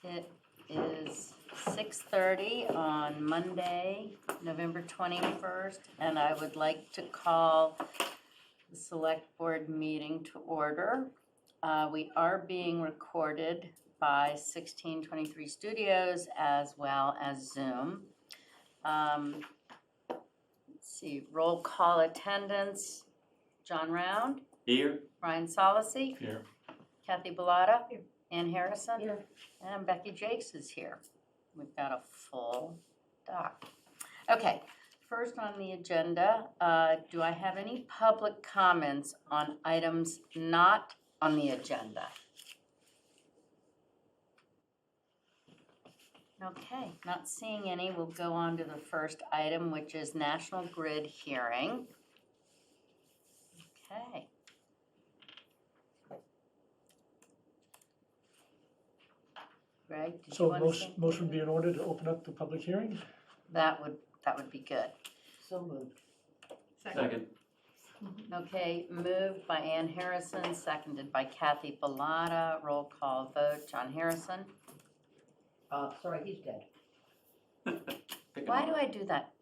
It is 6:30 on Monday, November 21st, and I would like to call the Select Board meeting to order. We are being recorded by 1623 Studios as well as Zoom. Let's see, roll call attendance. John Round, Here. Ryan Solacey, Here. Kathy Bellata, Ann Harrison. Here. And Becky Jakes is here. We've got a full doc. Okay, first on the agenda, do I have any public comments on items not on the agenda? Okay, not seeing any, we'll go on to the first item, which is National Grid hearing. Okay. Greg, did you So want to say? motion be in order to open up the public hearing? That would be good. So moved. Second. Okay, moved by Ann Harrison, seconded by Kathy Bellata. Roll call vote. John Harrison. Sorry, he's dead. Why do I do that?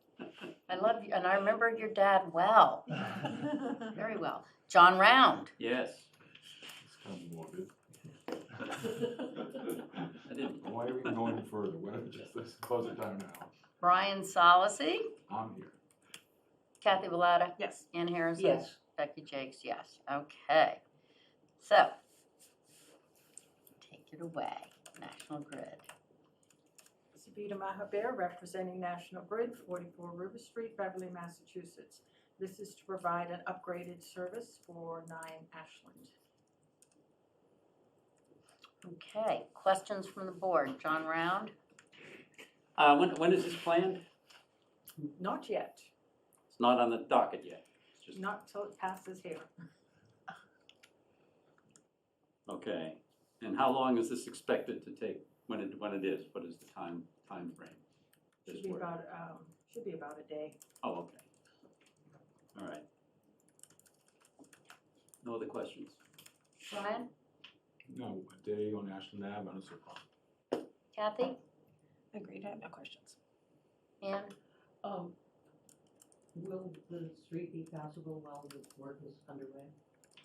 I love you, and I remember your dad well, very well. John Round. Yes. It's kind of morbid. I didn't. Why are we going any further? Why don't we just, let's close it down now? Brian Solacey. I'm here. Kathy Bellata. Yes. Ann Harrison. Yes. Becky Jakes, yes. Okay. So, take it away, National Grid. Sabita Mahabir, representing National Grid, 44 River Street, Beverly, Massachusetts. This is to provide an upgraded service for 9 Ashland. Okay, questions from the board. John Round. When is this planned? Not yet, It's not on the docket yet. It's just, not till it passes here. okay. And how long is this expected to take when it is? What is the time frame? Should be about a day. Oh, okay. All right. No other questions? Brian. No, a day on Ashland Ave, I don't see a problem. Kathy. Agreed, I have no questions. Ann. Will the street be passable while the work is underway?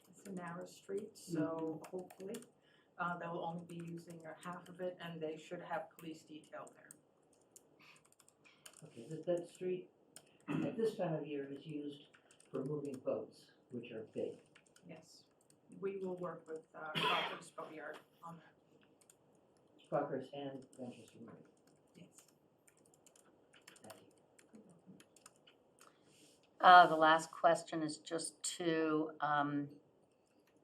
It's a narrow street, so hopefully they will only be using half of it, and they should have police detail there. Okay, that street at this time of year is used for moving boats, which are big. Yes, we will work with Crawford's Boatyard on that. Crockers and Manchester Marine. Yes. Thank you. The last question is just to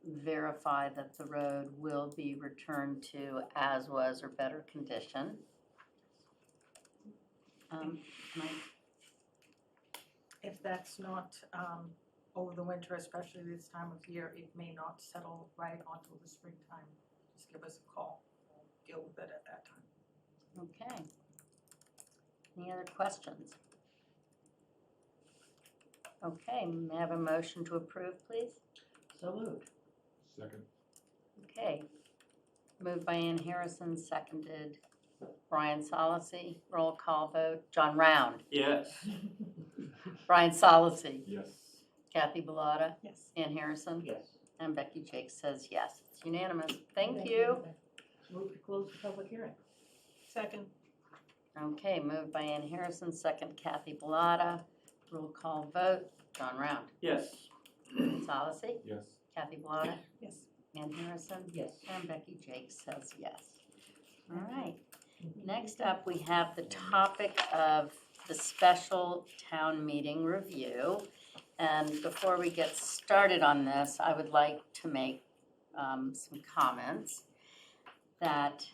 verify that the road will be returned to as was or better condition. Mike? If that's not over the winter, especially this time of year, it may not settle right onto the springtime. Just give us a call. We'll deal with it at that time. Okay. Any other questions? Okay, may I have a motion to approve, please? So moved. Second. Okay. Moved by Ann Harrison, seconded Brian Solacey. Roll call vote. John Round. Yes. Brian Solacey. Yes. Kathy Bellata. Yes. Ann Harrison. Yes. And Becky Jakes says yes. It's unanimous. Thank you. Move to close the public hearing. Second. Okay, moved by Ann Harrison, second Kathy Bellata. Roll call vote. John Round. Yes. Solacey. Yes. Kathy Bellata. Yes. Ann Harrison. Yes. And Becky Jakes says yes. All right. Next up, we have the topic of the special town meeting review. And before we get started on this, I would like to make some comments that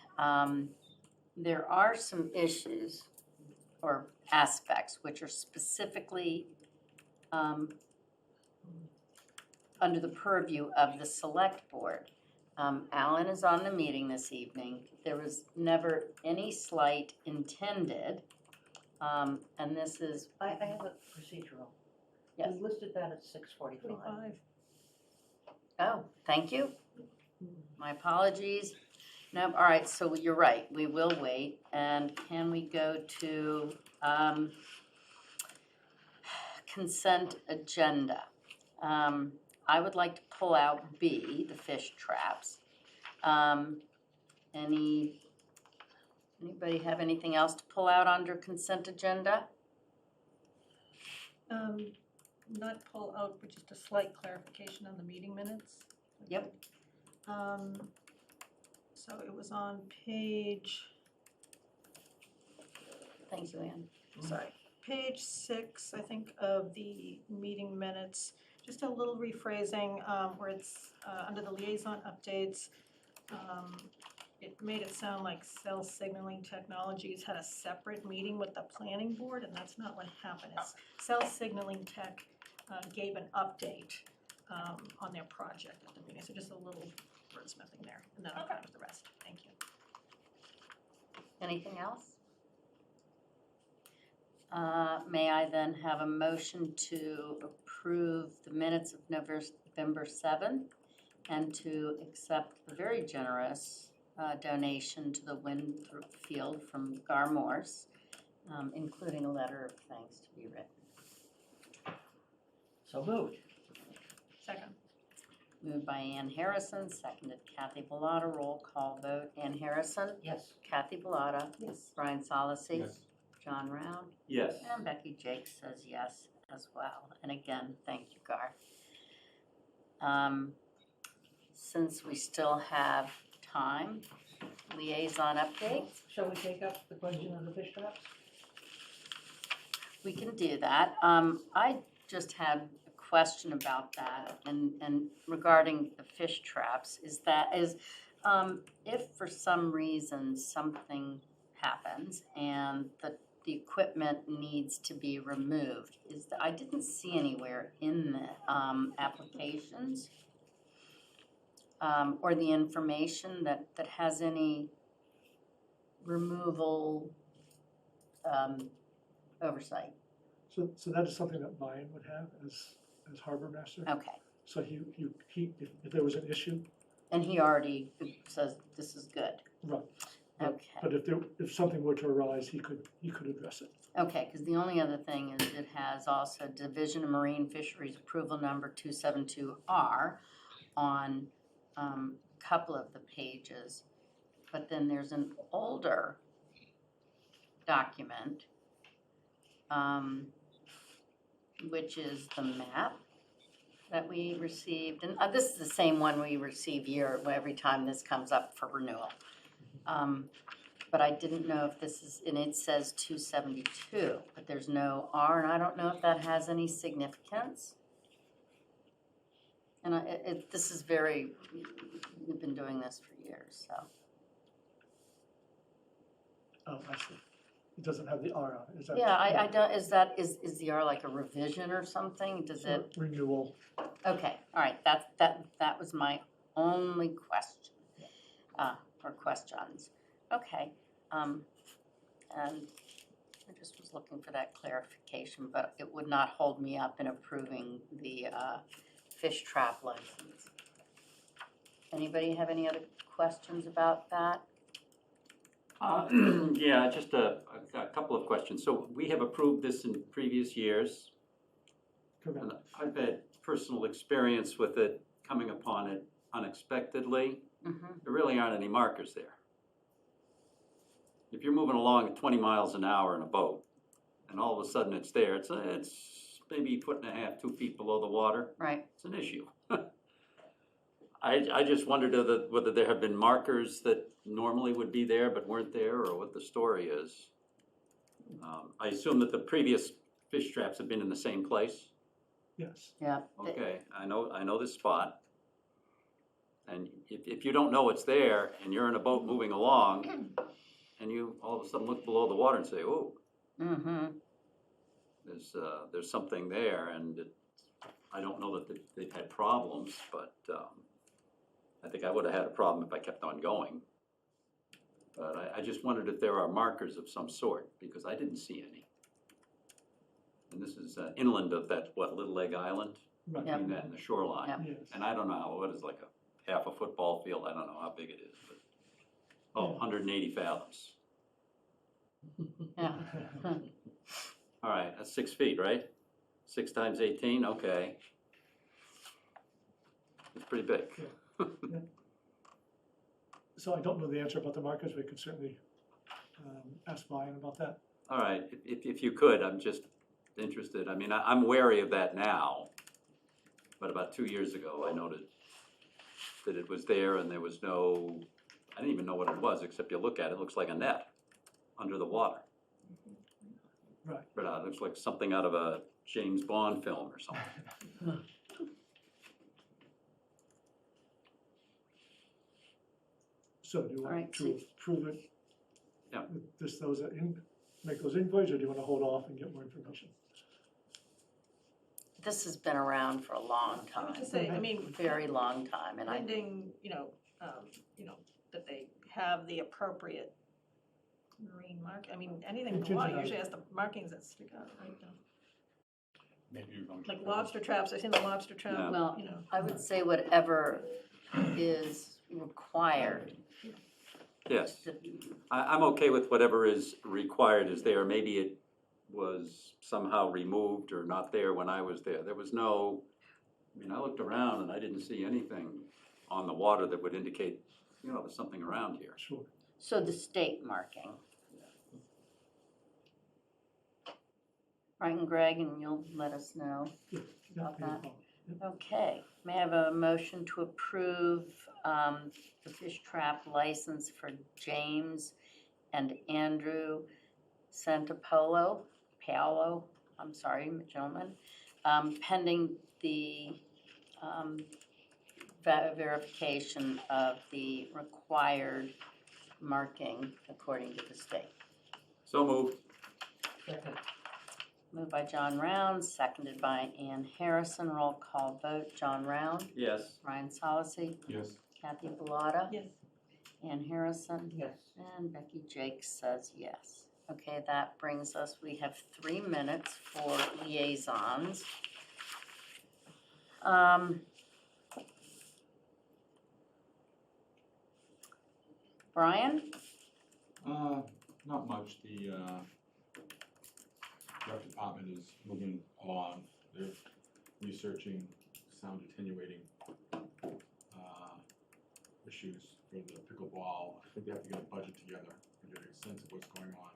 there are some issues or aspects which are specifically under the purview of the select board. Alan is on the meeting this evening. There was never any slight intended, and this is, I have a procedural. Yes. We listed that at 6:45. oh, thank you. My apologies. No, all right, so you're right, we will wait, and can we go to, consent agenda? I would like to pull out B, the fish traps. Anybody have anything else to pull out under consent agenda? Not pull out, but just a slight clarification on the meeting minutes. Yep. So it was on page, Thank you, Ann. sorry, page 6, I think, of the meeting minutes. Just a little rephrasing where it's under the liaison updates. It made it sound like Cell Signaling Technologies had a separate meeting with the planning board, and that's not what happened. It's Cell Signaling Tech gave an update on their project at the meeting, so just a little wordsmithing there, and then I'll finish the rest. Thank you. Anything else? May I then have a motion to approve the minutes of November 7th and to accept the very generous donation to the Winthrop Field from Gar Morse, including a letter of thanks to be written. So moved. Second. Moved by Ann Harrison, seconded Kathy Bellata. Roll call vote. Ann Harrison, Yes. Kathy Bellata, Yes. Brian Solacey, Yes. John Round, Yes. and Becky Jakes says yes as well. And again, thank you, Gar. Since we still have time, liaison updates, Shall we take up the question of the fish traps? we can do that. I just had a question about that and regarding the fish traps, is if for some reason something happens and the equipment needs to be removed, I didn't see anywhere in the applications or the information that has any removal oversight. So that is something that Brian would have as harbor master. Okay, So if there was an issue, and he already says this is good. right. Okay. But if something were to arise, he could address it. Okay, because the only other thing is it has also Division of Marine Fisheries Approval Number 272R on a couple of the pages. But then there's an older document, which is the map that we received. And this is the same one we receive every time this comes up for renewal. But I didn't know if this is, and it says 272, but there's no R, and I don't know if that has any significance. And this is we've been doing this for years, so. Oh, I see. It doesn't have the R on it. Is that? Yeah, I don't, is the R like a revision or something? Does it? Renewal. Okay, all right, that was my only question, or questions. Okay, and I just was looking for that clarification, but it would not hold me up in approving the fish trap license. Anybody have any other questions about that? Yeah, just a couple of questions. So we have approved this in previous years. Correct. And I've had personal experience with it, coming upon it unexpectedly. Mm-hmm. There really aren't any markers there. If you're moving along at 20 miles an hour in a boat, and all of a sudden it's there, it's maybe 1.5 feet, 2 feet below the water, Right. it's an issue. I just wondered whether there have been markers that normally would be there but weren't there, or what the story is. I assume that the previous fish traps have been in the same place. Yes. Yeah. Okay, I know this spot. And if you don't know it's there and you're in a boat moving along and you all of a sudden look below the water and say, oh, Mm-hmm. there's something there, and I don't know that they've had problems, but I think I would have had a problem if I kept on going. But I just wondered if there are markers of some sort, because I didn't see any. And this is inland of that, Little Leg Island, Right. Yep. between that and the shoreline. Yep. Yes. And I don't know, what is like half a football field, I don't know how big it is, but Oh, 180 fathoms. Yeah. All right, that's 6 feet, right? 6 times 18, okay. It's pretty big. So I don't know the answer about the markers, we could certainly ask Brian about that. All right, if you could, I'm just interested. I mean, I'm wary of that now, but about 2 years ago, I noted that it was there and there was no, I didn't even know what it was, except you look at it, it looks like a net under the water. Right. But it looks like something out of a James Bond film or something. So do you want Alright, to approve it? Yeah. with Just those that make those invoices, or do you wanna hold off and get more information? This has been around for a long I would time, just say, I mean, very long time, and I, pending, that they have the appropriate marine mark, I mean, anything in the water Contingent on- usually has the markings that stick out, right? Maybe you're going to. Like lobster traps, I've seen the lobster trap, Yeah. well, you know. I would say whatever is required. Yes, I'm okay with whatever is required is there. Maybe it was somehow removed or not there when I was there. There was no, I mean, I looked around and I didn't see anything on the water that would indicate, there's something around here. Sure. So the state marking. Right, and Greg, and you'll let us know. Yeah, About no that. problem. Okay, may I have a motion to approve the fish trap license for James and Andrew Paolo, I'm sorry, gentlemen, pending the verification of the required marking according to the state. So moved. Second, Moved by John Round, seconded by Ann Harrison. Roll call vote. John Round, Yes. Ryan Solacey, Yes. Kathy Bellata, Yes. Ann Harrison, yes. and Becky Jakes says yes. Okay, that brings us, we have 3 minutes for liaisons. Brian? Not much. The rec department is moving along. They're researching sound attenuating issues for the pickleball. I think they have to get a budget together and get a sense of what's going on.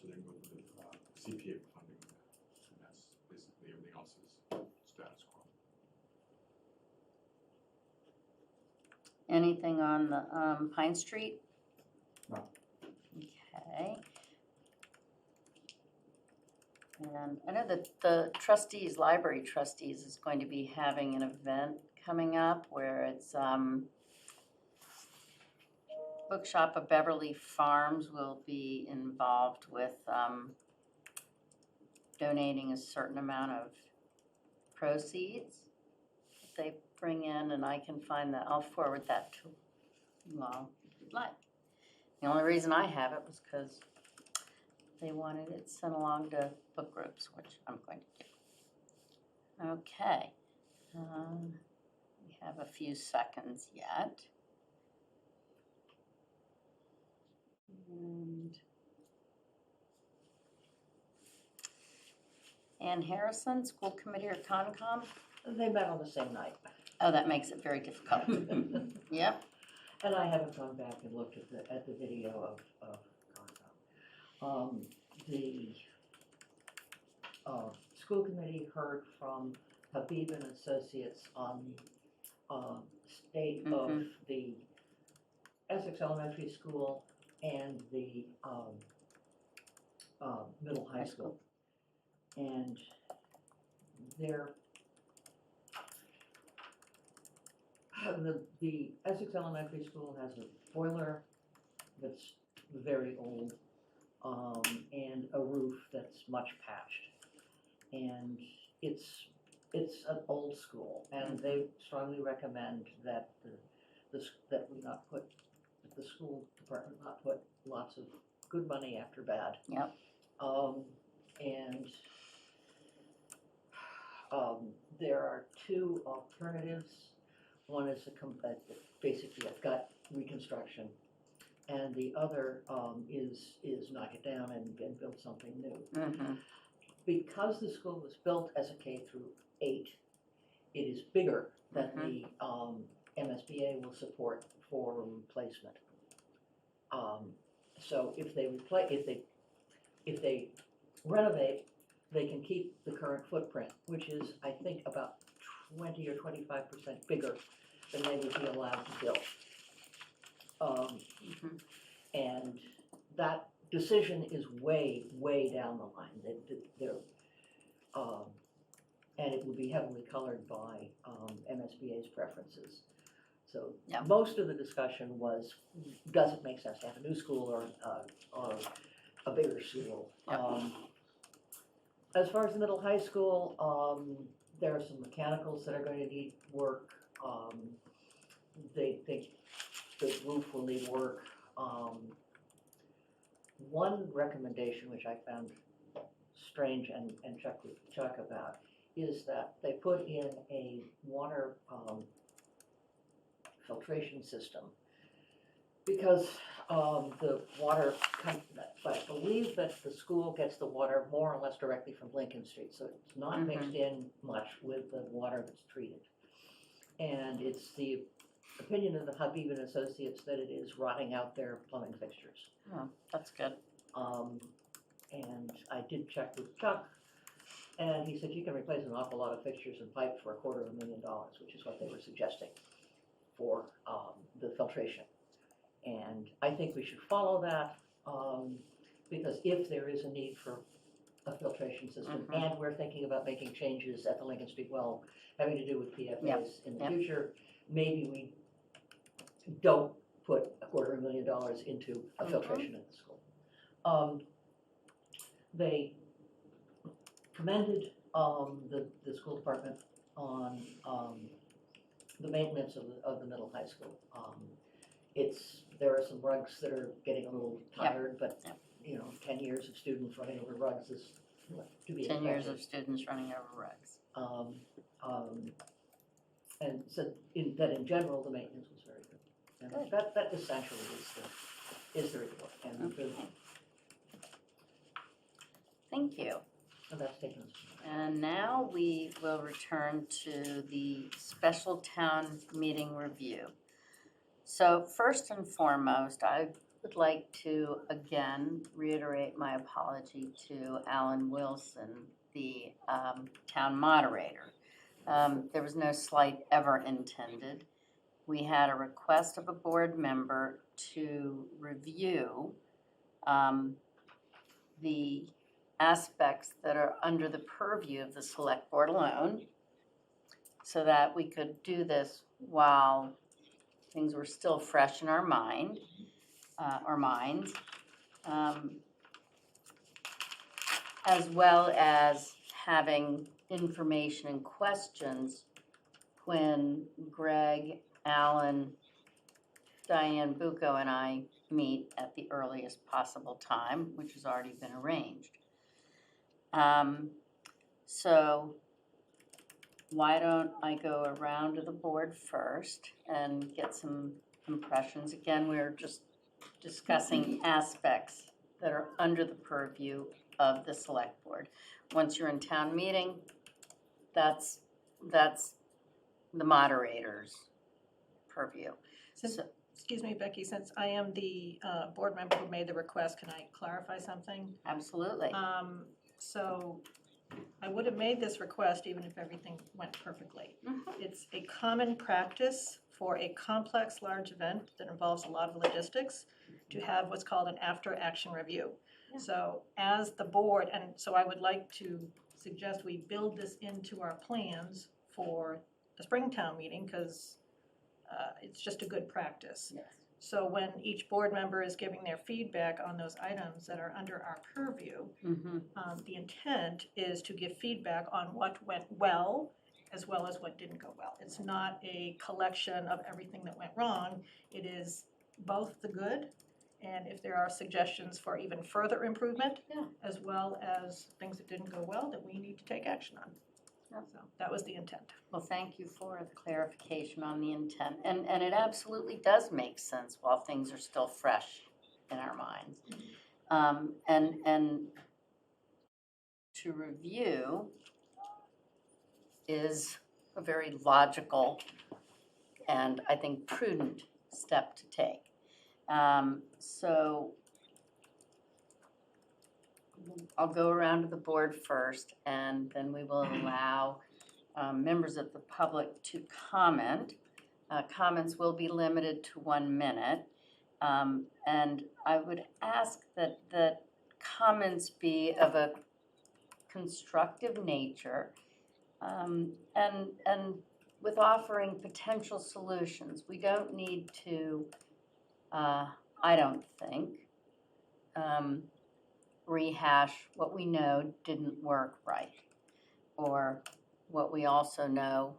So they can go through the CPA funding. And that's basically everything else is status quo. Anything on the Pine Street? No. Okay. And I know that the trustees, library trustees, is going to be having an event coming up where it's Bookshop of Beverly Farms will be involved with donating a certain amount of proceeds that they bring in, and I can find that, I'll forward that to you all if you'd like. The only reason I have it was because they wanted it sent along to book groups, which I'm going to do. Okay, we have a few seconds yet. And Ann Harrison, school committee or Concom? They met on the same night. Oh, that makes it very difficult. Yep, And I haven't gone back and looked at the video of Concom. The school committee heard from Habib and Associates on the state of the Essex Elementary School and the middle high school. And the Essex Elementary School has a boiler that's very old, and a roof that's much patched. And it's an old school, and they strongly recommend that that the school department not put lots of good money after bad. Yep. And there are 2 alternatives. One is basically a gut reconstruction and the other, is knock it down and build something new. Mm-hmm. Because the school was built as a K through 8, it is bigger than the MSBA will support for replacement. So if they renovate, they can keep the current footprint, which is, I think, about 20 or 25% bigger than they would be allowed to build. And that decision is way, way down the line. And it would be heavily colored by MSBA's preferences. So Yeah. most of the discussion was, does it make sense to have a new school or a bigger school? Yeah. As far as the middle high school, there are some mechanicals that are going to need work. They think the roof will need work. One recommendation, which I found strange and check with Chuck about, is that they put in a water filtration system. Because the water, I believe that the school gets the water more or less directly from Lincoln Street, so it's not mixed in much with the water that's treated. And it's the opinion of the Habib and Associates that it is rotting out their plumbing fixtures. Oh, that's good. And I did check with Chuck, and he said you can replace an awful lot of fixtures and pipe for $250,000, which is what they were suggesting for the filtration. And I think we should follow that, because if there is a need for a filtration system, and we're thinking about making changes at the Lincoln Street well, having to do with PFAS in the future, maybe we don't put $250,000 into a filtration at the school. They commended the school department on the maintenance of the middle high school. There are some rugs that are getting a little tired, but 10 years of students running over rugs is to be 10 years expected. of students running over rugs. And so in general, the maintenance was very good. And that essentially is the report. And Thank you. that's taken us. And now we will return to the special town meeting review. So first and foremost, I would like to again reiterate my apology to Alan Wilson, the town moderator. There was no slight ever intended. We had a request of a board member to review the aspects that are under the purview of the select board alone, so that we could do this while things were still fresh in our minds, as well as having information and questions when Greg, Alan, Diane Bucco, and I meet at the earliest possible time, which has already been arranged. So why don't I go around to the board first and get some impressions. Again, we're just discussing aspects that are under the purview of the select board. Once you're in town meeting, that's the moderator's purview. Excuse me, Becky, since I am the board member who made the request, can I clarify something? Absolutely. So I would have made this request even if everything went perfectly. It's a common practice for a complex, large event that involves a lot of logistics to have what's called an after-action review. Yeah. So as the board, and so I would like to suggest we build this into our plans for the Springtown meeting, because it's just a good practice. Yes. So when each board member is giving their feedback on those items that are under our purview, the intent is to give feedback on what went well as what didn't go well. It's not a collection of everything that went wrong. It is both the good, and if there are suggestions for even further improvement, Yeah. as well as things that didn't go well that we need to take action on. Yep. So that was the intent. Well, thank you for the clarification on the intent, and it absolutely does make sense while things are still fresh in our minds. And to review is a very logical and I think prudent step to take. So I'll go around to the board first, and then we will allow members of the public to comment. Comments will be limited to 1 minute. And I would ask that comments be of a constructive nature, and with offering potential solutions. We don't need to, I don't think, rehash what we know didn't work right, or what we also know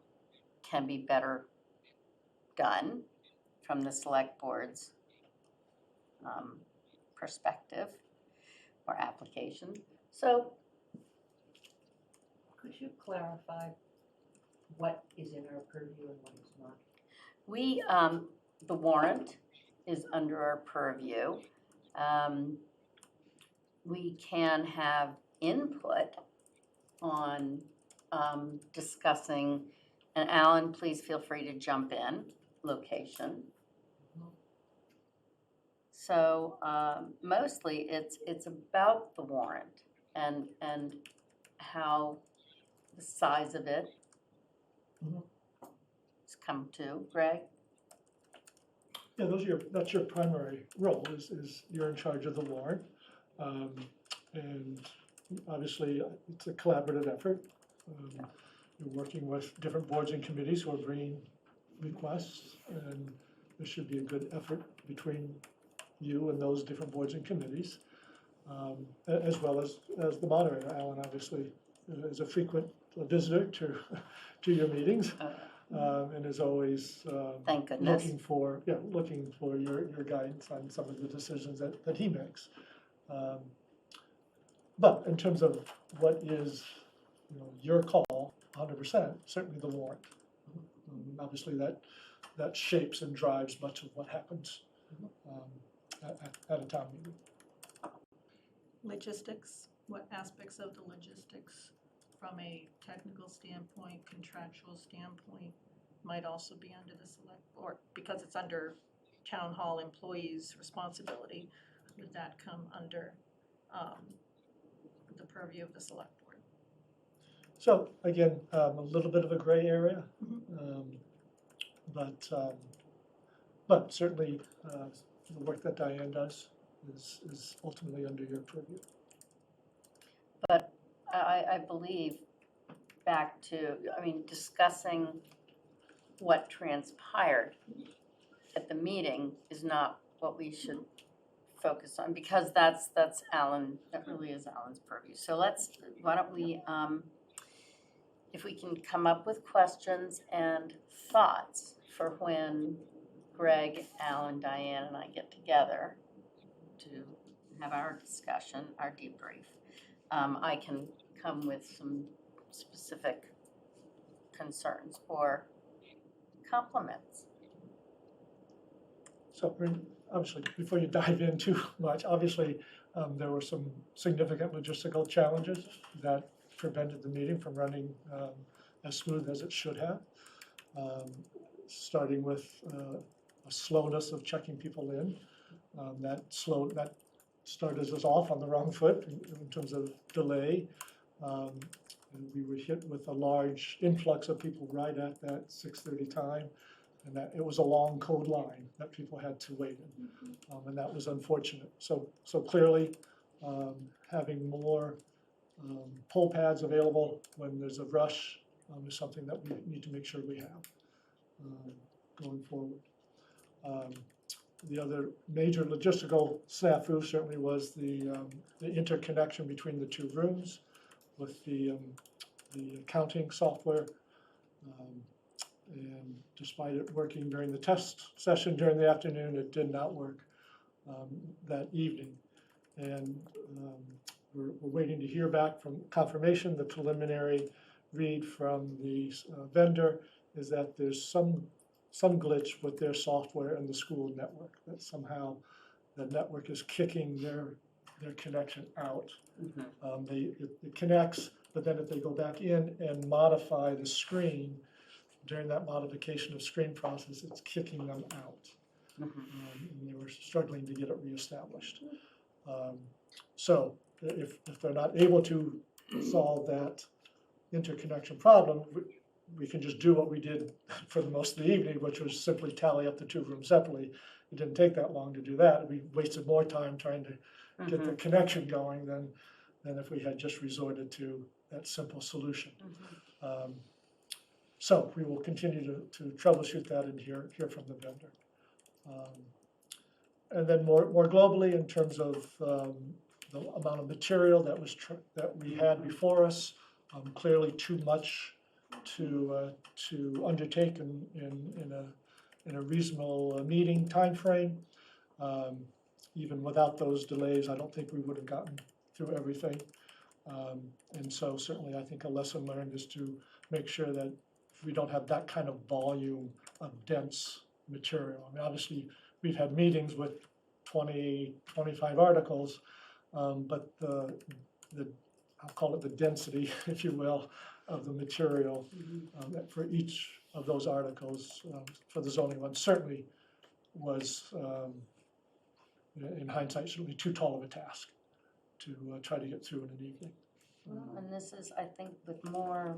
can be better done from the select board's perspective or application. So Could you clarify what is in our purview and what is not? we, the warrant is under our purview. We can have input on discussing, and Alan, please feel free to jump in, location. So mostly it's about the warrant and how the size of it Mhm. has come to. Greg? Yeah, that's your primary role, is you're in charge of the warrant. And obviously, it's a collaborative effort. You're working with different boards and committees who are bringing requests, and there should be a good effort between you and those different boards and committees, as well as the moderator. Alan obviously is a frequent visitor to your meetings, and is always Thank goodness. looking for your guidance on some of the decisions that he makes. But in terms of what is, your call, 100%, certainly the warrant. Obviously, that shapes and drives much of what happens at a town meeting. Logistics, what aspects of the logistics from a technical standpoint, contractual standpoint, might also be under the select, or because it's under town hall employees' responsibility, would that come under the purview of the select board? So again, a little bit of a gray area, but certainly the work that Diane does is ultimately under your purview. But I believe back to, discussing what transpired at the meeting is not what we should focus on, because that's Alan, that really is Alan's purview. So why don't we, if we can come up with questions and thoughts for when Greg, Alan, Diane, and I get together to have our discussion, our debrief. I can come with some specific concerns or compliments. So obviously, before you dive in too much, obviously, there were some significant logistical challenges that prevented the meeting from running as smooth as it should have. Starting with a slowness of checking people in. That started us off on the wrong foot in terms of delay. And we were hit with a large influx of people right at that 6:30 time, and that it was a long code line that people had to wait in, and that was unfortunate. So clearly, having more poll pads available when there's a rush is something that we need to make sure we have going forward. The other major logistical snafu certainly was the interconnection between the two rooms with the accounting software. And despite it working during the test session during the afternoon, it did not work that evening. And we're waiting to hear back from confirmation. The preliminary read from the vendor is that there's some glitch with their software and the school network, that somehow the network is kicking their connection out. It connects, but then if they go back in and modify the screen, during that modification of screen process, it's kicking them out. And they were struggling to get it reestablished. So if they're not able to solve that interconnection problem, we can just do what we did for the most of the evening, which was simply tally up the two rooms separately. It didn't take that long to do that. We wasted more time trying to get the connection going than if we had just resorted to that simple solution. So we will continue to troubleshoot that and hear from the vendor. And then more globally, in terms of the amount of material that we had before us, clearly too much to undertake in a reasonable meeting timeframe. Even without those delays, I don't think we would have gotten through everything. And so certainly I think a lesson learned is to make sure that we don't have that kind of volume of dense material. I mean, obviously, we've had meetings with 20, 25 articles, but I'll call it the density, if you will, of the material for each of those articles for the zoning one certainly was, in hindsight, certainly too tall of a task to try to get through in an evening. Well, and this is, I think, with more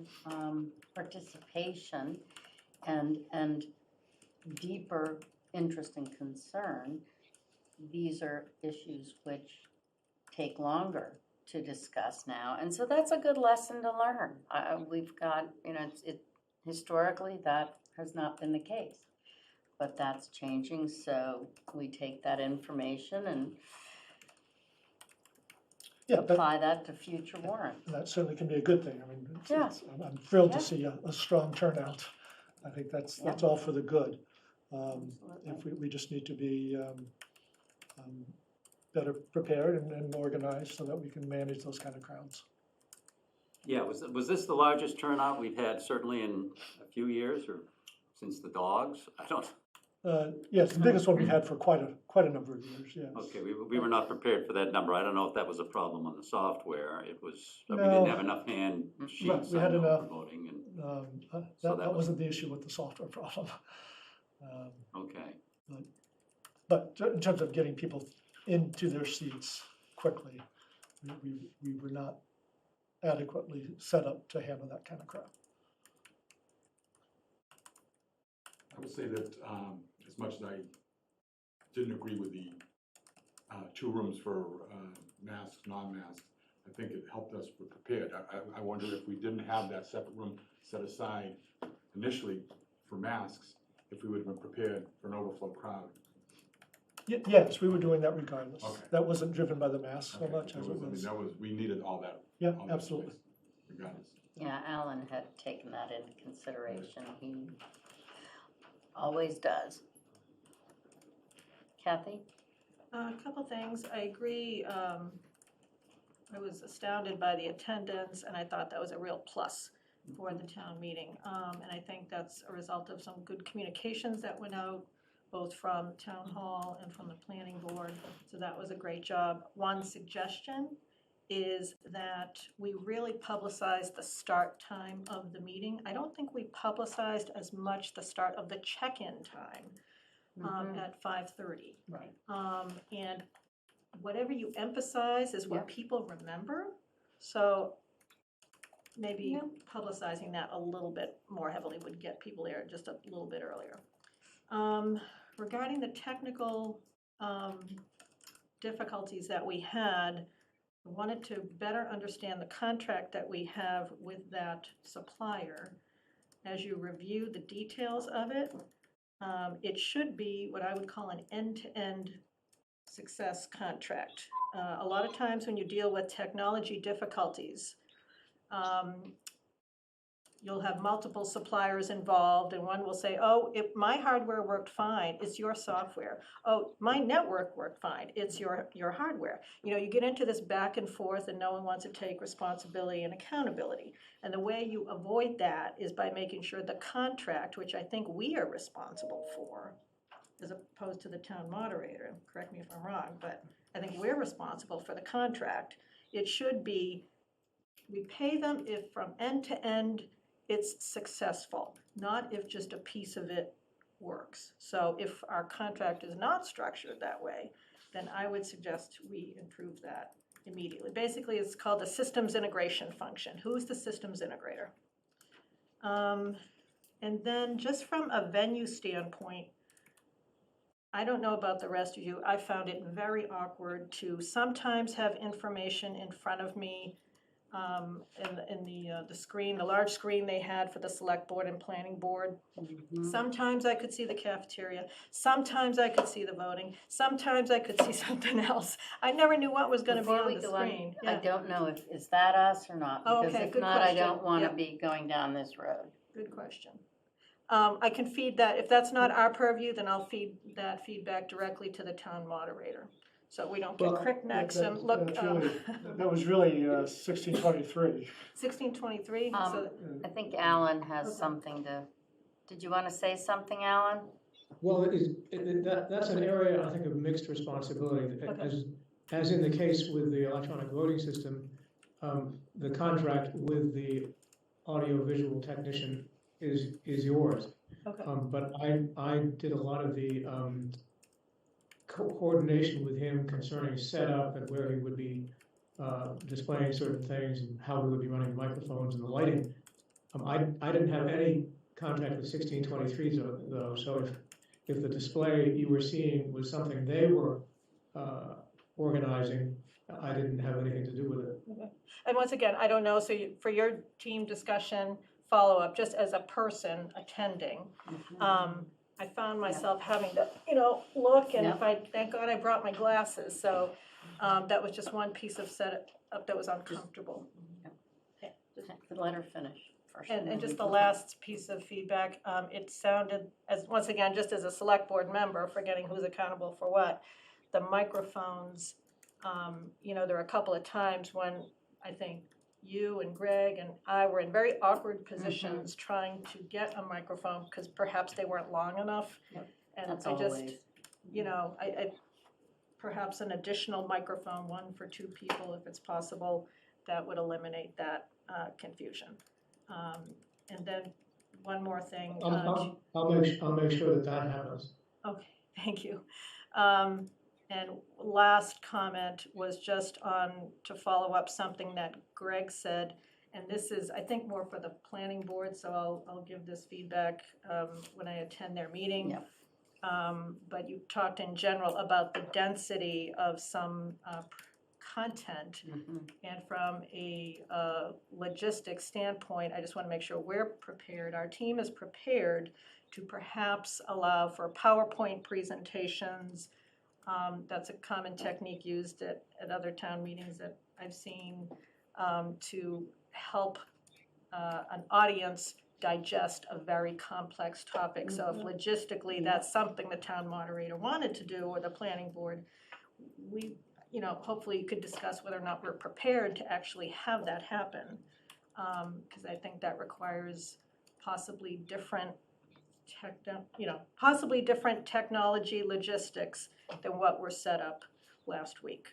participation and deeper interest and concern, these are issues which take longer to discuss now. And so that's a good lesson to learn. We've got, historically, that has not been the case. But that's changing, so we take that information and apply that to future warrants. That certainly can be a good thing. I mean, Yeah. I'm thrilled Yeah. to see a strong turnout. I think that's all for the good. If we just need to be better prepared and organized so that we can manage those kind of crowds. Yeah, was this the largest turnout we've had certainly in a few years, or since the dogs? I don't. Yes, the biggest one we've had for quite a number of years, yes. Okay, we were not prepared for that number. I don't know if that was a problem on the software. It was, we No. didn't have enough hand Right, sheets we on had the enough. voting and, That that was- wasn't the issue with the software problem. okay. But in terms of getting people into their seats quickly, we were not adequately set up to handle that kind of crowd. I would say that as much as I didn't agree with the 2 rooms for masks, non-masks, I think it helped us be prepared. I wonder if we didn't have that separate room set aside initially for masks, if we would have been prepared for an overflow crowd. Yes, we were doing that regardless. Okay. That wasn't driven by the mask so Okay, much as it I mean, was. we needed all that. Yeah, all that absolutely. space, regardless. Yeah, Alan had taken that into consideration. He always does. Kathy? A couple things. I agree. I was astounded by the attendance, and I thought that was a real plus for the town meeting. And I think that's a result of some good communications that went out, both from town hall and from the planning board. So that was a great job. One suggestion is that we really publicized the start time of the meeting. I don't think we publicized as much the start of the check-in time at 5:30. Right. And whatever you emphasize is what Yep. people remember. So maybe Yep. publicizing that a little bit more heavily would get people there just a little bit earlier. Regarding the technical difficulties that we had, I wanted to better understand the contract that we have with that supplier. As you review the details of it, it should be what I would call an end-to-end success contract. A lot of times when you deal with technology difficulties, you'll have multiple suppliers involved, and one will say, oh, if my hardware worked fine, it's your software. Oh, my network worked fine, it's your hardware. You know, you get into this back and forth, and no one wants to take responsibility and accountability. And the way you avoid that is by making sure the contract, which I think we are responsible for, as opposed to the town moderator, correct me if I'm wrong, but I think we're responsible for the contract. It should be, we pay them if from end to end it's successful, not if just a piece of it works. So if our contract is not structured that way, then I would suggest we improve that immediately. Basically, it's called the systems integration function. Who's the systems integrator? And then just from a venue standpoint, I don't know about the rest of you, I found it very awkward to sometimes have information in front of me in the screen, the large screen they had for the select board and planning board. Sometimes I could see the cafeteria, sometimes I could see the voting, sometimes I could see something else. I never knew what was gonna be Before on we the go on, screen. I Yeah, don't know if, is that us or not? Oh, Because okay, if good not, I question. don't wanna Yep. be going down this road. good question. I can feed that, if that's not our purview, then I'll feed that feedback directly to the town moderator. So we don't get Well, crick necks that- and look, that's really- That was really 1623. 1623, so, I think Alan has Okay. something to, did you wanna say something, Alan? Well, that's an area, I think, of mixed responsibility. As in the case with the electronic voting system, the contract with the audio-visual technician is yours. okay, But I did a lot of the coordination with him concerning setup and where he would be displaying certain things and how we would be running the microphones and the lighting. I didn't have any contact with 1623 though, so if the display you were seeing was something they were organizing, I didn't have anything to do with it. and once again, I don't know, so for your team discussion, follow-up, just as a person attending, I found myself having to, look, and if thank God I brought my glasses, so, that was just one piece of setup that was uncomfortable. Let her finish first. And then just we the can- last piece of feedback, it sounded, as, once again, just as a select board member, forgetting who's accountable for what, the microphones, there were a couple of times when I think you and Greg and I were in very awkward positions trying to get a microphone, because perhaps they weren't long enough. Yep, And That's I just, always. I perhaps an additional microphone, one for two people if it's possible, that would eliminate that confusion. And then one more thing. I'll make sure that happens. Okay, thank you. And last comment was just on, to follow up something that Greg said, and this is, I think, more for the planning board, so I'll give this feedback when I attend their meeting. Yep. But you talked in general about the density of some content, and from a logistics standpoint, I just want to make sure we're prepared, our team is prepared to perhaps allow for PowerPoint presentations. That's a common technique used at other town meetings that I've seen, to help an audience digest a very complex topic. So if logistically that's something the town moderator wanted to do, or the planning board, we, hopefully you could discuss whether or not we're prepared to actually have that happen. Because I think that requires possibly different technology logistics than what were set up last week.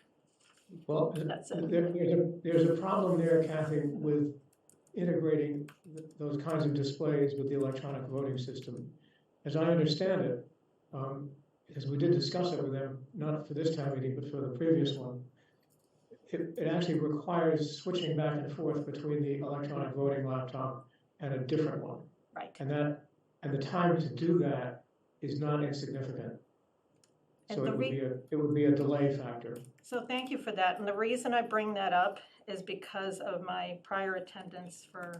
Well, That's it. there's a problem there, Kathy, with integrating those kinds of displays with the electronic voting system. As I understand it, because we did discuss it with them, not for this town meeting, but for the previous one, it actually requires switching back and forth between the electronic voting laptop and a different one. Right. And the time to do that is not insignificant. And So the it would be a delay factor. So thank you for that. And the reason I bring that up is because of my prior attendance for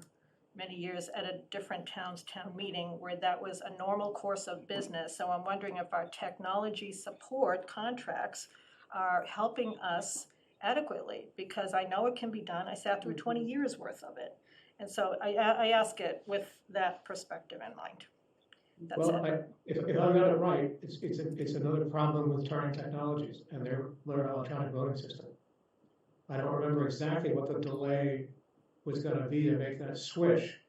many years at a different town meeting where that was a normal course of business. So I'm wondering if our technology support contracts are helping us adequately, because I know it can be done. I sat through 20 years worth of it. And so I ask it with that perspective in mind. That's Well, it. if I got it right, it's another problem with Turning Technologies and their electronic voting system. I don't remember exactly what the delay was gonna be to make that switch,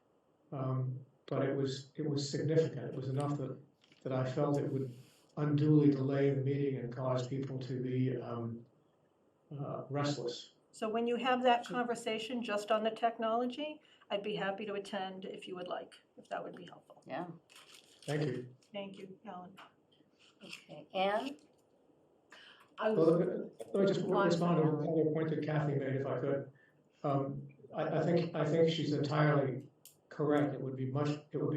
but it was significant. It was enough that I felt it would unduly delay the meeting and cause people to be restless. So when you have that conversation just on the technology, I'd be happy to attend if you would like, if that would be helpful. Yeah, Thank you. Thank you, Alan. okay. Anne? I Well, was, let me just respond to another point that Kathy made, if I could. I think she's entirely correct. It would be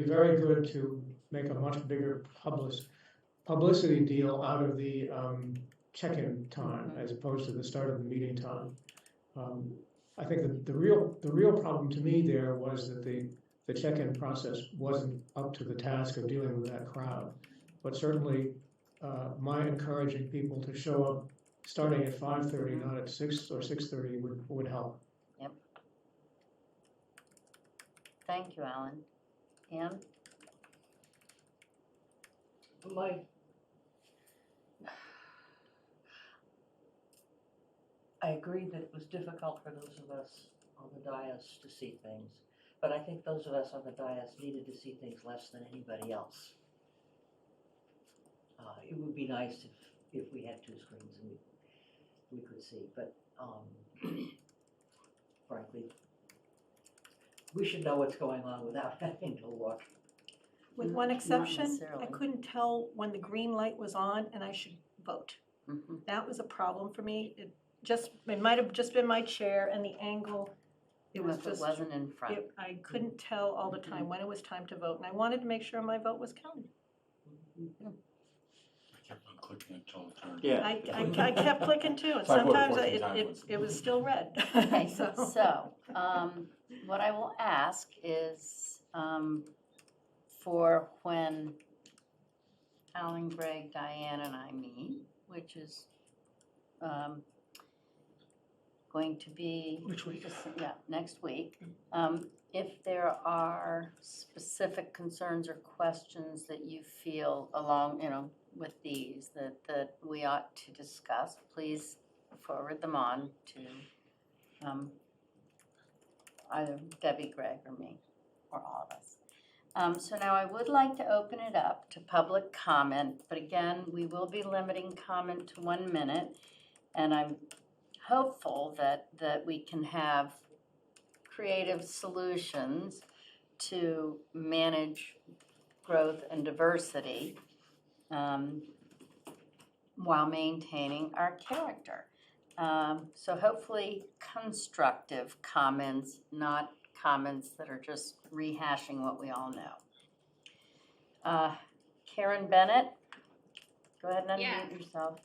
very good to make a much bigger publicity deal out of the check-in time as opposed to the start of the meeting time. I think that the real problem to me there was that the check-in process wasn't up to the task of dealing with that crowd. But certainly, my encouraging people to show up starting at 5:30, not at 6 or 6:30 would help. Thank you, Alan. Anne? I agree that it was difficult for those of us on the dais to see things, but I think those of us on the dais needed to see things less than anybody else. It would be nice if we had two screens and we could see, but frankly, we should know what's going on without having to look. With one Not exception, I necessarily. couldn't tell when the green light was on and I should vote. Mhm. That was a problem for me. It might have just been my chair and the angle. It was If it just, wasn't in front. I couldn't tell all the time when it was time to vote, and I wanted to make sure my vote was counted. I kept on clicking until it turned. Yeah. I kept clicking too, and So I voted sometimes 14 times. it was still red. Okay, So- so, what I will ask is, for when Alan, Greg, Diane, and I meet, which is, going to be. Which week? Yeah, next week. If there are specific concerns or questions that you feel along, with these, that we ought to discuss, please forward them on to, either Debbie, Greg, or me, or all of us. So now I would like to open it up to public comment, but again, we will be limiting comment to 1 minute. And I'm hopeful that we can have creative solutions to manage growth and diversity while maintaining our character. So hopefully constructive comments, not comments that are just rehashing what we all know. Karen Bennett, go ahead and Yeah. unmute yourself.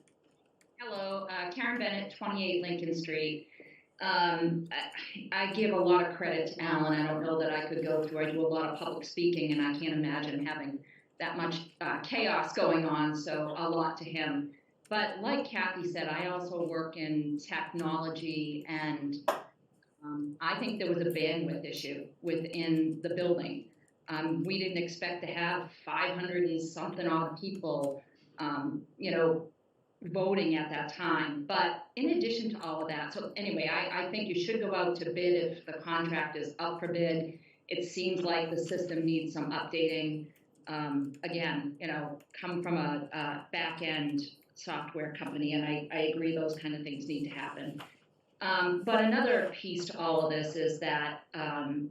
Hello, Karen Bennett, 28 Lincoln Street. I give a lot of credit to Alan. I don't know that I could go through. I do a lot of public speaking, and I can't imagine having that much chaos going on, so a lot to him. But like Kathy said, I also work in technology, and I think there was a bandwidth issue within the building. We didn't expect to have 500 and something odd people, voting at that time. But in addition to all of that, so anyway, I think you should go out to bid if the contract is up for bid. It seems like the system needs some updating. Again, come from a back-end software company, and I agree those kind of things need to happen. But another piece to all of this is that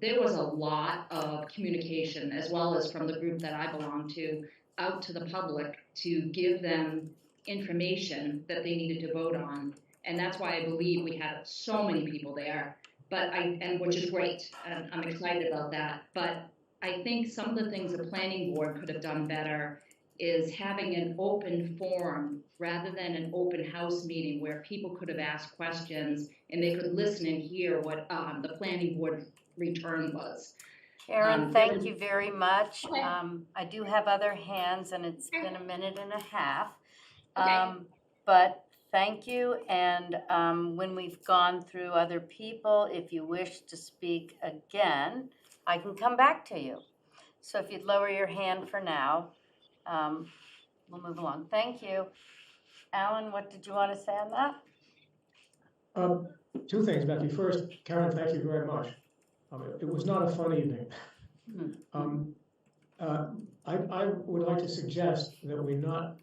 there was a lot of communication, as well as from the group that I belong to, out to the public to give them information that they needed to vote on. And that's why I believe we had so many people there, and which is great, and I'm excited about that. But I think some of the things the planning board could have done better is having an open forum rather than an open house meeting where people could have asked questions and they could listen and hear what the planning board return was. Karen, thank you very much. Okay. I do have other hands, and it's been a minute and a half. Okay. But thank you, and when we've gone through other people, if you wish to speak again, I can come back to you. So if you'd lower your hand for now, we'll move along. Thank you. Alan, what did you want to say on that? Two things, Becky. First, Karen, thank you very much. It was not a fun evening. I would like to suggest that we not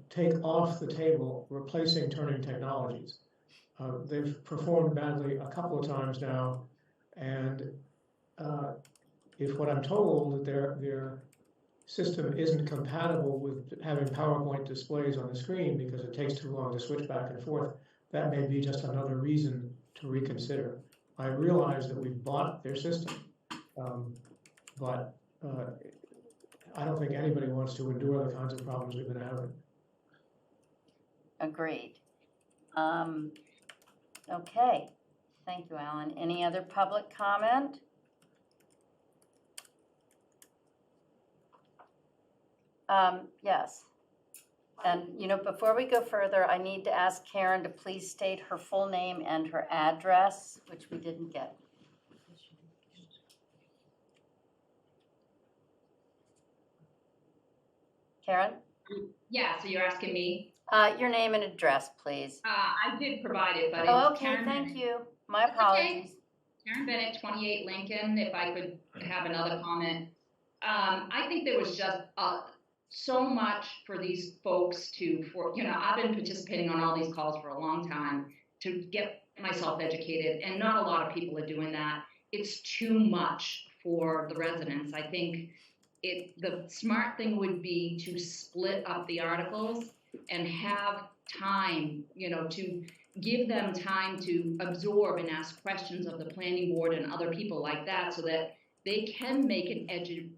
take off the table replacing Turning Technologies. They've performed badly a couple of times now, and if what I'm told that their system isn't compatible with having PowerPoint displays on the screen because it takes too long to switch back and forth, that may be just another reason to reconsider. I realize that we've bought their system, but I don't think anybody wants to endure the kinds of problems we've been having. Agreed. Okay, thank you, Alan. Any other public comment? Yes. And, before we go further, I need to ask Karen to please state her full name and her address, which we didn't get. Karen? Yeah, so you're asking me? Your name and address, please. I did provide it, but Oh, it's okay, Karen thank Bennett. you. My That's okay. apologies. Karen Bennett, 28 Lincoln, if I could have another comment. I think there was just so much for these folks I've been participating on all these calls for a long time to get myself educated, and not a lot of people are doing that. It's too much for the residents. I think the smart thing would be to split up the articles and have time, to give them time to absorb and ask questions of the planning board and other people like that, so that they can make an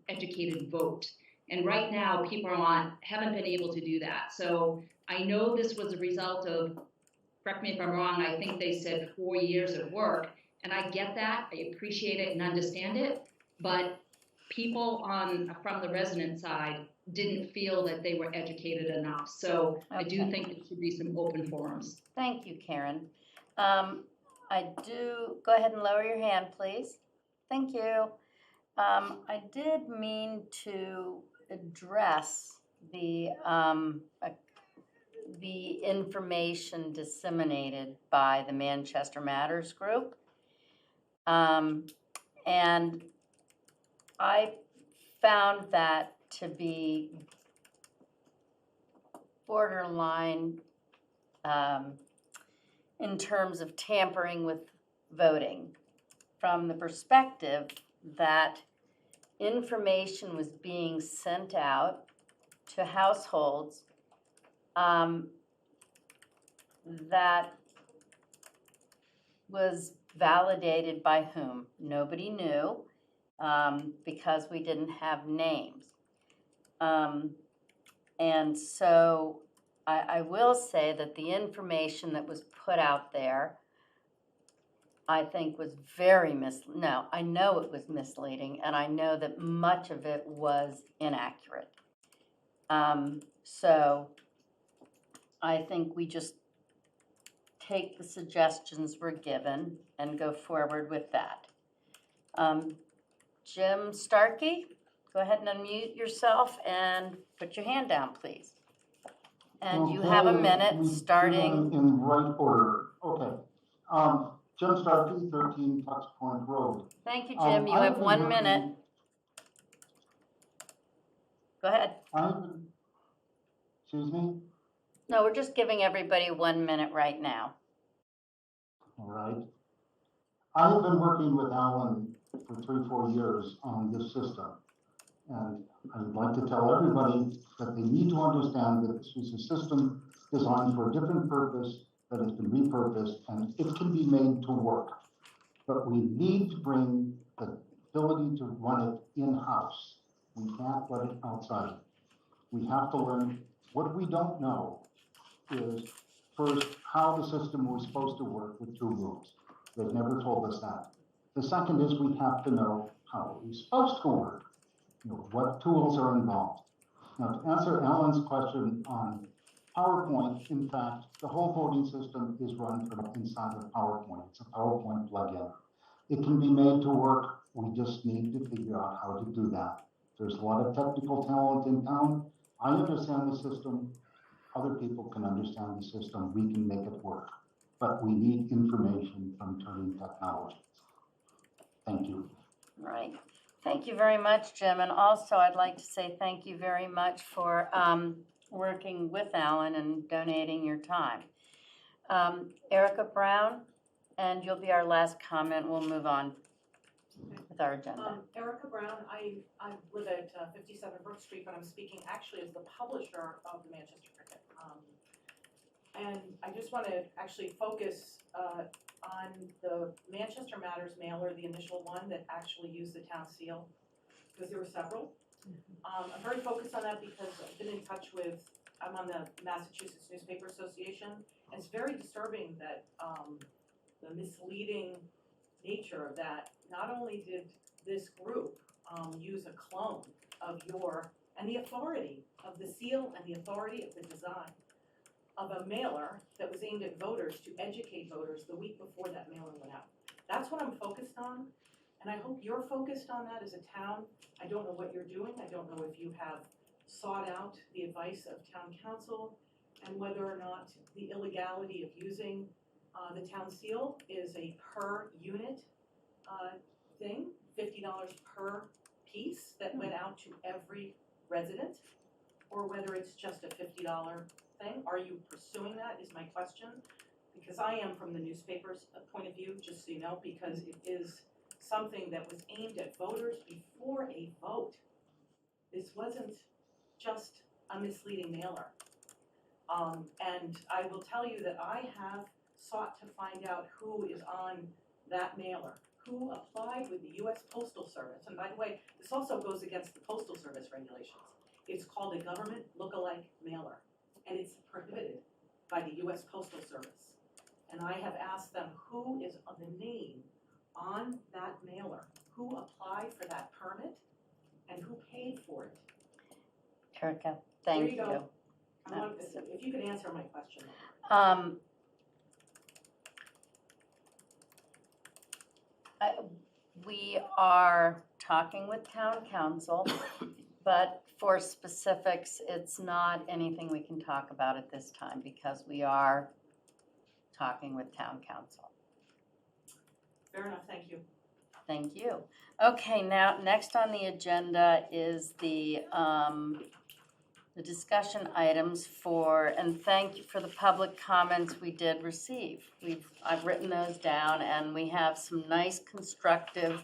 educated vote. And right now, people haven't been able to do that. So I know this was a result of, correct me if I'm wrong, I think they said 4 years of work, and I get that, I appreciate it and understand it, but people from the resident side didn't feel that they were educated enough. So I do Okay. think there should be some open forums. Thank you, Karen. Go ahead and lower your hand, please. Thank you. I did mean to address the information disseminated by the Manchester Matters group. And I found that to be borderline in terms of tampering with voting, from the perspective that information was being sent out to households that was validated by whom? Nobody knew, because we didn't have names. And so I will say that the information that was put out there, I think was very I know it was misleading, and I know that much of it was inaccurate. So I think we just take the suggestions we're given and go forward with that. Jim Starkey, go ahead and unmute yourself and put your hand down, please. And you have a minute starting. In right order, okay. Jim Starkey, 13 Tux Point Road. Thank you, Jim. You have 1 minute. Go ahead. Excuse me? No, we're just giving everybody 1 minute right now. All right. I have been working with Alan for 3-4 years on this system. And I would like to tell everybody that they need to understand that this was a system designed for a different purpose that has been repurposed, and it can be made to work. But we need to bring the ability to run it in-house. We can't let it outside. We have to learn. What we don't know is, first, how the system was supposed to work with 2 rooms. They've never told us that. The second is we have to know how it was supposed to work. What tools are involved. Now, to answer Alan's question on PowerPoint, in fact, the whole voting system is run from inside of PowerPoint. It's a PowerPoint plugin. It can be made to work. We just need to figure out how to do that. There's a lot of technical talent in town. I understand the system. Other people can understand the system. We can make it work. But we need information from Turning Technologies. Thank you. Right. Thank you very much, Jim. And also, I'd like to say thank you very much for working with Alan and donating your time. Erica Brown, and you'll be our last comment. We'll move on with our agenda. Erica Brown, I live at 57 Brook Street, but I'm speaking actually as the publisher of the Manchester Cricket. And I just want to actually focus on the Manchester Matters mailer, the initial one that actually used the town seal, because there were several. I'm very focused on that because I've been in touch with, I'm on the Massachusetts Newspaper Association, and it's very disturbing that the misleading nature of that. Not only did this group use a clone of and the authority of the seal and the authority of the design of a mailer that was aimed at voters to educate voters the week before that mailer went out. That's what I'm focused on, and I hope you're focused on that as a town. I don't know what you're doing. I don't know if you have sought out the advice of town council and whether or not the illegality of using the town seal is a per unit thing, $50 per piece that went out to every resident, or whether it's just a $50 thing. Are you pursuing that is my question, because I am from the newspaper's point of view, just so you know, because it is something that was aimed at voters before a vote. This wasn't just a misleading mailer. And I will tell you that I have sought to find out who is on that mailer, who applied with the U.S. Postal Service. And by the way, this also goes against the Postal Service regulations. It's called a government lookalike mailer, and it's prohibited by the U.S. Postal Service. And I have asked them who is on the name on that mailer, who applied for that permit, and who paid for it. Erica, thank There you you. go. If you could answer my question. We are talking with town council, but for specifics, it's not anything we can talk about at this time because we are talking with town council. Fair enough, thank you. Thank you. Okay, now, next on the agenda is the discussion items for, and thank you for the public comments we did receive. I've written those down, and we have some nice constructive,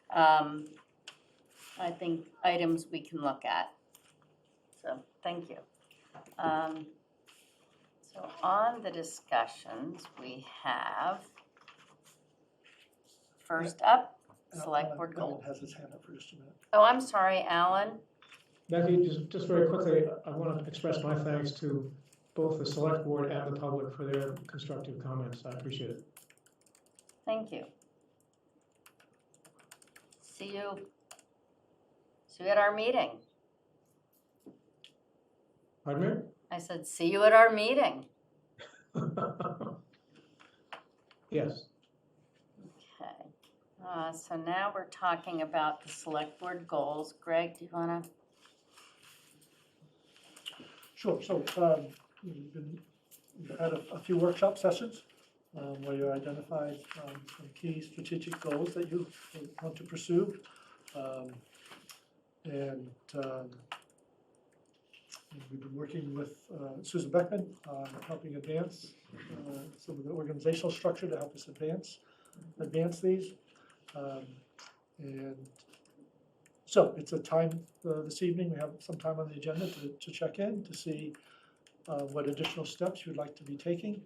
I think, items we can look at. So, thank you. So on the discussions, we have, first up, Select Board Alan goals. has his hand up for just a minute. Oh, I'm sorry, Alan. Becky, just very quickly, I want to express my thanks to both the select board and the public for their constructive comments. I appreciate it. Thank you. See you at our meeting. Pardon I said, see you at our meeting. me? Yes. Okay. So now we're talking about the select board goals. Greg, do you want to? Sure, so we've had a few workshop sessions where you identified some key strategic goals that you want to pursue. And we've been working with Susan Beckman on helping advance some of the organizational structure to help us advance these. And so it's a time this evening, we have some time on the agenda to check in, to see what additional steps you'd like to be taking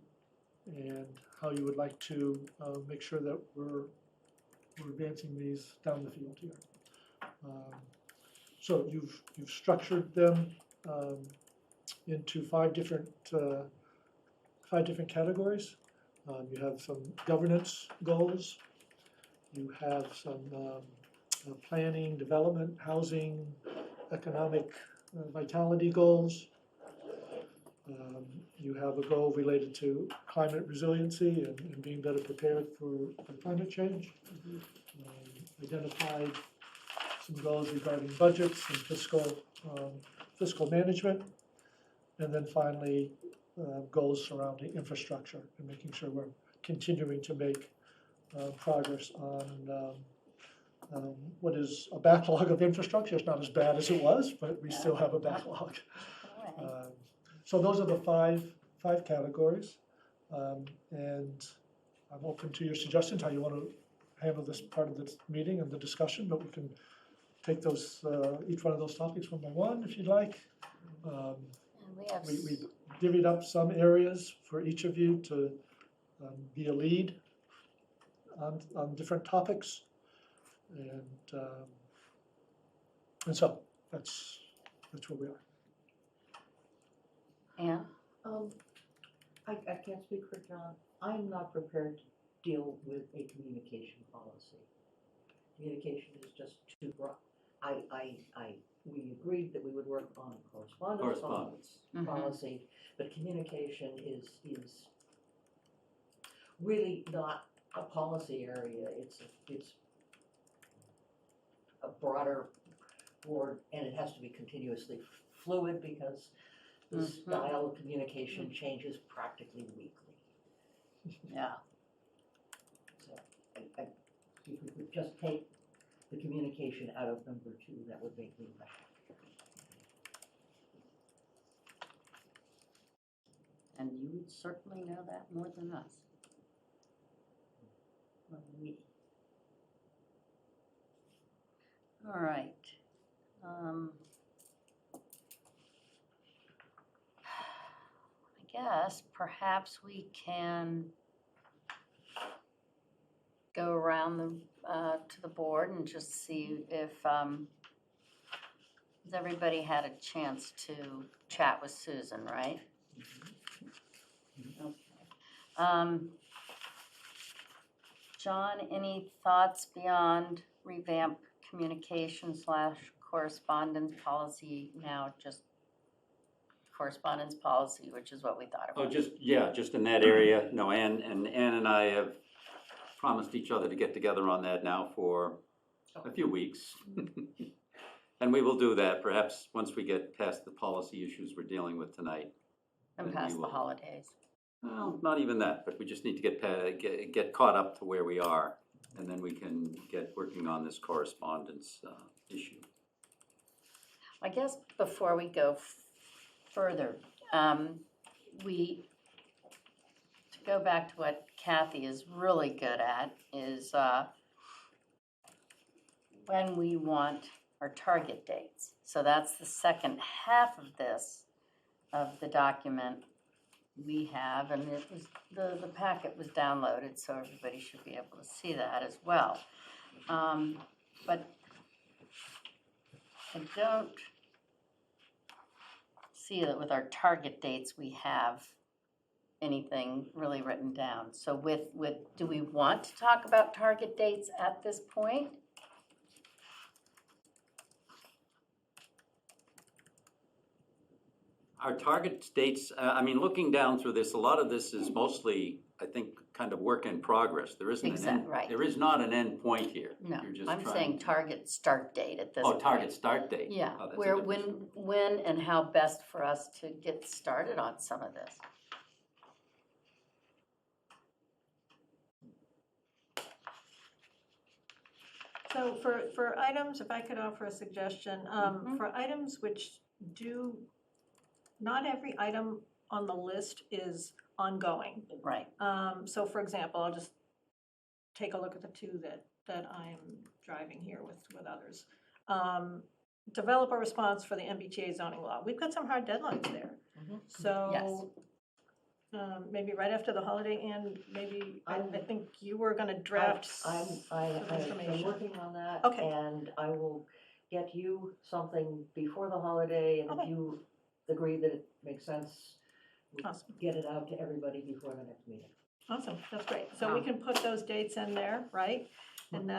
and how you would like to make sure that we're advancing these down the field here. So you've structured them into five different categories. You have some governance goals. You have some planning, development, housing, economic vitality goals. You have a goal related to climate resiliency and being better prepared for climate change. Identified some goals regarding budgets and fiscal management. And then finally, goals surrounding infrastructure and making sure we're continuing to make progress on what is a backlog of infrastructure. It's not as bad as it was, but we still have a backlog. So those are the five categories. And I'm open to your suggestions, how you want to handle this part of the meeting and the discussion, but we can take those, each one of those topics one by one if you'd like. And we have, We divvied up some areas for each of you to be a lead on different topics. And so that's where we are. Anne? I can't speak for John. I'm not prepared to deal with a communication policy. Communication is just too broad. We agreed that we would work on correspondence Mhm. policy, but communication is really not a policy area. It's a broader board, and it has to be continuously fluid because the Mhm. style of communication changes practically weekly. Yeah. So if we could just take the communication out of number 2, that would make me happy. And you would certainly know that more than us. Or we. All right. I guess perhaps we can go around to the board and just see if, has everybody had a chance to chat with Susan, right? Okay. John, any thoughts beyond revamp communication / correspondence policy, now just correspondence policy, which is what we thought Oh, about? just in that area. No, Ann and I have promised each other to get together on that now for a few weeks. And we will do that perhaps once we get past the policy issues we're dealing with tonight. And we past the will. holidays. Well, not even that, but we just need to get caught up to where we are, and then we can get working on this correspondence issue. I guess before we go further, to go back to what Kathy is really good at is when we want our target dates. So that's the second half of this, of the document we have, and it was, the packet was downloaded, so everybody should be able to see that as well. But I don't see that with our target dates we have anything really written down. So do we want to talk about target dates at this point? Our target dates, I mean, looking down through this, a lot of this is mostly, I think, kind of work in progress. There isn't an end, Right. there is not an end point here. No, You're just I'm trying saying to- target start date at this Oh, point. target start date. Yeah, Oh, that's a where, difference. when and how best for us to get started on some of this. So for items, if I could offer a suggestion, Mhm. for items which not every item on the list is ongoing. Right, So for example, I'll just take a look at the 2 that I'm driving here with others. Develop a response for the MBTA zoning law. We've got some hard deadlines there. So maybe right after the holiday, and maybe, I think you were gonna draft I'm information. working on that. Okay. And I will get you something before the holiday, and if Okay. you agree that it makes sense, we'll Awesome. get it out to everybody before the next meeting. Awesome, that's great. So we Wow. can put those dates in there, right? And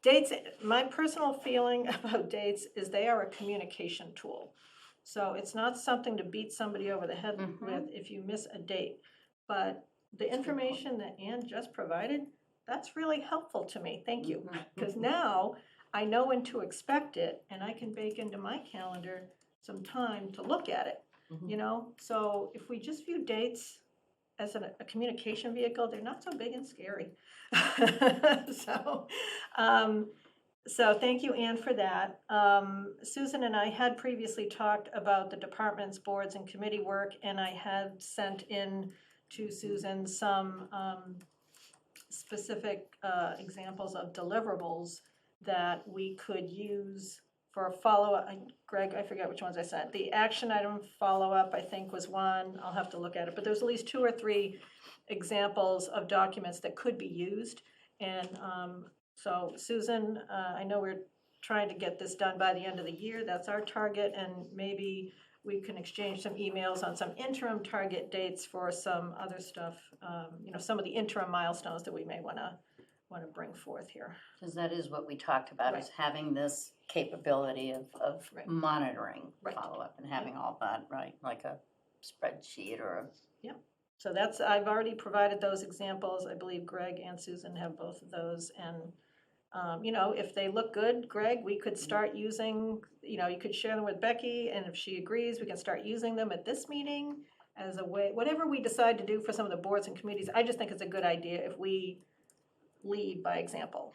dates, my personal feeling about dates is they are a communication tool. So it's not something to beat somebody over the head Mhm. with if you miss a date. But the information that Ann just provided, that's really helpful to me, thank you. Mhm. Because now I know when to expect it, and I can bake into my calendar some time to look at it, you know? So if we just view dates as a communication vehicle, they're not so big and scary. So, so thank you, Ann, for that. Susan and I had previously talked about the departments, boards, and committee work, and I had sent in to Susan some specific examples of deliverables that we could use for a follow-up. Greg, I forget which ones I sent. The action item follow-up, I think, was one. I'll have to look at it. But there's at least 2 or 3 examples of documents that could be used. And so Susan, I know we're trying to get this done by the end of the year. That's our target. And maybe we can exchange some emails on some interim target dates for some other stuff, you know, some of the interim milestones that we may want to bring forth here. Because that is what we talked about, is having this capability of Right. monitoring Right. follow-up and having all that, right, like a spreadsheet or a. So that's, I've already provided those examples. I believe Greg and Susan have both of those. And, you know, if they look good, Greg, we could start using, you know, you could share them with Becky, and if she agrees, we can start using them at this meeting as a way, whatever we decide to do for some of the boards and committees. I just think it's a good idea if we lead by example.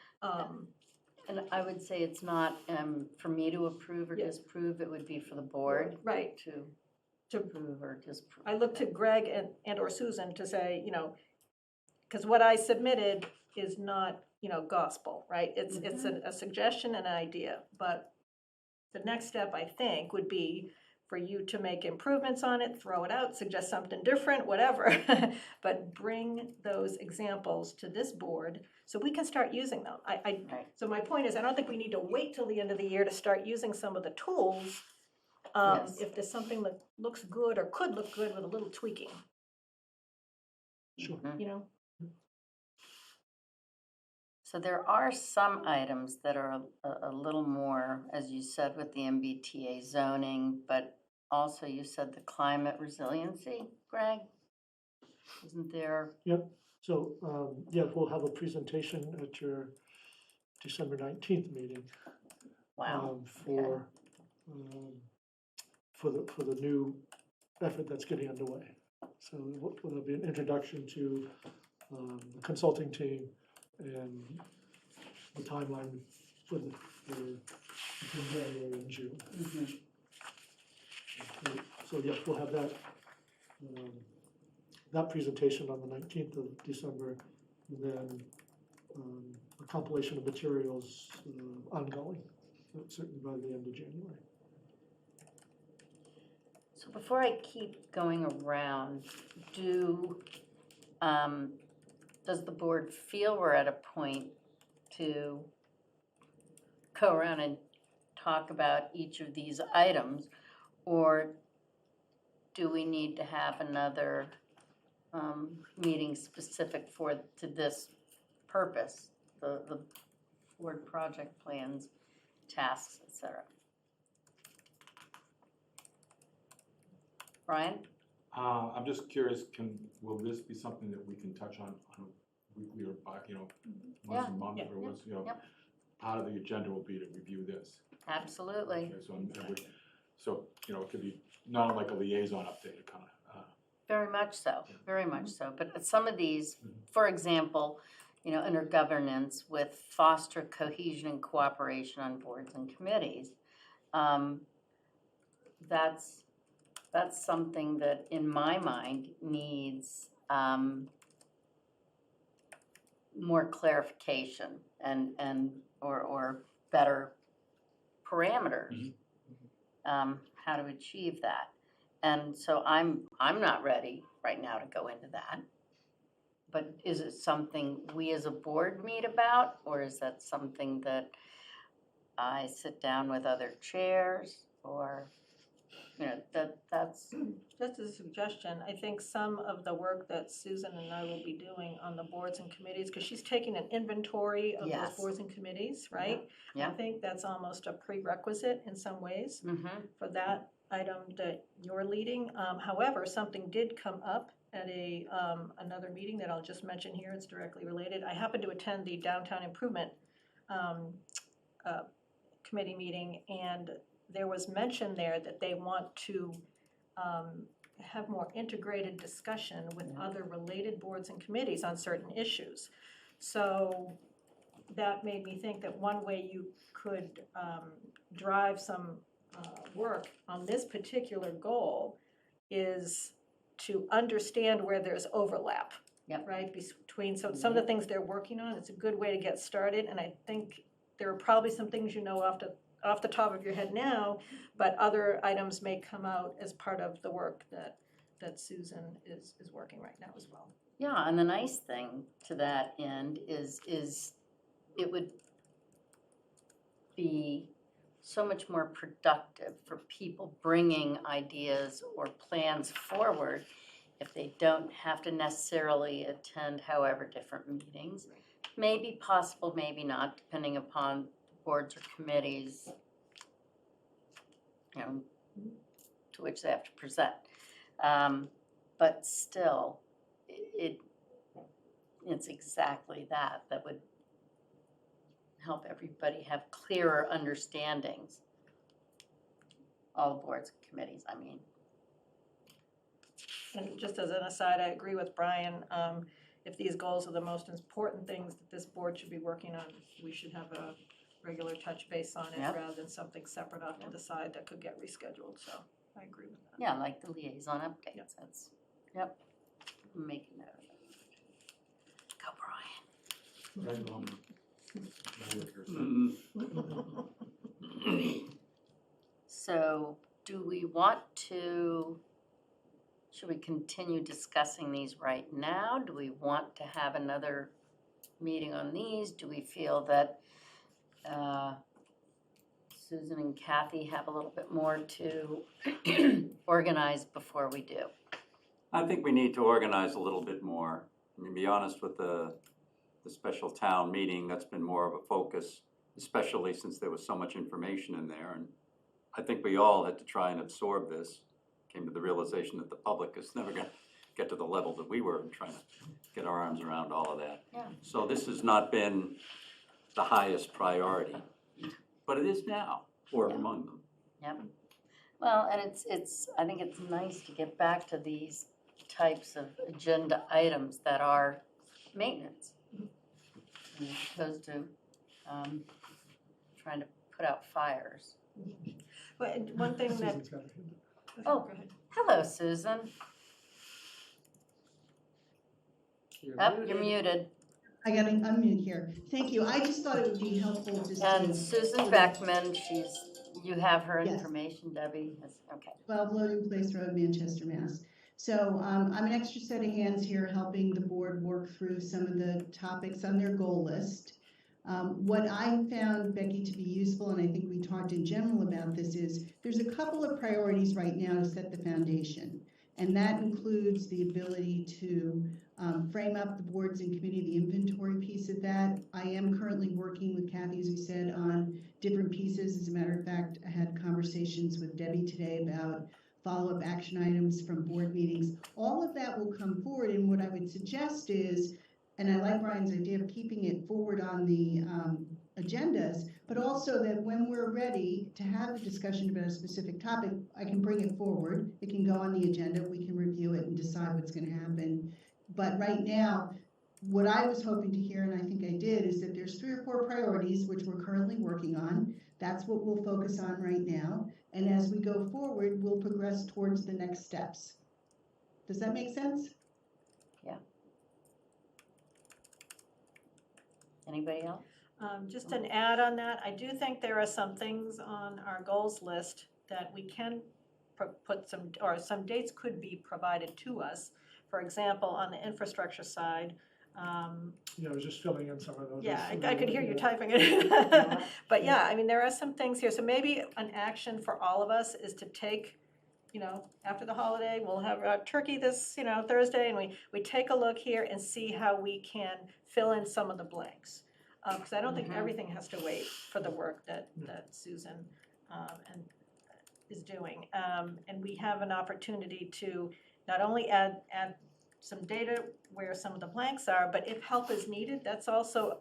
And I would say it's not for me to approve or Yeah. disapprove, it would be for the board Right. to To- approve or disapprove. I look to Greg and or Susan to say, you know, because what I submitted is not, you know, gospel, right? It's a suggestion and an idea, but the next step, I think, would be for you to make improvements on it, throw it out, suggest something different, whatever. But bring those examples to this board so we can start using them. Right. So my point is, I don't think we need to wait till the end of the year to start using some of the tools. Yes. If there's something that looks good or could look good with a little tweaking, Sure. Mhm. you know? So there are some items that are a little more, as you said, with the MBTA zoning, but also you said the climate resiliency, Greg? Isn't there? So, yeah, we'll have a presentation at your December 19th meeting. Wow. For the new effort that's getting underway. So there'll be an introduction to the consulting team and the timeline for between January and June. Mhm. So yes, we'll have that presentation on the 19th of December, and then a compilation of materials ongoing, certainly by the end of January. So before I keep going around, does the board feel we're at a point to go around and talk about each of these items? Or do we need to have another meeting specific to this purpose, the board project plans, tasks, et cetera? Brian? I'm just curious, will this be something that we can touch on a weekly or once Yeah, a month yeah, or once, yep. part of the agenda will be to review this. Absolutely. Okay, so, it could be not like a liaison update, kind of, Very much so, very much so. But some of these, for example, under governance with foster cohesion and cooperation on boards and committees, that's something that, in my mind, needs more clarification or better parameters. How to achieve that. And so I'm not ready right now to go into that. But is it something we as a board meet about, or is that something that I sit down with other chairs, or, that's. Just as a suggestion, I think some of the work that Susan and I will be doing on the boards and committees, because she's taking an inventory of those Yes. boards and committees, right? Yeah. I think that's almost a prerequisite in some ways Mm-hmm. for that item that you're leading. However, something did come up at another meeting that I'll just mention here, it's directly related. I happened to attend the Downtown Improvement Committee meeting, and there was mention there that they want to have more integrated discussion with other related boards and committees on certain issues. So that made me think that one way you could drive some work on this particular goal is to understand where there's overlap. Yep. Right, between, so some of the things they're working on, it's a good way to get started, and I think there are probably some things you know off the top of your head now, but other items may come out as part of the work that Susan is working right now as well. Yeah, and the nice thing to that end is it would be so much more productive for people bringing ideas or plans forward if they don't have to necessarily attend however different meetings. Maybe possible, maybe not, depending upon boards or committees, you know, to which they have to present. But still, it's exactly that would help everybody have clearer understandings. All boards and committees, I mean. And just as an aside, I agree with Brian, if these goals are the most important things that this board should be working on, we should have a regular touch base on it Yep. rather than something separate off to the side that could get rescheduled, so I agree with that. Yeah, like the liaison updates, Yep. that's, yep, make a note of it. Go, Brian. Right, now you're here, so- So, do we want to, should we continue discussing these right now? Do we want to have another meeting on these? Do we feel that Susan and Kathy have a little bit more to organize before we do? I think we need to organize a little bit more. I mean, to be honest, with the special town meeting, that's been more of a focus, especially since there was so much information in there. And I think we all had to try and absorb this, came to the realization that the public is never going to get to the level that we were trying to get our arms around all of that. Yeah. So this has not been the highest priority, but it is now, or Yeah. among them. Yep. Well, and it's, I think it's nice to get back to these types of agenda items that are maintenance, as opposed to trying to put out fires. But one thing that, Susan's got her hand up. Oh. go ahead. Hello, Susan. You're muted. I got to unmute here. Thank you. I just thought it would be helpful just to. And Susan Beckman, you have her Yes. information, Debbie? Okay. 12 Loading Place Road, Manchester, Mass. So I'm an extra set of hands here helping the board work through some of the topics on their goal list. What I found, Becky, to be useful, and I think we talked in general about this, is there's a couple of priorities right now to set the foundation. And that includes the ability to frame up the boards and committee, the inventory piece of that. I am currently working with Kathy, as we said, on different pieces. As a matter of fact, I had conversations with Debbie today about follow-up action items from board meetings. All of that will come forward, and what I would suggest is, and I like Brian's idea of keeping it forward on the agendas, but also that when we're ready to have a discussion about a specific topic, I can bring it forward. It can go on the agenda, we can review it and decide what's gonna happen. But right now, what I was hoping to hear, and I think I did, is that there's 3 or 4 priorities which we're currently working on. That's what we'll focus on right now. And as we go forward, we'll progress towards the next steps. Does that make sense? Anybody else? Just an add on that, I do think there are some things on our goals list that we can put some, or some dates could be provided to us. For example, on the infrastructure side, Yeah, I was just filling in some of those. yeah, I could hear you typing it. But yeah, I mean, there are some things here, so maybe an action for all of us is to take, after the holiday, we'll have a turkey this, Thursday, and we take a look here and see how we can fill in some of the blanks. Because I don't think everything has to wait for the work that Susan and is doing. And we have an opportunity to not only add some data where some of the blanks are, but if help is needed, that's also,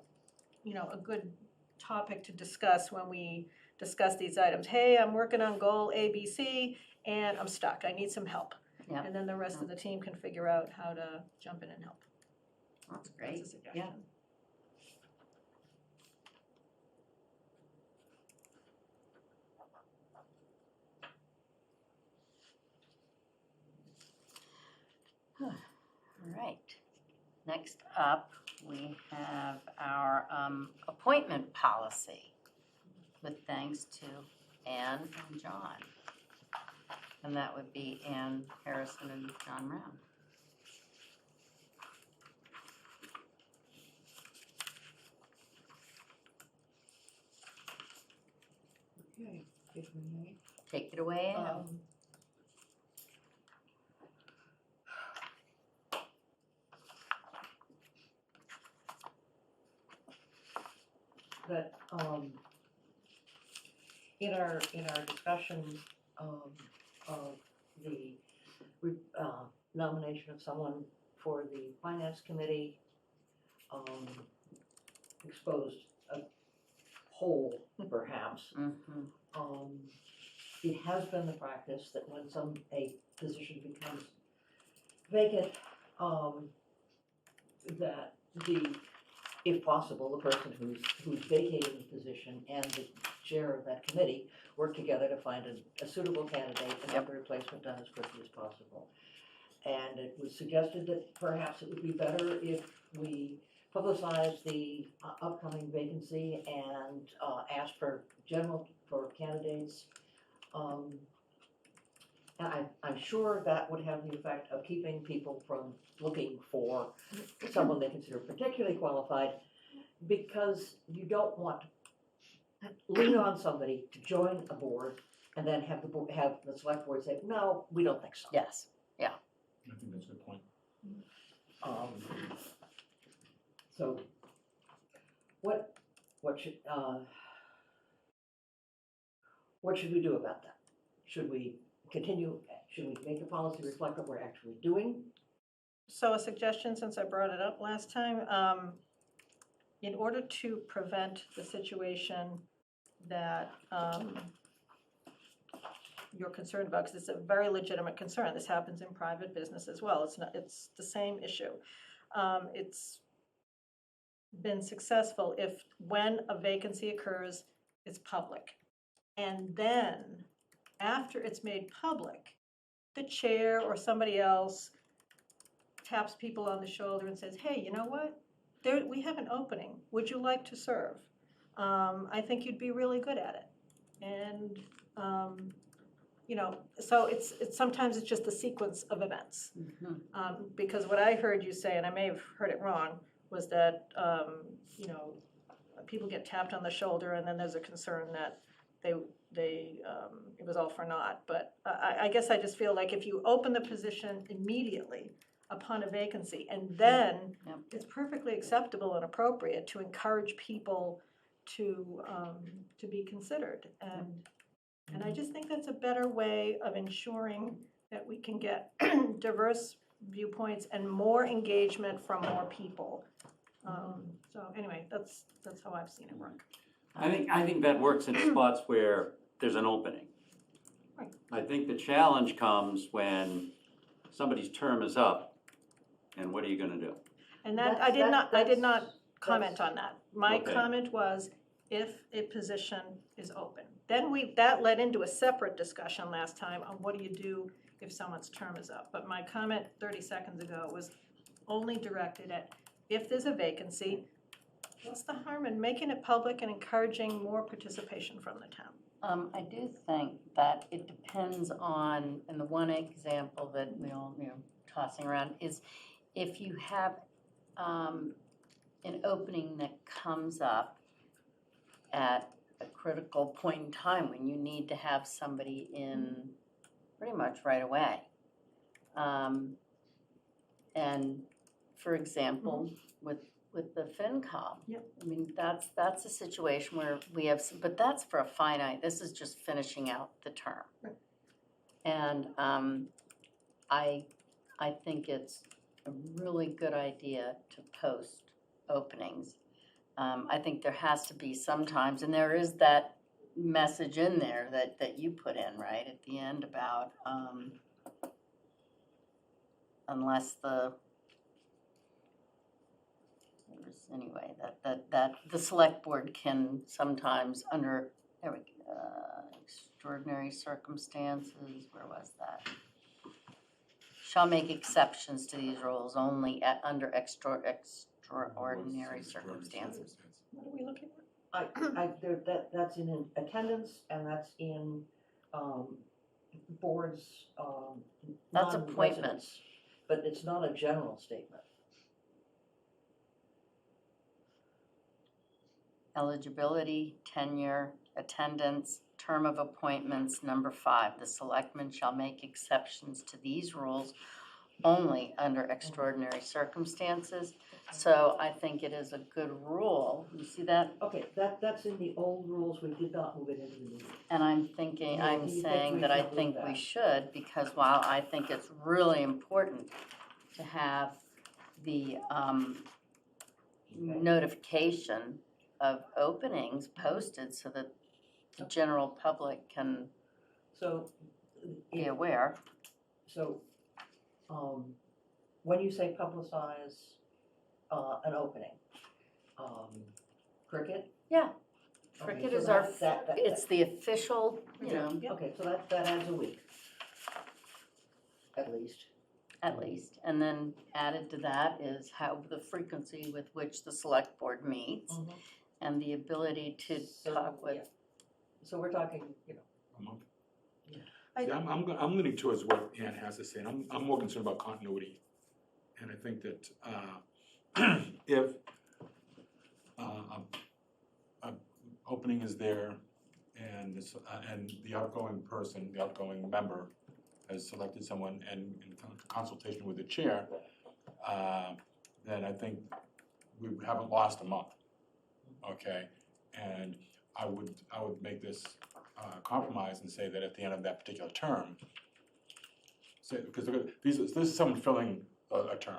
you know, a good topic to discuss when we discuss these items. Hey, I'm working on goal ABC and I'm stuck, I need some help. Yep. And then the rest of the team can figure out how to jump in and help. That's That's great. a suggestion. All right. Next up, we have our appointment policy with thanks to Ann and John. And that would be Ann Harrison and John Brown. Okay, if we may. Take it away, Ann. That, in our discussion, of the, nomination of someone for the finance committee, exposed a hole perhaps. Mhm. It has been the practice that when a position becomes vacant, that if possible, the person who's vacating the position and the chair of that committee work together to find a suitable candidate and have the replacement done as quickly as possible. And it was suggested that perhaps it would be better if we publicize the upcoming vacancy and ask for candidates. And I'm sure that would have the effect of keeping people from looking for someone they consider particularly qualified, because you don't want to lean on somebody to join a board and then have the select board say, no, we don't think so. Yes. I think that's a good point. So what should we do about that? Should we make the policy reflect what we're actually doing? So a suggestion, since I brought it up last time, in order to prevent the situation that you're concerned about, because it's a very legitimate concern, this happens in private business as well, it's the same issue. It's been successful if when a vacancy occurs, it's public. And then, after it's made public, the chair or somebody else taps people on the shoulder and says, hey, you know what? We have an opening. Would you like to serve? I think you'd be really good at it. And, you know, so it's sometimes it's just the sequence of events. Because what I heard you say, and I may have heard it wrong, was that, you know, people get tapped on the shoulder and then there's a concern that it was all for naught. But I guess I just feel like if you open the position immediately upon a vacancy, and then it's perfectly acceptable and appropriate to encourage people to be considered. And I just think that's a better way of ensuring that we can get diverse viewpoints and more engagement from more people. So anyway, that's how I've seen it work. I think that works in spots where there's an opening. Right. I think the challenge comes when somebody's term is up, and what are you gonna do? And that, I did not comment on that. My Okay. comment was if a position is open. Then that led into a separate discussion last time on what do you do if someone's term is up. But my comment 30 seconds ago was only directed at if there's a vacancy, what's the harm in making it public and encouraging more participation from the town? I do think that it depends on, and the one example that we all, tossing around is if you have an opening that comes up at a critical point in time when you need to have somebody in pretty much right away. And for example, with with the FinCom. Yep. I mean, that's a situation where we have, but that's for a finite, this is just finishing out the term. Right. And I think it's a really good idea to post openings. I think there has to be sometimes, and there is that message in there that you put in, right, at the end about, unless anyway, that the select board can sometimes under, extraordinary circumstances, where was that? Shall make exceptions to these rules only under extraordinary circumstances. What are we looking at? That's in attendance and that's in, boards, That's non-residents, appointments. but it's not a general statement. Eligibility, tenure, attendance, term of appointments, number 5, the selectmen shall make exceptions to these rules only under extraordinary circumstances. So I think it is a good rule. You see that? Okay, that's in the old rules, we did not move it into the new. And I'm thinking, Yeah, I'm you think saying we that I should do think we that. should, because while I think it's really important to have the notification of openings posted so that the general public can So, be aware. so, when you say publicize, an opening, cricket? Yeah. Okay, Cricket so is our, that- it's the official, you know, Okay, so that adds a week. At least. at least. And then added to that is how the frequency with which the select board meets and the ability to So, talk with. yeah. So we're talking, you know, I'm leaning towards what Ann has to say, and I'm more concerned about continuity. And I think that, if, a opening is there and this, and the outgoing person, the outgoing member has selected someone and in consultation with the chair, then I think we haven't lost a month, okay? And I would make this compromise and say that at the end of that particular term, say, because this is someone filling a term,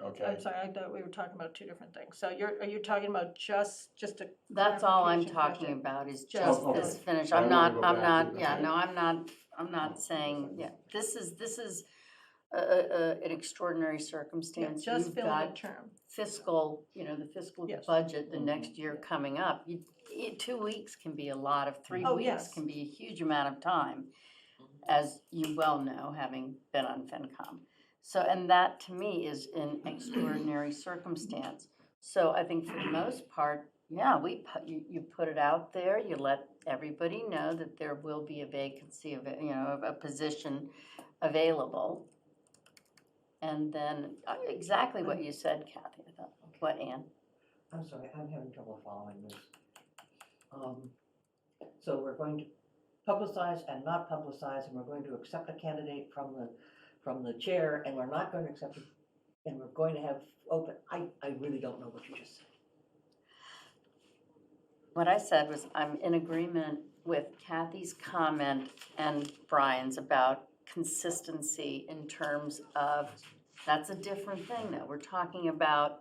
okay? I'm sorry, I thought we were talking about two different things. So are you talking about just a That's all I'm clarification talking question? about is Just just Oh, okay. this finish. I I'm wanna not, go I'm back not, to- yeah, okay. no, I'm not saying, yeah, this is an extraordinary Yeah, circumstance. just You've filling a got term. fiscal, the fiscal Yes. budget the next year coming up. 2 weeks can be a lot of, 3 Oh, weeks yes. can be a huge amount of time, as you well know, having been on FinCom. So, and that to me is an extraordinary circumstance. So I think for the most part, yeah, you put it out there, you let everybody know that there will be a vacancy of, a position available. And then exactly what you said, Kathy, I thought, what, Ann? I'm sorry, I'm having trouble following this. So we're going to publicize and not publicize, and we're going to accept a candidate from the chair, and we're not going to accept it, and we're going to have open, I really don't know what you just said. What I said was I'm in agreement with Kathy's comment and Brian's about consistency in terms of, that's a different thing though. We're talking about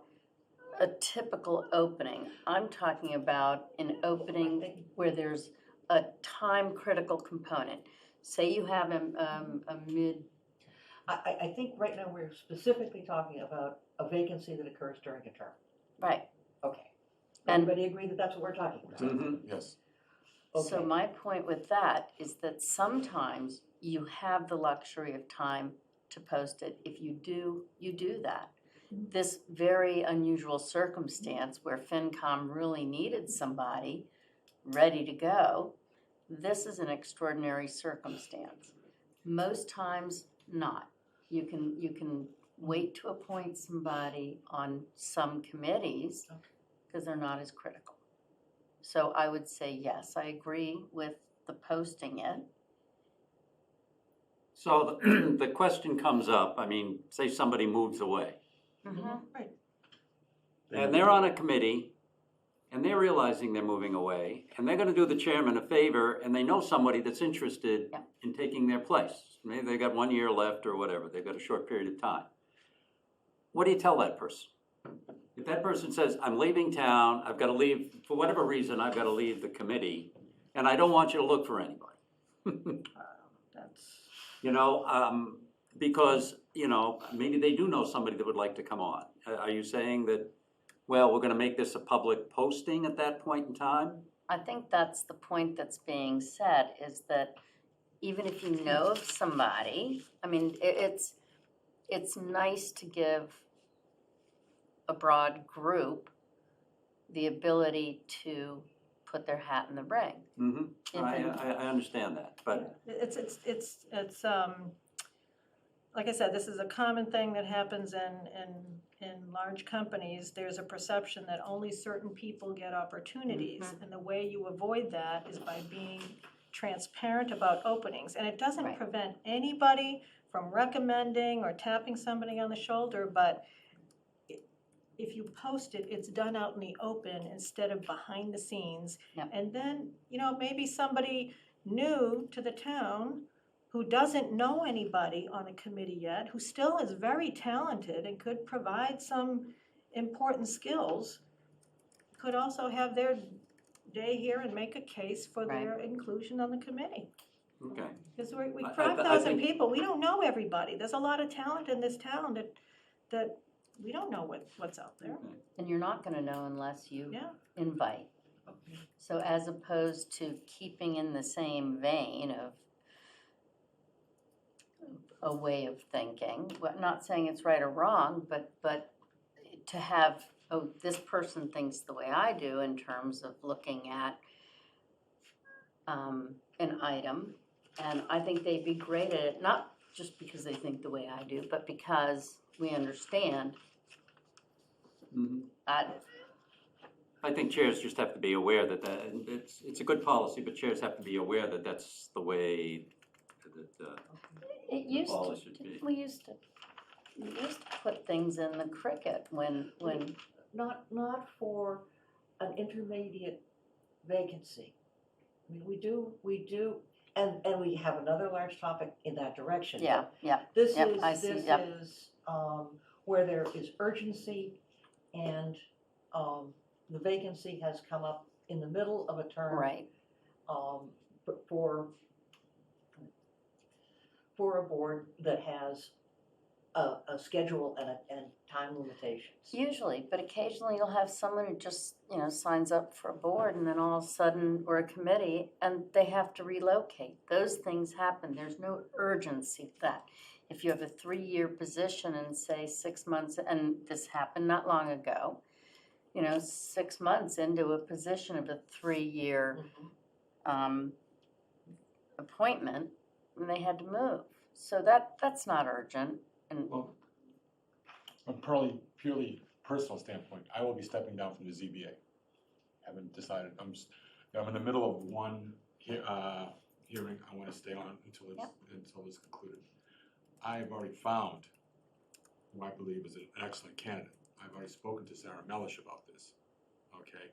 a typical opening. I'm talking about an opening where there's a time critical component. Say you have a mid, I think right now we're specifically talking about a vacancy that occurs during a term. right. Okay. And- Everybody agree that that's what we're talking about? Yes. So Okay. my point with that is that sometimes you have the luxury of time to post it. If you do, you do that. This very unusual circumstance where FinCom really needed somebody ready to go, this is an extraordinary circumstance. Most times not. You can wait to appoint somebody on some committees because they're not as critical. So I would say yes, I agree with the posting it. So the question comes up, I mean, say somebody moves away. Right. and they're on a committee, and they're realizing they're moving away, and they're gonna do the chairman a favor, and they know somebody that's interested Yeah. in taking their place. Maybe they got 1 year left or whatever, they've got a short period of time. What do you tell that person? If that person says, I'm leaving town, I've gotta leave, for whatever reason, I've gotta leave the committee, and I don't want you to look for anybody. That's, You know, because, you know, maybe they do know somebody that would like to come on. Are you saying that, well, we're gonna make this a public posting at that point in time? I think that's the point that's being said, is that even if you know of somebody, I mean, it's nice to give a broad group the ability to put their hat in the ring. Mm-hmm, If I it- understand that, but, it's, like I said, this is a common thing that happens in large companies. There's a perception that only certain people get opportunities, and the way you avoid that is by being transparent about openings. And it doesn't Right. prevent anybody from recommending or tapping somebody on the shoulder, but if you post it, it's done out in the open instead of behind the scenes. Yep. And then, you know, maybe somebody new to the town who doesn't know anybody on a committee yet, who still is very talented and could provide some important skills, could also have their day here and make a case for Right. their inclusion on the committee. okay. Because we I 5,000 think- people, we don't know everybody. There's a lot of talent in this town that we don't know what's out there. And you're not gonna know unless you Yeah. invite. So as opposed to keeping in the same vein of a way of thinking, not saying it's right or wrong, but to have, oh, this person thinks the way I do in terms of looking at an item, and I think they'd be great at it, not just because they think the way I do, but because we understand. Mhm. I I think chairs just have to be aware that it's a good policy, but chairs have to be aware that that's the way that, It used policy to, should be. we used to put things in the cricket when, Not for an intermediate vacancy. I mean, we do, and we have another large topic in that direction. yeah, yeah, This Yep, is, I see, this yep. is, where there is urgency and, the vacancy has come up in the middle of a term. right, For a board that has a schedule and time limitations. usually, but occasionally you'll have someone who just, signs up for a board and then all of a sudden, or a committee, and they have to relocate. Those things happen, there's no urgency to that. If you have a 3-year position and say 6 months, and this happened not long ago, 6 months into a position of a 3-year appointment, and they had to move. So that's not urgent, and Well, from purely personal standpoint, I will be stepping down from the ZBA. Haven't decided, I'm in the middle of one hearing I wanna stay on until it's concluded. I've already found who I believe is an excellent candidate. I've already spoken to Sarah Mellish about this, okay?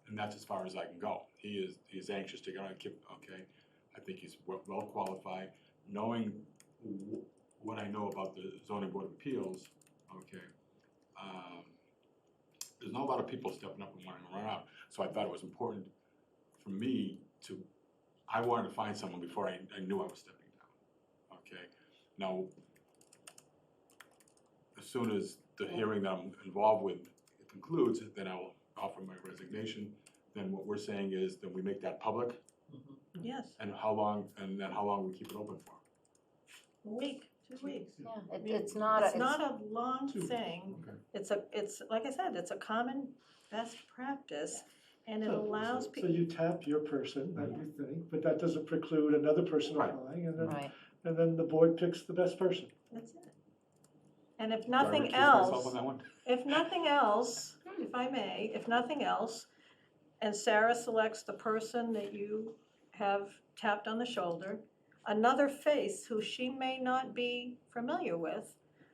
And that's as far as I can go. He is anxious to get on, okay? I think he's well qualified, knowing what I know about the zoning board of appeals, okay? There's not a lot of people stepping up and wanting to run out, so I thought it was important for me I wanted to find someone before I knew I was stepping down, okay? Now, as soon as the hearing that I'm involved with concludes, then I'll offer my resignation. Then what we're saying is that we make that public, Yes, and how long we keep it open for. a week, 2 weeks. yeah, it's not a. It's not a long 2 weeks. thing. Okay. It's, like I said, it's a common best practice, and it allows So people. you tap your person that you think, but that doesn't preclude another person Right. applying, Right, and then the board picks the best person. That's it. And if Do I nothing recuse myself else, on that one? if nothing else, if I may, if nothing else, and Sarah selects the person that you have tapped on the shoulder, another face who she may not be familiar with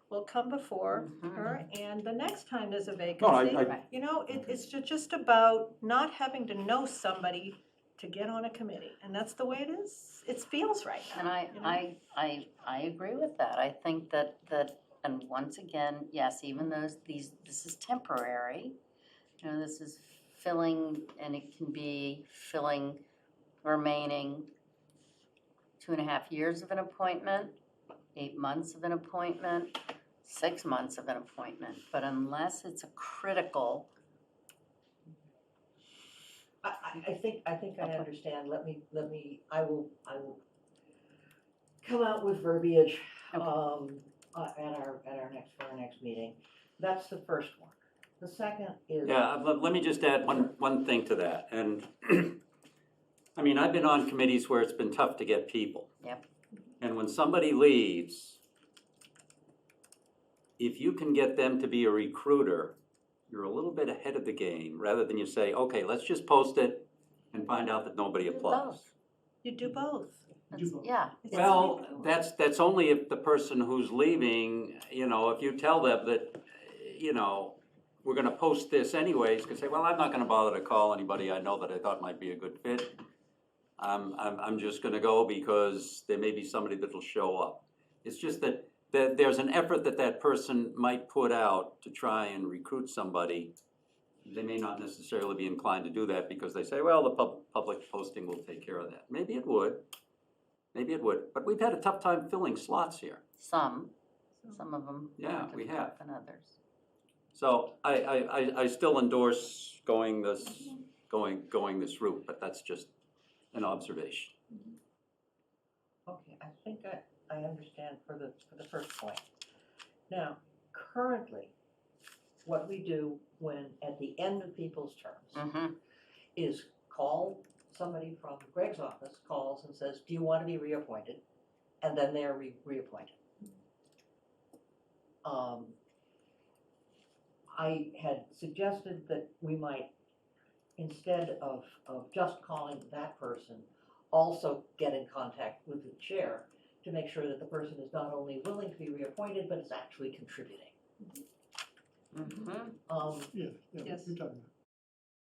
will come before Mhm. her, and the next time there's a No, vacancy, I, you know, it's just about not having to know somebody to get on a committee, and that's the way it is. It feels right now. And you know? I agree with that. I think that, and once again, yes, even those, this is temporary. You know, this is filling, and it can be filling remaining 2.5 years of an appointment, 8 months of an appointment, 6 months of an appointment. But unless it's a critical, I think I understand, I will come out with verbiage, Okay. at our next meeting. That's the first one. The second is. Yeah, let me just add one thing to that, and, I mean, I've been on committees where it's been tough to get people. Yep. And when somebody leaves, if you can get them to be a recruiter, you're a little bit ahead of the game, rather than you say, okay, let's just post it and find out that nobody Do applies. both. You do both. That's- yeah. It's- Well, that's only if the person who's leaving, you know, if you tell them that, you know, we're gonna post this anyways, you can say, well, I'm not gonna bother to call anybody I know that I thought might be a good fit. I'm just gonna go because there may be somebody that'll show up. It's just that there's an effort that person might put out to try and recruit somebody. They may not necessarily be inclined to do that because they say, well, the public posting will take care of that. Maybe it would, but we've had a tough time filling slots here. Some of them. Yeah, more we difficult have. than others. So I still endorse going this route, but that's just an observation. Okay, I think I understand for the first point. Now, currently, what we do when, at the end of people's terms, Mm-hmm. is call somebody from Greg's office, calls and says, do you want to be reappointed? And then they're reappointed. I had suggested that we might, instead of just calling that person, also get in contact with the chair to make sure that the person is not only willing to be reappointed, but is actually contributing. Mm-hmm. Yeah, Yes. we've done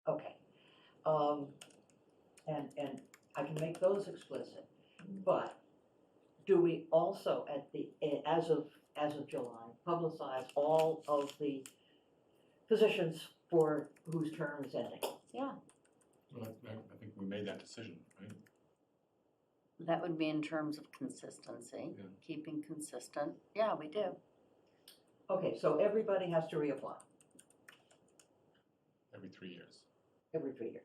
that. Okay. And I can make those explicit, but do we also as of July, publicize all of the positions for whose term is ending? Yeah, well, I think we made that decision, right? that would be in terms of consistency, Yeah. keeping consistent. Yeah, we do. Okay, so everybody has to reapply Every 3 years. every 3 years.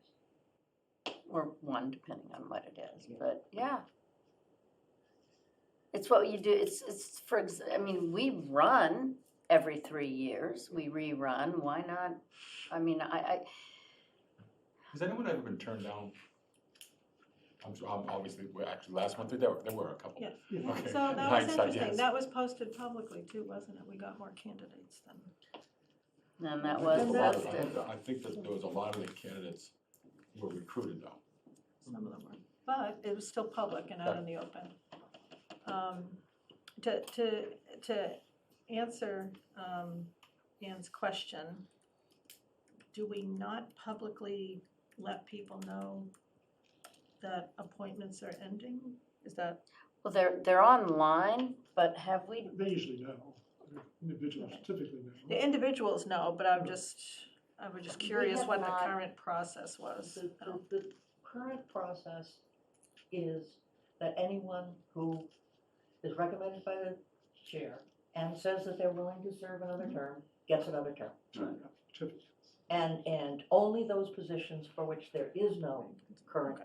Or one, depending on what it is, but yeah. It's what you do, it's I mean, we run every 3 years, we rerun, why not? I mean, Has anyone ever been turned down? I'm sure, obviously, actually, last month, there were a couple. Yeah. Yeah. Okay. So In that was hindsight, interesting. yes. That was posted publicly too, wasn't it? We got more candidates than. and that I was think a lot of- posted. I think that there was a lot of the candidates who were recruited though. Some of them were, but it was still public and out in the open. To answer Ann's question, do we not publicly let people know that appointments are ending? Is that, Well, they're online, but have we, They usually know, individuals typically know. the individuals know, but I was just curious have what the not- current process was. The current process is that anyone who is recommended by the chair and says that they're willing to serve another term, gets another term. Typically. And only those positions for which there is no current,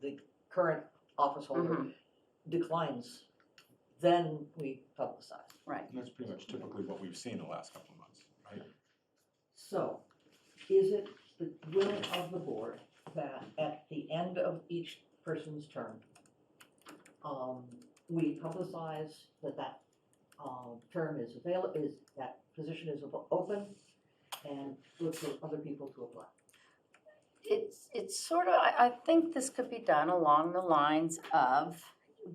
the current office holder Mhm. declines, then we publicize. right, And that's pretty much typically what we've seen the last couple of months, right? So, is it the will of the board that at the end of each person's term, we publicize that term is that position is open, and look for other people to apply? it's sort of, I think this could be done along the lines of,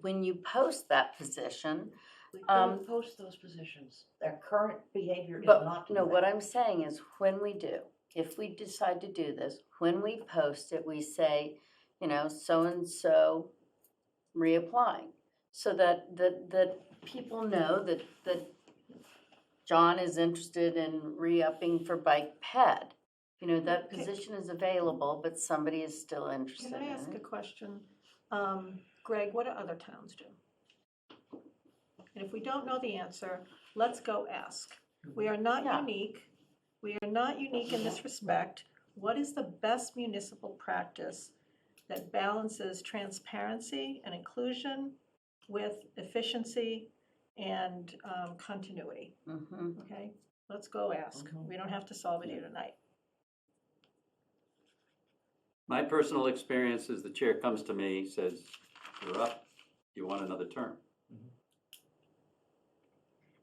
when you post that position, We Um, don't post those positions. Their current behavior is but, not to no, do what that. I'm saying is when we do, if we decide to do this, when we post it, we say, you know, so-and-so reapplying. So that people know that John is interested in re-upping for bike ped. You know, that Okay. position is available, but somebody is still interested Can I in ask a it. question? Greg, what do other towns do? And if we don't know the answer, let's go ask. We are not Yeah. unique. We are not unique in this respect. What is the best municipal practice that balances transparency and inclusion with efficiency and continuity? Mhm. Okay, let's go ask. Mhm. We don't have to solve it here tonight. My personal experience is the chair comes to me, says, you're up, you want another term?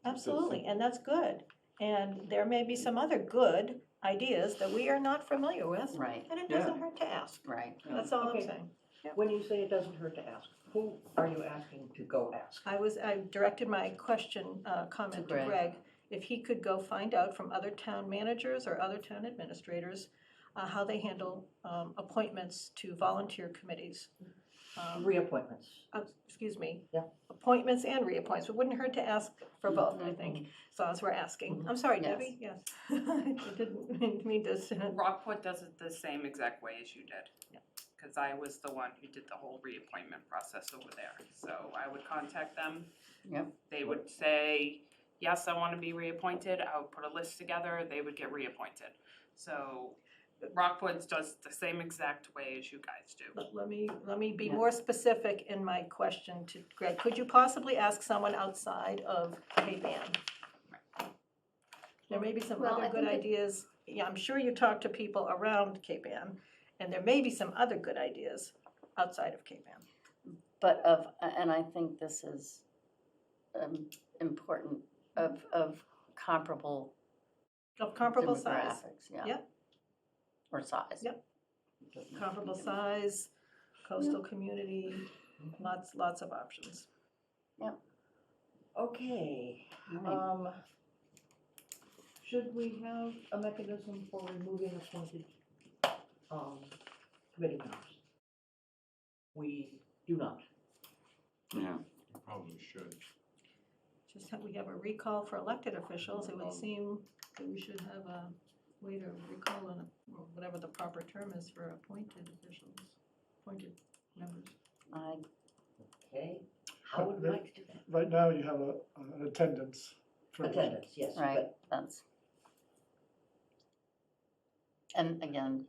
Absolutely, and that's good. And there may be some other good ideas that we are not familiar with, Right, and it Yeah. doesn't hurt to ask. right. That's all I'm Okay. saying. When you say it doesn't hurt to ask, who are you asking to go ask? I directed my question, comment to Greg. Greg, if he could go find out from other town managers or other town administrators, how they handle, appointments to volunteer committees. Reappointments. Excuse me. Yeah. Appointments and reappointments. It wouldn't hurt to ask for both, I think, as long as we're asking. I'm sorry, Yes. Debbie, yes. I didn't mean to. Rockport does it the same exact way as you did. Yeah. Cause I was the one who did the whole reappointment process over there, so I would contact them. Yep. They would say, yes, I wanna be reappointed, I would put a list together, they would get reappointed. So Rockport does the same exact way as you guys do. Let me be Yeah. more specific in my question to Greg. Could you possibly ask someone outside of Cape Ann? There may be some Well, other I good think it- ideas. Yeah, I'm sure you talk to people around Cape Ann, and there may be some other good ideas outside of Cape Ann. But and I think this is important, of comparable Of comparable size, demographics, yeah. Yep. Or size. Yep. comparable size, coastal community, lots of options. Okay, Right. should we have a mechanism for removing appointed, committee members? We do not. Yeah. You probably should. Just that we have a recall for elected officials, it would seem that we should have a way to recall or whatever the proper term is for appointed officials, appointed members. Okay, how would we like to do that? Right now, you have an attendance. provision. Attendance, yes, Right, but that's. And again,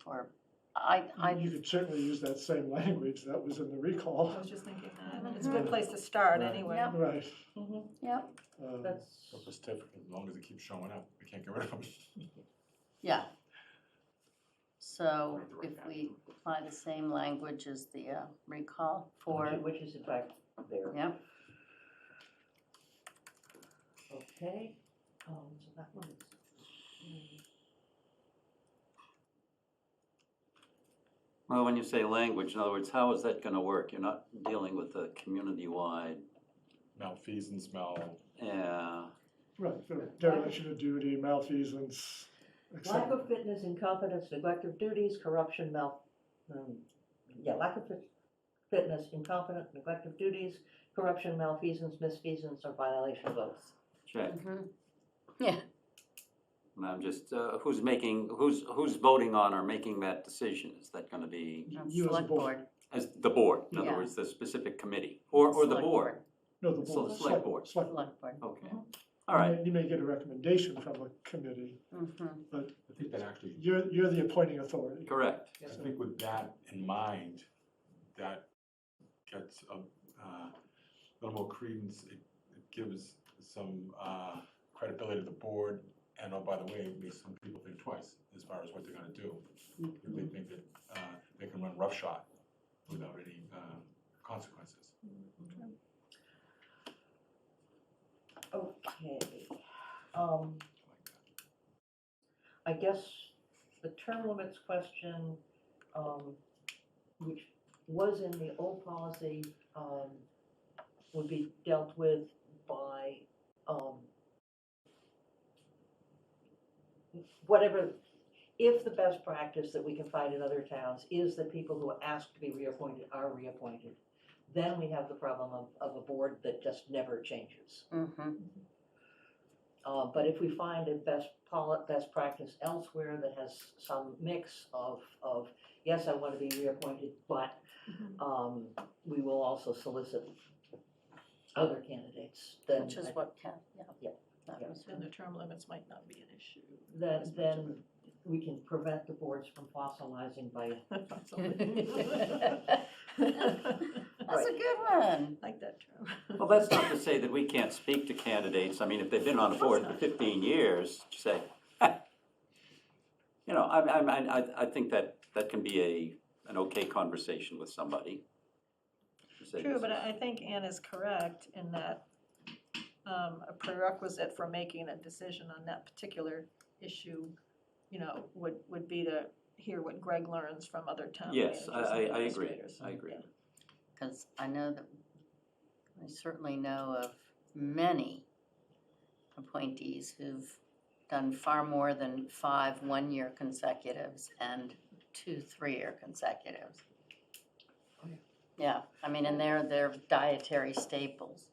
I You could certainly use that same language that was in the recall. I was just thinking that, it's a good place to start Right. anyway. Yep. Right. Yep, that's, So if it's difficult, as long as it keeps showing up, we can't get rid of them. yeah. So Right, the right if we apply the same language as the recall for, which is in fact there. yep, Okay, so that one is. Well, when you say language, in other words, how is that gonna work? You're not dealing with a community-wide, Malfeasance, Right, so dereliction of duty, malfeasance, et Lack cetera. of fitness, incompetence, neglect of duties, corruption, lack of fitness, incompetence, neglect of duties, corruption, malfeasance, misfeasance, or violation of oaths. check. yeah, And I'm just, who's voting on or making that decision? Is that gonna be that's You as a select board. board. as the board? In other Yeah. words, the specific committee, or the Select board? No, the So board. the select board. Select board. Select board. Okay, all right. You may get a recommendation from a committee, Mm-hmm. I think that actually, you're the appointing authority. Correct. I think with that in mind, that gets a little more credence. It gives some credibility to the board. And oh, by the way, it makes some people think twice as far as what they're gonna do. If they think that they can run roughshod without any consequences. Okay, I guess the term limits question, which was in the old policy, would be dealt with by, whatever, if the best practice that we can find in other towns is that people who ask to be reappointed are reappointed, then we have the problem of a board that just never changes. Mm-hmm. But if we find a best practice elsewhere that has some mix of, yes, I want to be reappointed, but, we will also solicit other candidates, then. Which is what Ken, Yeah. that Yeah. was- Then the term limits might not be an issue. Then we can prevent the boards from fossilizing by, That's a good one. Like that term. Well, that's not to say that we can't speak to candidates. I mean, if they've been on the board for 15 years, say, you know, I think that can be an okay conversation with somebody. To say True, this but is- I think Ann is correct in that a prerequisite for making a decision on that particular issue, you know, would be to hear what Greg learns from other town managers Yes, and I agree, administrators. I agree. Because I know that, I certainly know of many appointees who've done far more than 5 one-year consecutives and 2 3-year consecutives. Yeah, I mean, and they're dietary staples.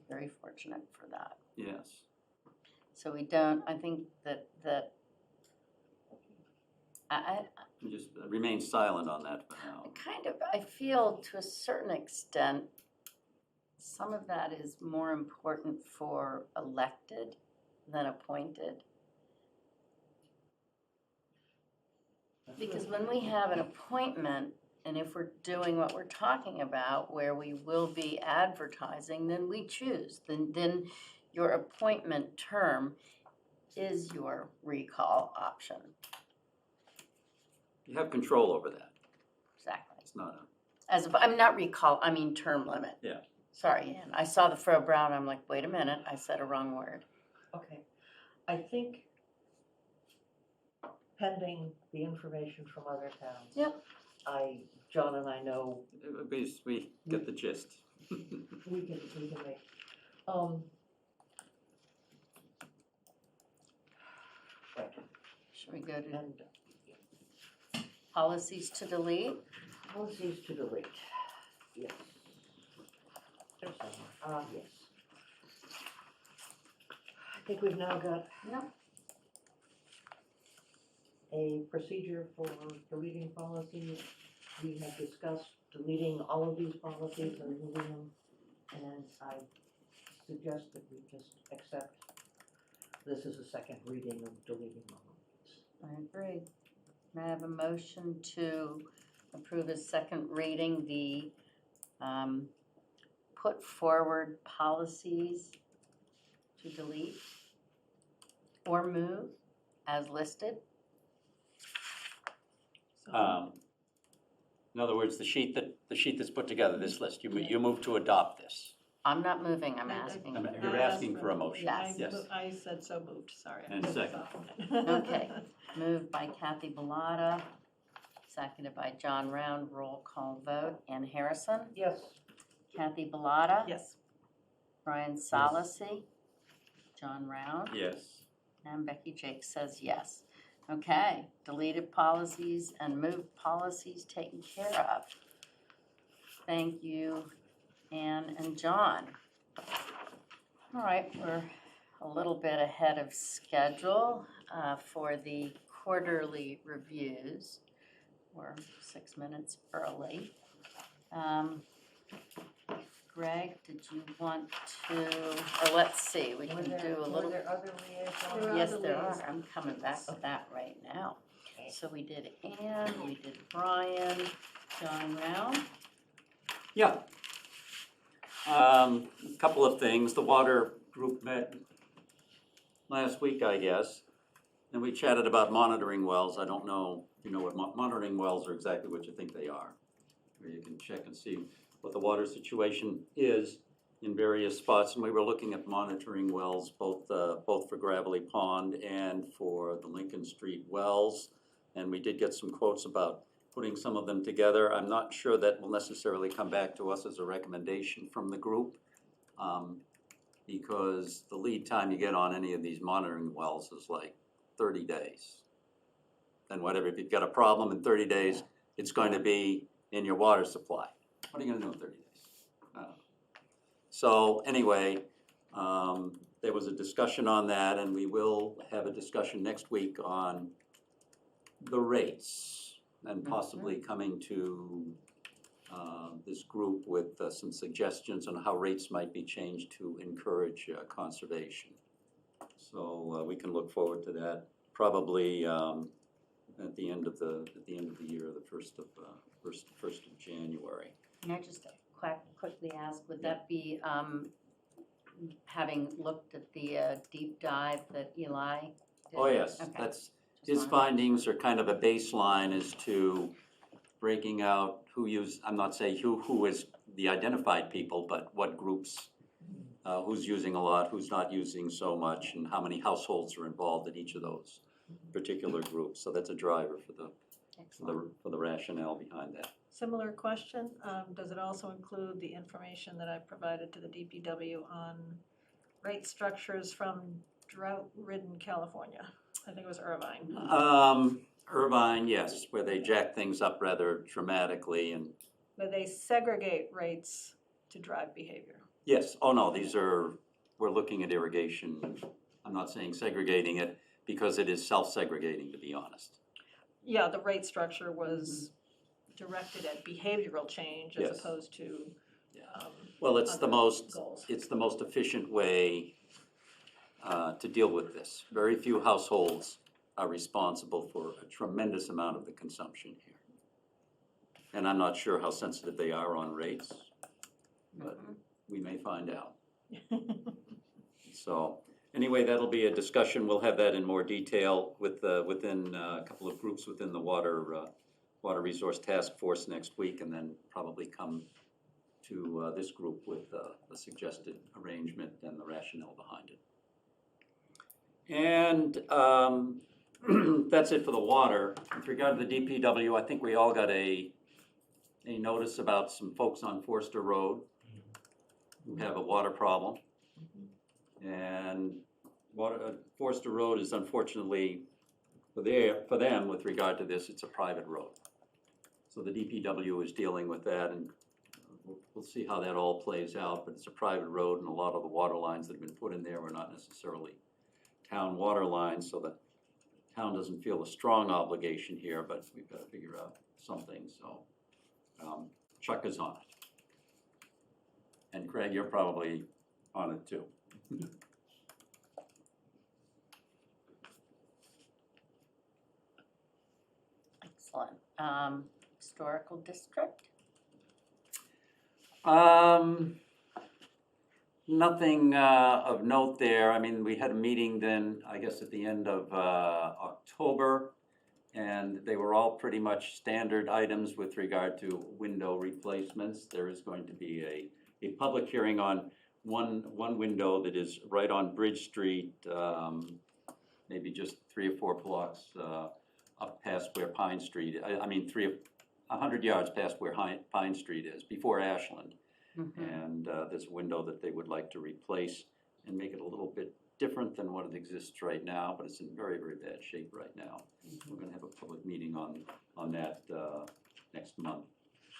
Very fortunate for that. Yes. So we don't, I think that I You just remain silent on that for now. I feel to a certain extent, some of that is more important for elected than appointed. Because when we have an appointment, and if we're doing what we're talking about, where we will be advertising, then we choose. Then your appointment term is your recall option. You have control over that. Exactly. It's not I'm not recall, I mean term limit. Yeah. Sorry, Ann. I saw the Fro Brown, I'm like, wait a minute, I said a wrong word. okay. I think pending the information from other towns. Yep. John and I know we get the gist. we can make, right, Should we go to and policies to delete? policies to delete, yes. There's somewhere, yes. I think we've now got Yep. a procedure for deleting policies. We have discussed deleting all of these policies and moving them, and I suggest that we just accept this is a second reading of deleting all of these. I agree. May I have a motion to approve as second reading the put forward policies to delete or move as listed? In other words, the sheet that's put together, this list, you move to adopt this. I'm not moving, I'm asking. You're asking for a motion. Yes. Yes. I said so moved, sorry. I And put this second. off. Okay, moved by Kathy Bellata, seconded by John Round, roll call vote. Ann Harrison, Yes, Kathy Bellata, Yes, Brian Solacey, John Round, Yes. and Becky Jakes says yes. Okay, deleted policies and moved policies taken care of. Thank you, Ann and John. All right, we're a little bit ahead of schedule for the quarterly reviews. We're 6 minutes early. Greg, did you want to, or let's see, we can do a little. Were there other liaisons? There are Yes, other there are. liaisons. I'm coming back to that right now. Okay. So we did Ann, we did Brian, John Round. Yeah. A couple of things. The water group met last week, I guess, and we chatted about monitoring wells. I don't know, if you know what monitoring wells are, exactly what you think they are. Where you can check and see what the water situation is in various spots. And we were looking at monitoring wells, both for Gravelly Pond and for the Lincoln Street wells. And we did get some quotes about putting some of them together. I'm not sure that will necessarily come back to us as a recommendation from the group, because the lead time you get on any of these monitoring wells is like 30 days. And whatever, if you've got a problem in 30 days, it's going to be in your water supply. What are you gonna do in 30 days? I don't know. So anyway, there was a discussion on that, and we will have a discussion next week on the rates, and possibly coming to this group with some suggestions on how rates might be changed to encourage conservation. So we can look forward to that, probably at the end of the year, the first of January. Can I just quickly ask, would that be, having looked at the deep dive that Eli did? Oh, yes, Okay. that's, Just his wanted- findings are kind of a baseline as to breaking out I'm not saying who is the identified people, but what groups, who's using a lot, who's not using so much, and how many households are involved in each of those particular groups. So that's a driver for the rationale behind that. Similar question, does it also include the information that I provided to the DPW on rate structures from drought-ridden California? I think it was Irvine. Irvine, yes, where they jack things up rather dramatically, and Where they segregate rates to drive behavior. yes, oh no, we're looking at irrigation. I'm not saying segregating it, because it is self-segregating, to be honest. Yeah, the rate structure was directed at behavioral change as Yes. opposed to, Well, it's the other most, goals. it's the most efficient way to deal with this. Very few households are responsible for a tremendous amount of the consumption here. And I'm not sure how sensitive they are on rates, but we may find out. So, anyway, that'll be a discussion. We'll have that in more detail within a couple of groups within the Water Resource Task Force next week, and then probably come to this group with a suggested arrangement and the rationale behind it. And that's it for the water. With regard to the DPW, I think we all got a notice about some folks on Forster Road who have a water problem. And Forster Road is unfortunately, for them, with regard to this, it's a private road. So the DPW is dealing with that, and we'll see how that all plays out, but it's a private road, and a lot of the water lines that have been put in there were not necessarily town water lines, so the town doesn't feel a strong obligation here, but we've got to figure out something, so Chuck is on it. And Craig, you're probably on it too. Excellent. Historical district? Nothing of note there. I mean, we had a meeting then, I guess at the end of October, and they were all pretty much standard items with regard to window replacements. There is going to be a public hearing on one window that is right on Bridge Street, maybe just 3 or 4 blocks up past where Pine Street, 100 yards past where Pine Street is, before Ashland. And there's a window that they would like to replace and make it a little bit different than what it exists right now, but it's in very, very bad shape right now. We're gonna have a public meeting on that next month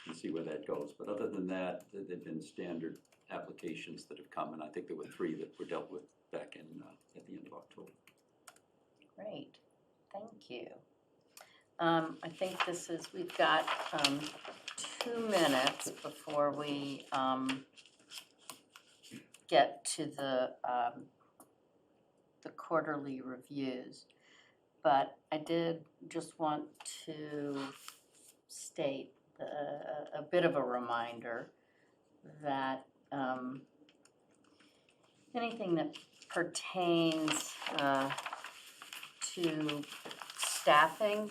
and see where that goes. But other than that, there've been standard applications that have come, and I think there were 3 that were dealt with back in at the end of October. Great, thank you. I think we've got 2 minutes before we get to the quarterly reviews. But I did just want to state a bit of a reminder that anything that pertains to staffing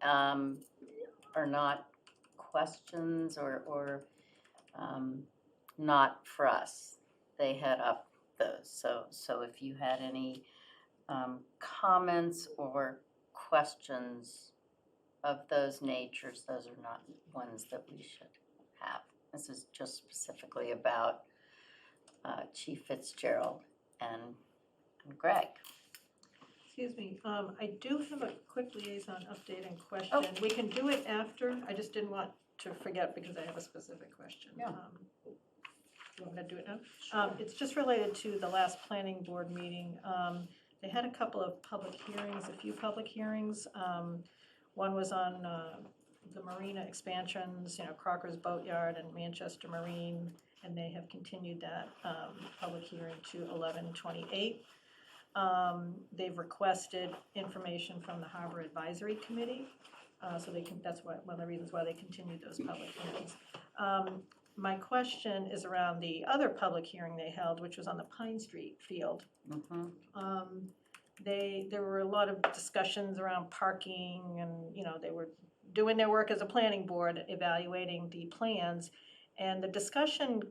are not questions or not for us. They head up those. So if you had any comments or questions of those natures, those are not ones that we should have. This is just specifically about Chief Fitzgerald and Greg. Excuse me, I do have a quick liaison update and question. Oh. We can do it after, I just didn't want to forget because I have a specific question. Yeah. You want me to do it now? It's just related to the last planning board meeting. They had a couple of public hearings, a few public hearings. One was on the marina expansions, Crocker's Boatyard and Manchester Marine, and they have continued that public hearing to 11/28. They've requested information from the Harbor Advisory Committee, so they can, that's one of the reasons why they continued those public hearings. My question is around the other public hearing they held, which was on the Pine Street field. There were a lot of discussions around parking and, they were doing their work as a planning board, evaluating the plans. And the discussion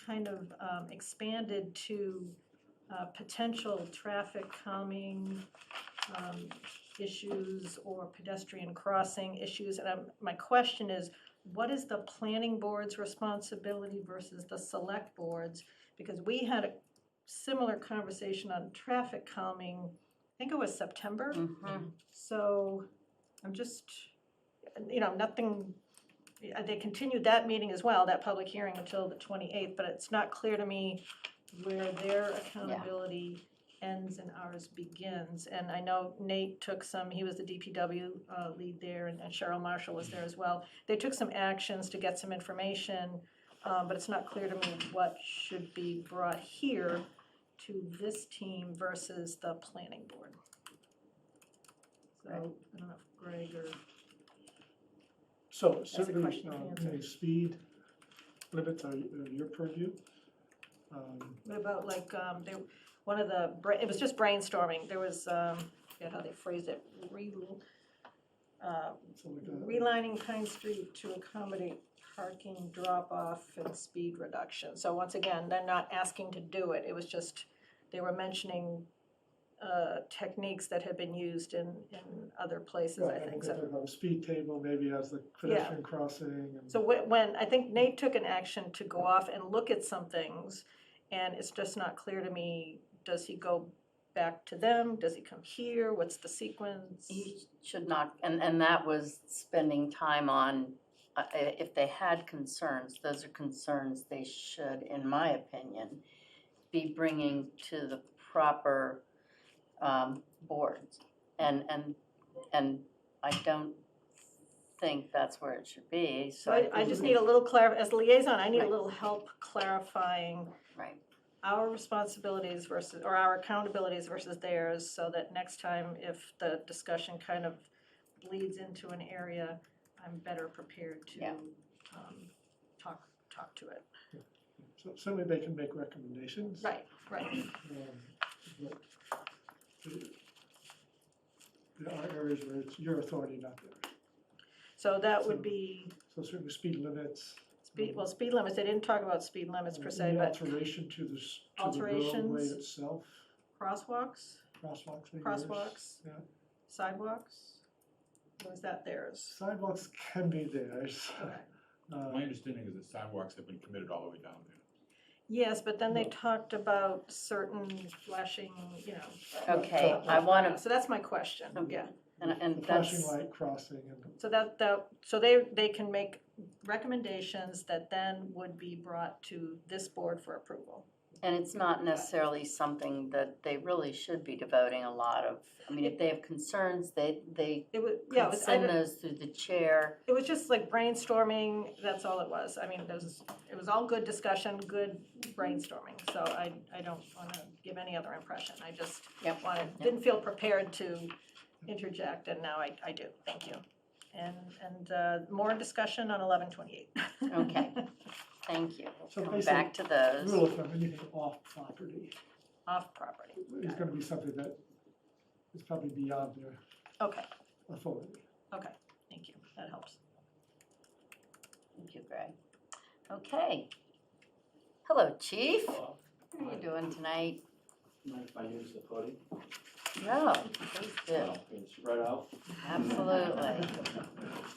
kind of expanded to potential traffic calming issues or pedestrian crossing issues. And my question is, what is the planning board's responsibility versus the select board's? Because we had a similar conversation on traffic calming, I think it was September. So I'm just, nothing, they continued that meeting as well, that public hearing until the 28th, but it's not clear to me where their accountability ends and ours begins. And I know Nate took some, he was the DPW lead there, and Cheryl Marshall was there as well. They took some actions to get some information, but it's not clear to me what should be brought here to this team versus the planning board. So, I don't know if Greg or... So a certainly, question to answer. the speed limits are your purview. What about it was just brainstorming, there was, I forget how they phrased it, relining Pine Street to accommodate parking drop-off and speed reduction. So once again, they're not asking to do it, it was just, they were mentioning techniques that have been used in other places, I think. So speed table maybe as the pedestrian crossing. And so when, I think Nate took an action to go off and look at some things, and it's just not clear to me, does he go back to them? Does he come here? What's the sequence? He should not, and that was spending time on, if they had concerns, those are concerns they should, in my opinion, be bringing to the proper boards. And I don't think that's where it should be, so. I just need a little as liaison, I need a little help clarifying Right. our responsibilities versus, or our accountabilities versus theirs, so that next time if the discussion kind of bleeds into an area, I'm better prepared to talk to it. So certainly they can make recommendations. Right. But there are areas where it's your authority, not theirs. So that would be So certainly speed limits. speed limits, they didn't talk about speed limits per se, Any but alteration to the roadway alterations, itself, crosswalks, crosswalks maybe. there's- yeah. sidewalks, or is that theirs? Sidewalks can be theirs. My understanding is that sidewalks have been committed all the way down there. Yes, but then they talked about certain flashing, Okay, I wanna, so that's my question, yeah. and The flashing that's, light crossing and. So so they can make recommendations that then would be brought to this board for approval. and it's not necessarily something that they really should be devoting a lot of, I mean, if they have concerns, they It was, could send those through the chair. it was just like brainstorming, that's all it was. I mean, it was all good discussion, good brainstorming, so I don't wanna give any other impression. I just didn't feel prepared to interject, and now I do, thank you. And more discussion on 11/28. Okay, thank you. So Come basically, back to those. Rule of thumb, anything off property Off property. is gonna be something that is probably beyond their Okay, authority. thank you, that helps. Thank you, Greg. Okay. Hello, Chief. How are you doing tonight? Mind if I use the podium? No, please do, Well, can you spread out? absolutely.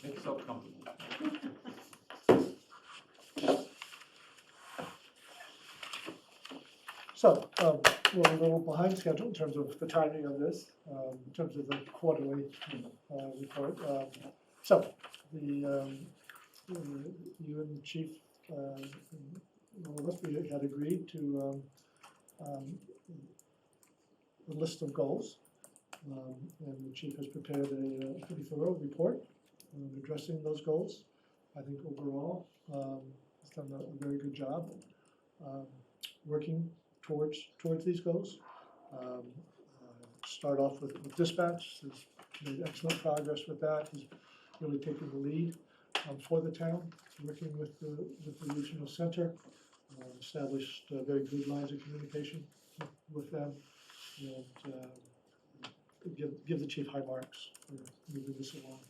Make yourself comfortable. So, we're a little behind schedule in terms of the timing of this, in terms of the quarterly report. So, you and the chief, all of us, we had agreed to a list of goals. And the chief has prepared a pretty thorough report addressing those goals. I think overall, he's done a very good job working towards these goals. Start off with dispatch, he's made excellent progress with that. He's really taken the lead for the town, working with the regional center, established very good lines of communication with them, and give the chief high marks for moving this along.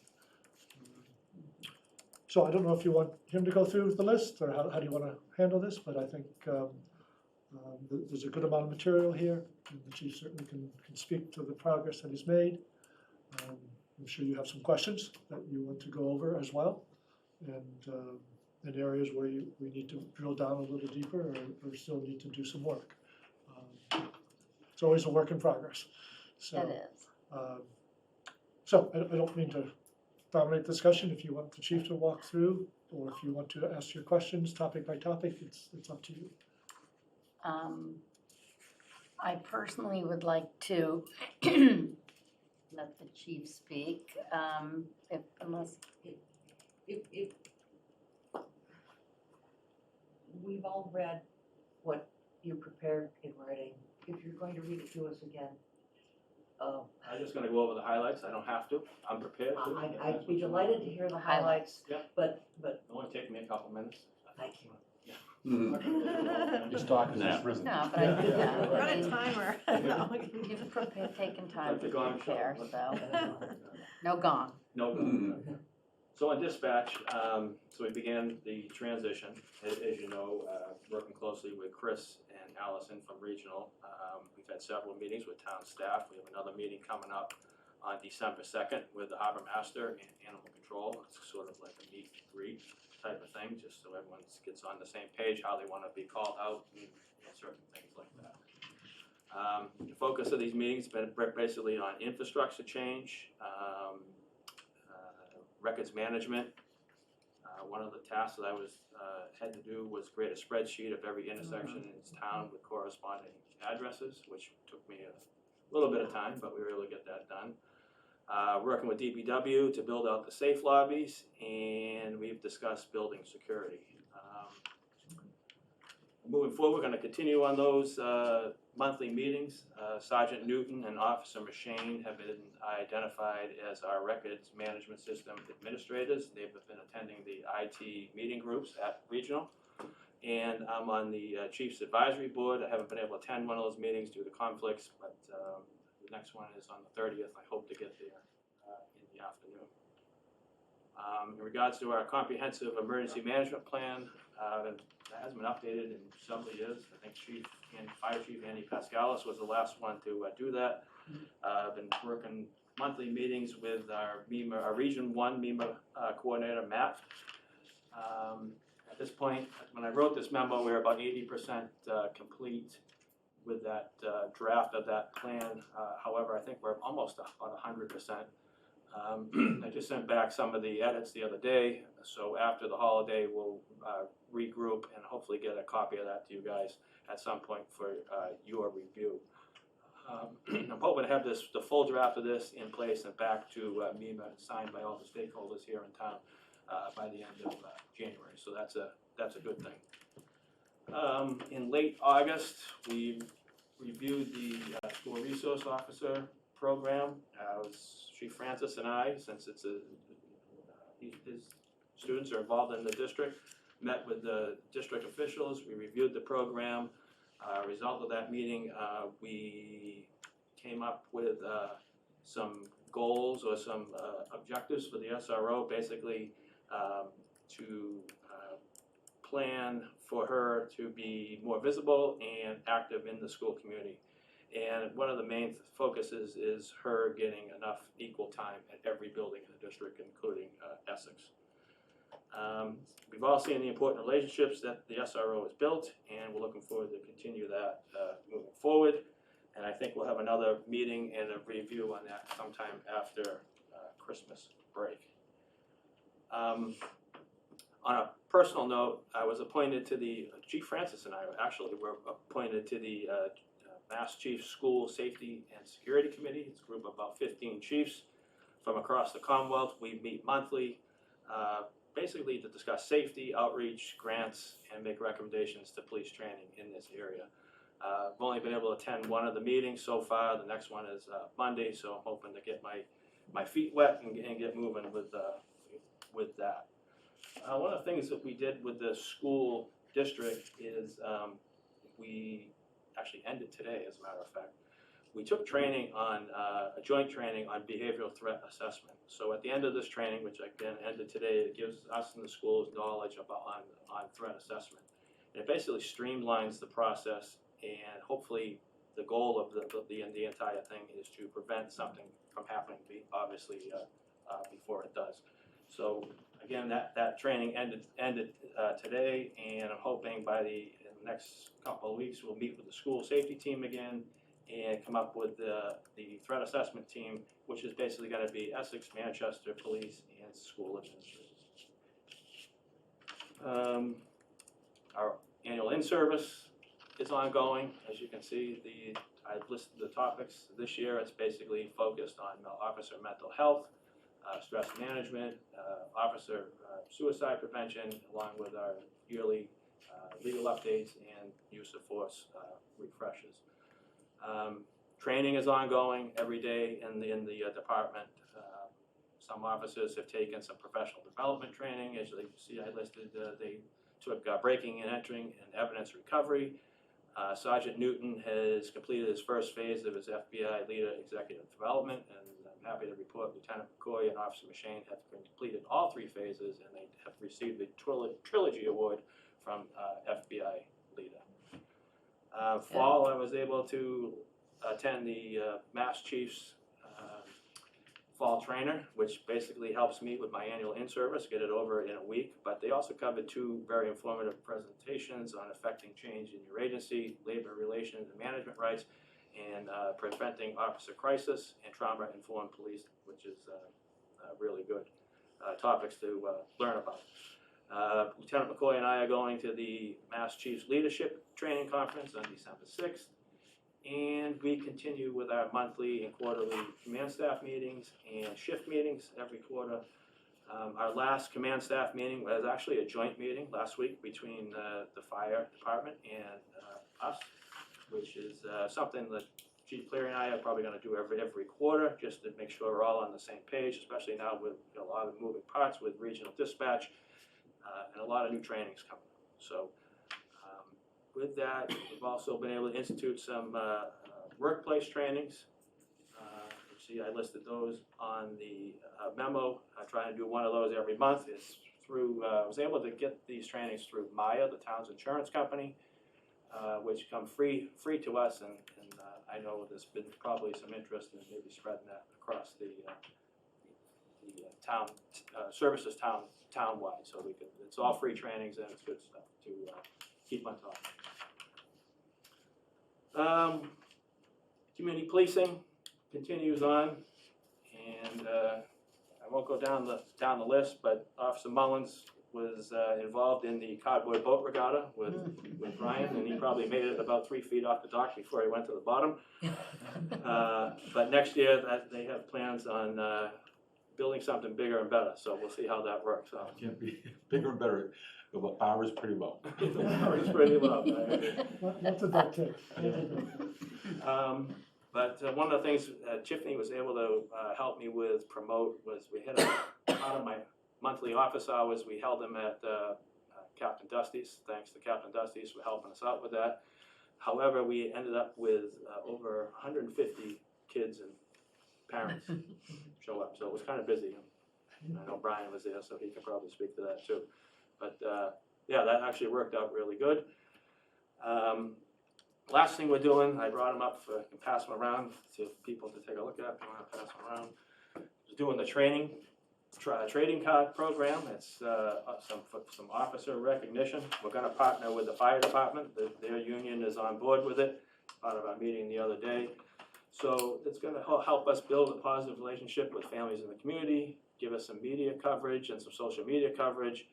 So I don't know if you want him to go through the list, or how do you want to handle this, but I think there's a good amount of material here, and the chief certainly can speak to the progress that he's made. I'm sure you have some questions that you want to go over as well, and areas where we need to drill down a little deeper, or still need to do some work. It's always a work in progress. So, It is. So I don't mean to dominate the discussion. If you want the chief to walk through, or if you want to ask your questions topic by topic, it's up to you. I personally would like to let the chief speak, unless, If we've all read what you prepared in writing, if you're going to read it to us again, I'm just gonna go over the highlights, I don't have to, I'm prepared to. I'd be delighted to hear the highlights, Yeah. but It'll only take me a couple minutes. thank you. Your stock has Yeah. just risen. no, but I, yeah, Run I a mean, timer. you've taken time Like to the gong prepare, show. so, no gong. No. So on dispatch, so we began the transition, as you know, working closely with Chris and Allison from Regional. We've had several meetings with town staff. We have another meeting coming up on December 2nd with the harbor master and animal control. It's sort of like a meet and greet type of thing, just so everyone gets on the same page, how they want to be called out and certain things like that. The focus of these meetings has been basically on infrastructure change, records management. One of the tasks that I had to do was create a spreadsheet of every intersection in this town with corresponding addresses, which took me a little bit of time, but we were able to get that done. Working with DPW to build out the safe lobbies, and we've discussed building security. Moving forward, we're going to continue on those monthly meetings. Sergeant Newton and Officer Machine have been identified as our records management system administrators. They've been attending the IT meeting groups at Regional. And I'm on the Chiefs Advisory Board. I haven't been able to attend one of those meetings due to conflicts, but the next one is on the 30th. I hope to get there in the afternoon. In regards to our comprehensive emergency management plan, that hasn't been updated in several years. I think Fire Chief Andy Pascalis was the last one to do that. I've been working monthly meetings with our MEMA, our Region 1 MEMA coordinator, Matt. At this point, when I wrote this memo, we were about 80% complete with that draft of that plan. However, I think we're almost about 100%. I just sent back some of the edits the other day, so after the holiday, we'll regroup and hopefully get a copy of that to you guys at some point for your review. I'm hoping to have the full draft of this in place and back to MEMA and signed by all the stakeholders here in town by the end of January, so that's a good thing. In late August, we reviewed the school resource officer program. Chief Francis and I, since it's his students are involved in the district, met with the district officials. We reviewed the program. Result of that meeting, we came up with some goals or some objectives for the SRO, basically to plan for her to be more visible and active in the school community. And one of the main focuses is her getting enough equal time at every building in the district, including Essex. We've all seen the important relationships that the SRO has built, and we're looking forward to continue that moving forward. And I think we'll have another meeting and a review on that sometime after Christmas break. On a personal note, I was appointed to the, Chief Francis and I actually were appointed to the Mass Chief School Safety and Security Committee. It's a group of about 15 chiefs from across the Commonwealth. We meet monthly, basically to discuss safety, outreach, grants, and make recommendations to police training in this area. I've only been able to attend one of the meetings so far. The next one is Monday, so I'm hoping to get my feet wet and get moving with that. One of the things that we did with the school district is we actually ended today, as a matter of fact. We took training on, a joint training on behavioral threat assessment. So at the end of this training, which again ended today, it gives us in the schools knowledge about on threat assessment. And it basically streamlines the process, and hopefully the goal of the entire thing is to prevent something from happening, obviously, before it does. So again, that training ended today, and I'm hoping by the next couple of weeks we'll meet with the school safety team again and come up with the threat assessment team, which is basically going to be Essex, Manchester Police, and school administrators. Our annual in-service is ongoing. As you can see, I've listed the topics. This year it's basically focused on officer mental health, stress management, officer suicide prevention, along with our yearly legal updates and use of force refreshes. Training is ongoing every day in the department. Some officers have taken some professional development training. As you see, I listed, they took breaking and entering and evidence recovery. Sergeant Newton has completed his first phase of his FBI Leader Executive Development, and I'm happy to report Lieutenant McCoy and Officer Machine have completed all 3 phases, and they have received the Trilogy Award from FBI Leader. Fall, I was able to attend the Mass Chiefs Fall Trainer, which basically helps me with my annual in-service, get it over in a week. But they also covered 2 very informative presentations on affecting change in your agency, labor relations and management rights, and preventing officer crisis and trauma-informed policing, which is really good topics to learn about. Lieutenant McCoy and I are going to the Mass Chiefs Leadership Training Conference on December 6th. And we continue with our monthly and quarterly command staff meetings and shift meetings every quarter. Our last command staff meeting was actually a joint meeting last week between the fire department and us, which is something that Chief Cleary and I are probably going to do every quarter, just to make sure we're all on the same page, especially now with a lot of moving parts with regional dispatch and a lot of new trainings coming up. So with that, we've also been able to institute some workplace trainings. You see, I listed those on the memo. I try to do one of those every month. It's through, I was able to get these trainings through Maya, the town's insurance company, which come free to us, and I know there's been probably some interest in maybe spreading that across the town services townwide. So we can, it's all free trainings, and it's good stuff to keep on top. Community policing continues on, and I won't go down the list, but Officer Mullins was involved in the cardboard boat regatta with Brian, and he probably made it about 3 feet off the dock before he went to the bottom. But next year, they have plans on building something bigger and better, so we'll see how that works out. It can't be bigger and better. The bar is pretty low. The bar is pretty low. What's a duck kick? But one of the things Tiffany was able to help me with promote was we had out of my monthly office hours, we held them at Captain Dusty's. Thanks to Captain Dusty's for helping us out with that. However, we ended up with over 150 kids and parents show up, so it was kind of busy. I know Brian was there, so he can probably speak to that too. But yeah, that actually worked out really good. Last thing we're doing, I brought them up for, I can pass them around to people to take a look at, if you wanna pass them around. We're doing the trading card program, it's, some officer recognition. We're gonna partner with the fire department, their union is on board with it, part of our meeting the other day. So it's gonna help us build a positive relationship with families in the community, give us some media coverage and some social media coverage.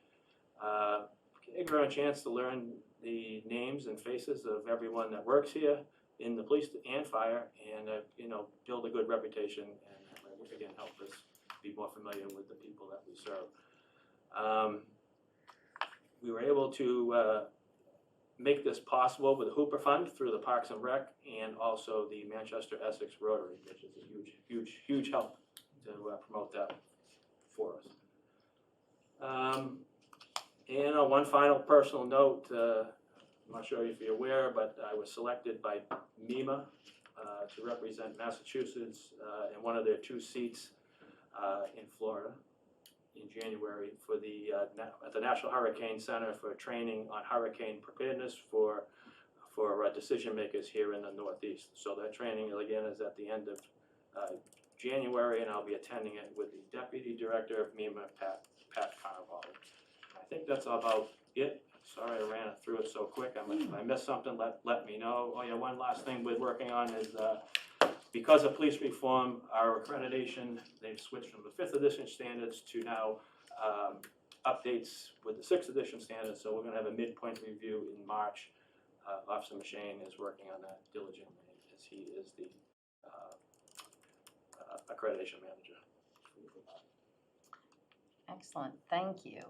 Give her a chance to learn the names and faces of everyone that works here in the police and fire, and build a good reputation, and again, help us be more familiar with the people that we serve. We were able to make this possible with the Hooper Fund through the Parks and Rec, and also the Manchester Essex Rotary, which is a huge help to promote that for us. And one final personal note, I'm not sure if you're aware, but I was selected by MEMA to represent Massachusetts in one of their 2 seats in Florida in January for at the National Hurricane Center for training on hurricane preparedness for decision makers here in the Northeast. So that training again is at the end of January, and I'll be attending it with the Deputy Director of MEMA, Pat Carnevale. I think that's about it. Sorry I ran through it so quick. If I missed something, let me know. Oh yeah, one last thing we're working on is because of police reform, our accreditation, they've switched from the 5th edition standards to now updates with the 6th edition standards. So we're going to have a midpoint review in March. Officer Machine is working on that diligently, as he is the accreditation manager. Excellent, thank you.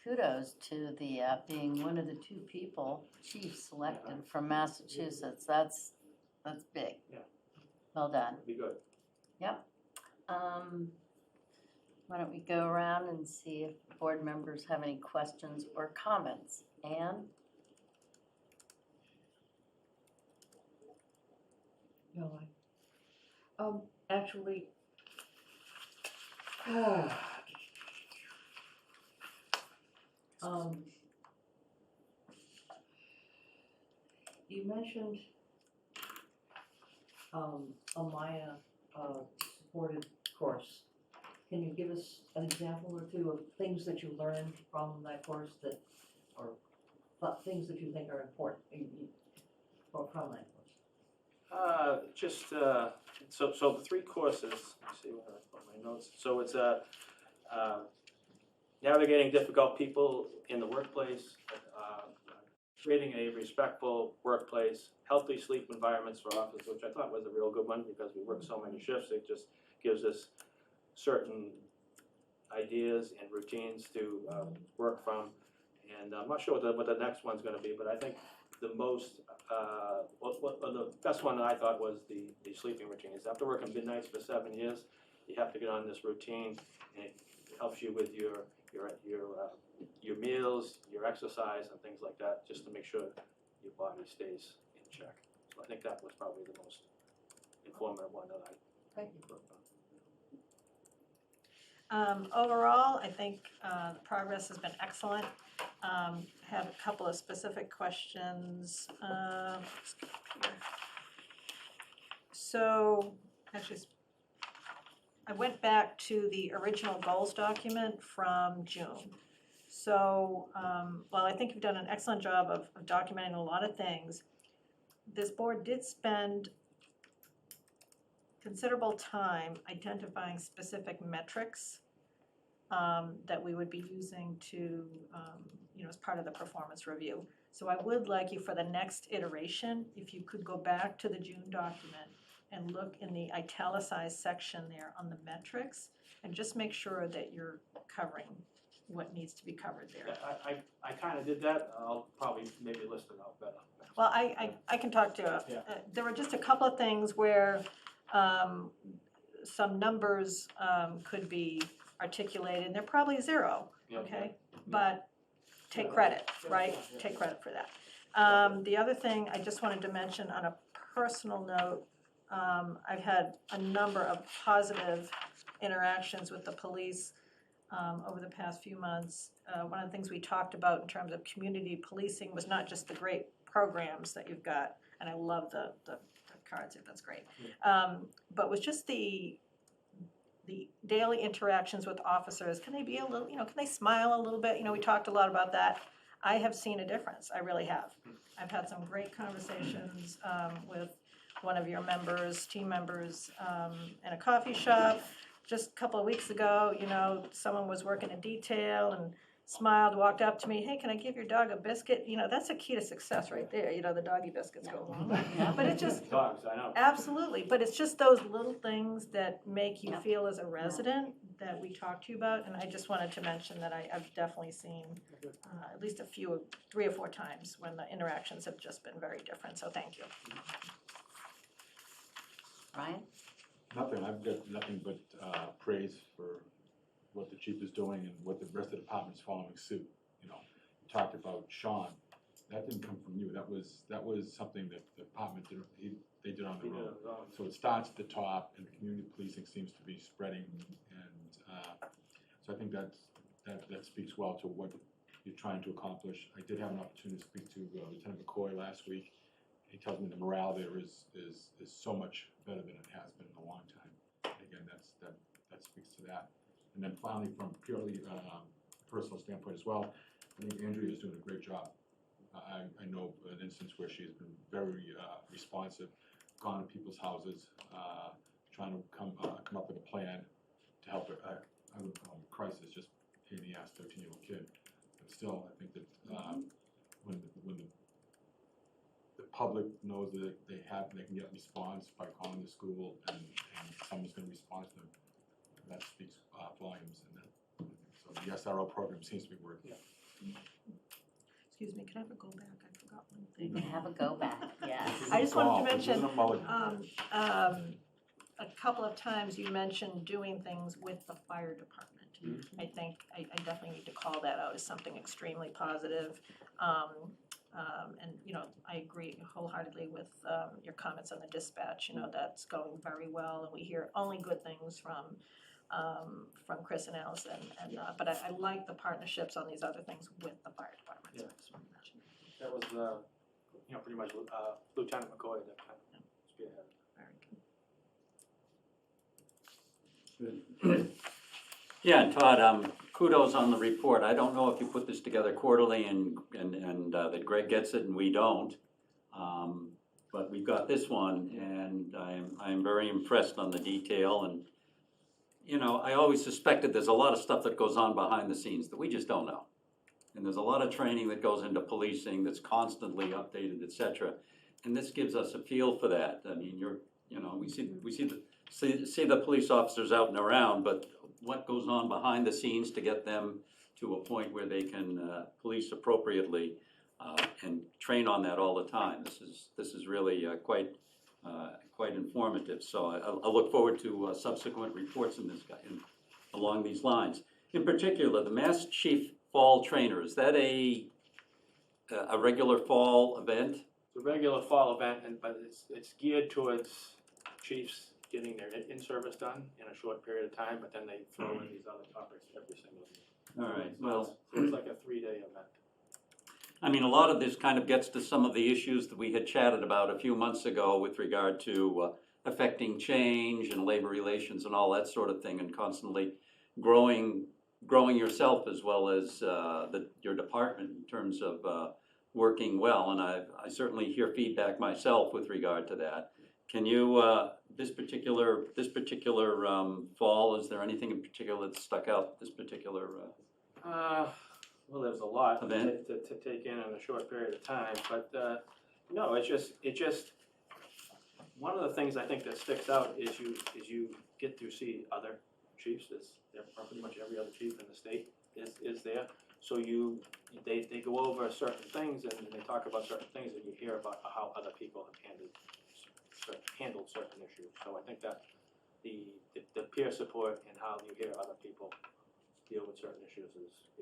Kudos to the being one of the 2 people, chiefs selected from Massachusetts. That's big. Yeah. Well done. Be good. Yep. Why don't we go around and see if board members have any questions or comments? Anne? No, actually, you mentioned a Maya supported course. Can you give us an example or 2 of things that you learned from that course or things that you think are important from that course? So the 3 courses, let me see where I put my notes. So it's navigating difficult people in the workplace, creating a respectful workplace, healthy sleep environments for officers, which I thought was a real good one because we work so many shifts. It just gives us certain ideas and routines to work from. And I'm not sure what the next one's going to be, but I think the most, the best one I thought was the sleeping routines. After working midnights for 7 years, you have to get on this routine, and it helps you with your meals, your exercise, and things like that, just to make sure your body stays in check. So I think that was probably the most informative one that I worked on. Overall, I think the progress has been excellent. Have a couple of specific questions. Let's get up here. So, actually, I went back to the original goals document from June. So, while I think you've done an excellent job of documenting a lot of things, this board did spend considerable time identifying specific metrics that we would be using to, as part of the performance review. So I would like you, for the next iteration, if you could go back to the June document and look in the italicized section there on the metrics, and just make sure that you're covering what needs to be covered there. Yeah, I kind of did that. I'll probably maybe list it out better. Well, I can talk to, there were just a couple of things where some numbers could be articulated, and they're probably 0, okay? But take credit, right? Take credit for that. The other thing I just wanted to mention on a personal note, I've had a number of positive interactions with the police over the past few months. One of the things we talked about in terms of community policing was not just the great programs that you've got, and I love the cards here, that's great. But with just the daily interactions with officers, can they be a little, can they smile a little bit? We talked a lot about that. I have seen a difference, I really have. I've had some great conversations with one of your members, team members, in a coffee shop. Just a couple of weeks ago, someone was working in detail and smiled, walked up to me, hey, can I give your dog a biscuit? That's a key to success right there, the doggy biscuits go a long way. But it just, Dogs, I know. absolutely, but it's just those little things that make you feel as a resident that we talked to you about, and I just wanted to mention that I've definitely seen at least 3 or 4 times when the interactions have just been very different, so thank you. Ryan? Nothing, I've got nothing but praise for what the chief is doing and what the rest of the department's following suit. You talked about Sean, that didn't come from you, that was something that the department did, they did on their own. So it starts at the top, and the community policing seems to be spreading, and so I think that speaks well to what you're trying to accomplish. I did have an opportunity to speak to Lieutenant McCoy last week. He tells me the morale there is so much better than it has been in a long time. And again, that speaks to that. And then finally, from purely personal standpoint as well, I think Andrea is doing a great job. I know an instance where she's been very responsive, gone to people's houses, trying to come up with a plan to help her. I would call it a crisis, just pain in the ass, 13-year-old kid. But still, I think that when the public knows that they can get response by calling the school, and someone's going to respond to them, that speaks volumes. And so the SRO program seems to be working. Excuse me, can I have a go back? I forgot one thing. You can have a go back, yes. I just wanted to Give them a mulligan. mention, a couple of times you mentioned doing things with the fire department. I think I definitely need to call that out as something extremely positive. And, I agree wholeheartedly with your comments on the dispatch, that's going very well, and we hear only good things from Chris and Allison, but I like the partnerships on these other things with the fire department, so I just wanted to mention that. That was, pretty much Lieutenant McCoy that kind of spearheaded. Very good. Yeah, and Todd, kudos on the report. I don't know if you put this together quarterly and that Greg gets it and we don't. But we've got this one, and I'm very impressed on the detail. And, I always suspected there's a lot of stuff that goes on behind the scenes that we just don't know. And there's a lot of training that goes into policing that's constantly updated, et cetera. And this gives us a feel for that. I mean, we see the police officers out and around, but what goes on behind the scenes to get them to a point where they can police appropriately and train on that all the time. This is really quite informative. So I look forward to subsequent reports along these lines. In particular, the Mass Chief Fall Trainer, is that a regular fall event? It's a regular fall event, but it's geared towards chiefs getting their in-service done in a short period of time, but then they throw in these other topics every single year. All right, So well, it's like a 3-day event. I mean, a lot of this kind of gets to some of the issues that we had chatted about a few months ago with regard to affecting change and labor relations and all that sort of thing, and constantly growing yourself as well as your department in terms of working well. And I certainly hear feedback myself with regard to that. Can you, this particular fall, is there anything in particular that stuck out this particular? Well, there's a lot Event? to take in a short period of time, but no, it's just one of the things I think that sticks out is you get to see other chiefs. Pretty much every other chief in the state is there. So they go over certain things and they talk about certain things, and you hear about how other people have handled certain issues. So I think that the peer support and how you hear other people deal with certain issues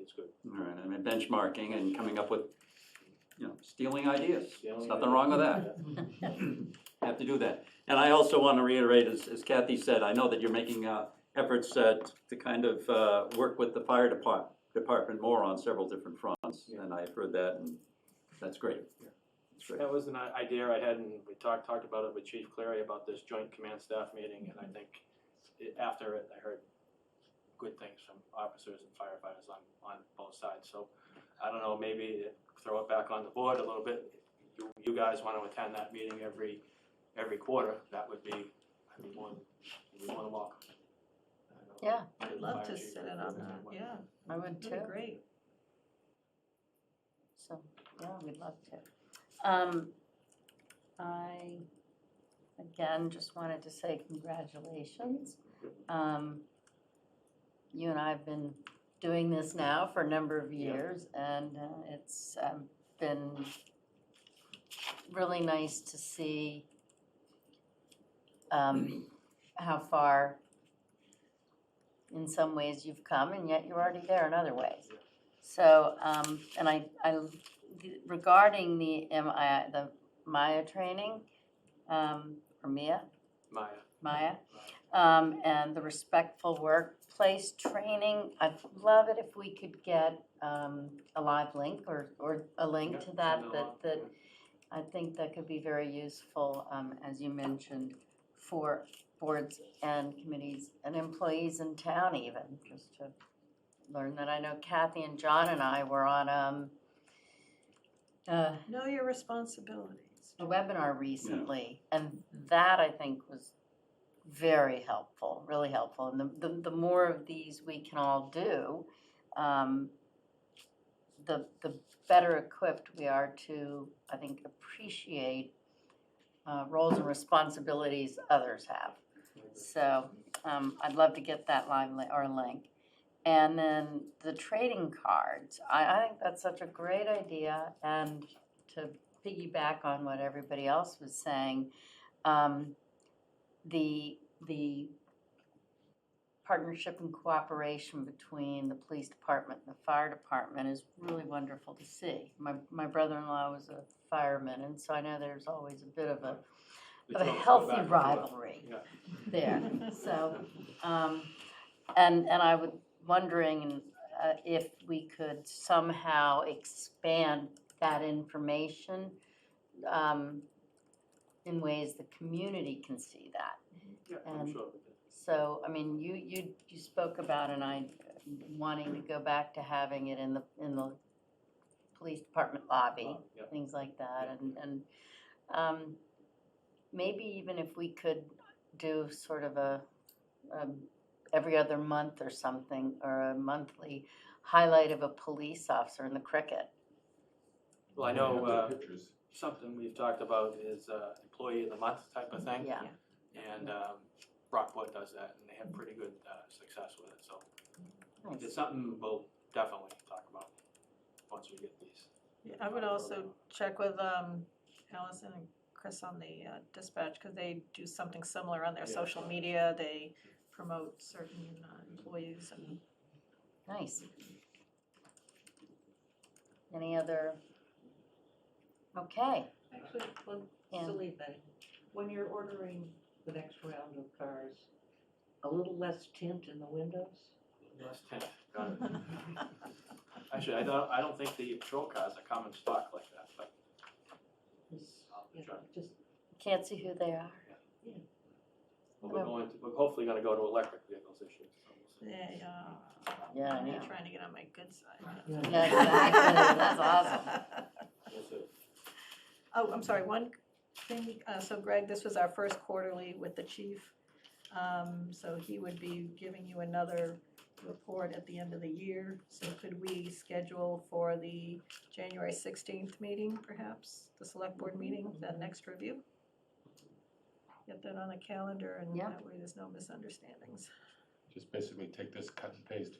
is good. All right, I mean, benchmarking and coming up with, stealing ideas. Stealing There's nothing ideas. wrong with that. Have to do that. And I also want to reiterate, as Kathy said, I know that you're making efforts to kind of work with the fire department more on several different fronts, and I've heard that, and that's great. great. That was an idea I had, and we talked about it with Chief Clary about this joint command staff meeting, and I think after it, I heard good things from officers and firefighters on both sides. So I don't know, maybe throw it back on the board a little bit. You guys want to attend that meeting every quarter, that would be, I'd be more than welcome. I know Yeah. I'd love Fire to chief sit would in feel on the that, same way. yeah, I would that'd too. be great. So, yeah, we'd love to. I, again, just wanted to say congratulations. You and I have been doing this now for a number of years, and it's been really nice to see how far, in some ways, you've come, and yet you're already there in other ways. So, and I regarding the Maya training, or Mia, Maya. and the respectful workplace training, I'd love it if we could get a live link or a link to that, that I think that could be very useful, as you mentioned, for boards and committees and employees in town even, just to learn that. I know Kathy and John and I were on Know your responsibilities. a webinar recently, and that I think was very helpful, really helpful. And the more of these we can all do, the better equipped we are to, I think, appreciate roles and responsibilities others have. So I'd love to get that live link. And then the trading cards, I think that's such a great idea. And to piggyback on what everybody else was saying, the partnership and cooperation between the police department and the fire department is really wonderful to see. My brother-in-law was a fireman, and so I know there's always a bit of a healthy rivalry there. So, and I was wondering if we could somehow expand that information in ways the community can see that. Yeah, I'm And sure. so, I mean, you spoke about, and I wanting to go back to having it in the police department lobby, Yeah. things like that, and maybe even if we could do sort of a every other month or something, or a monthly highlight of a police officer in the cricket. Well, I know something we've talked about is employee of the month type of thing. Yeah. And Rockport does that, and they have pretty good success with it, so Nice. it's something we'll definitely talk about once we get these. Yeah, I would also check with Allison and Chris on the dispatch, because they do something similar on their Yeah. social media. They promote certain employees and Nice. Any other? Okay. Actually, one Yeah. silly thing, when you're ordering the next round of cars, a little less tint in the windows? Less tint, got it. Actually, I don't think the patrol cars are common stock like that, but You know, just, Can't see who they are. we're hopefully gonna go to electric vehicles this year, so we'll see. they, Yeah, I you're know. trying to get on my good side. Yeah, exactly. That's awesome. We'll see. Oh, I'm sorry, one thing, so Greg, this was our first quarterly with the chief. So he would be giving you another report at the end of the year. So could we schedule for the January 16th meeting, perhaps, the select board meeting, that next review? Get that on the calendar, and Yeah. that way there's no misunderstandings. Just basically take this, cut and paste.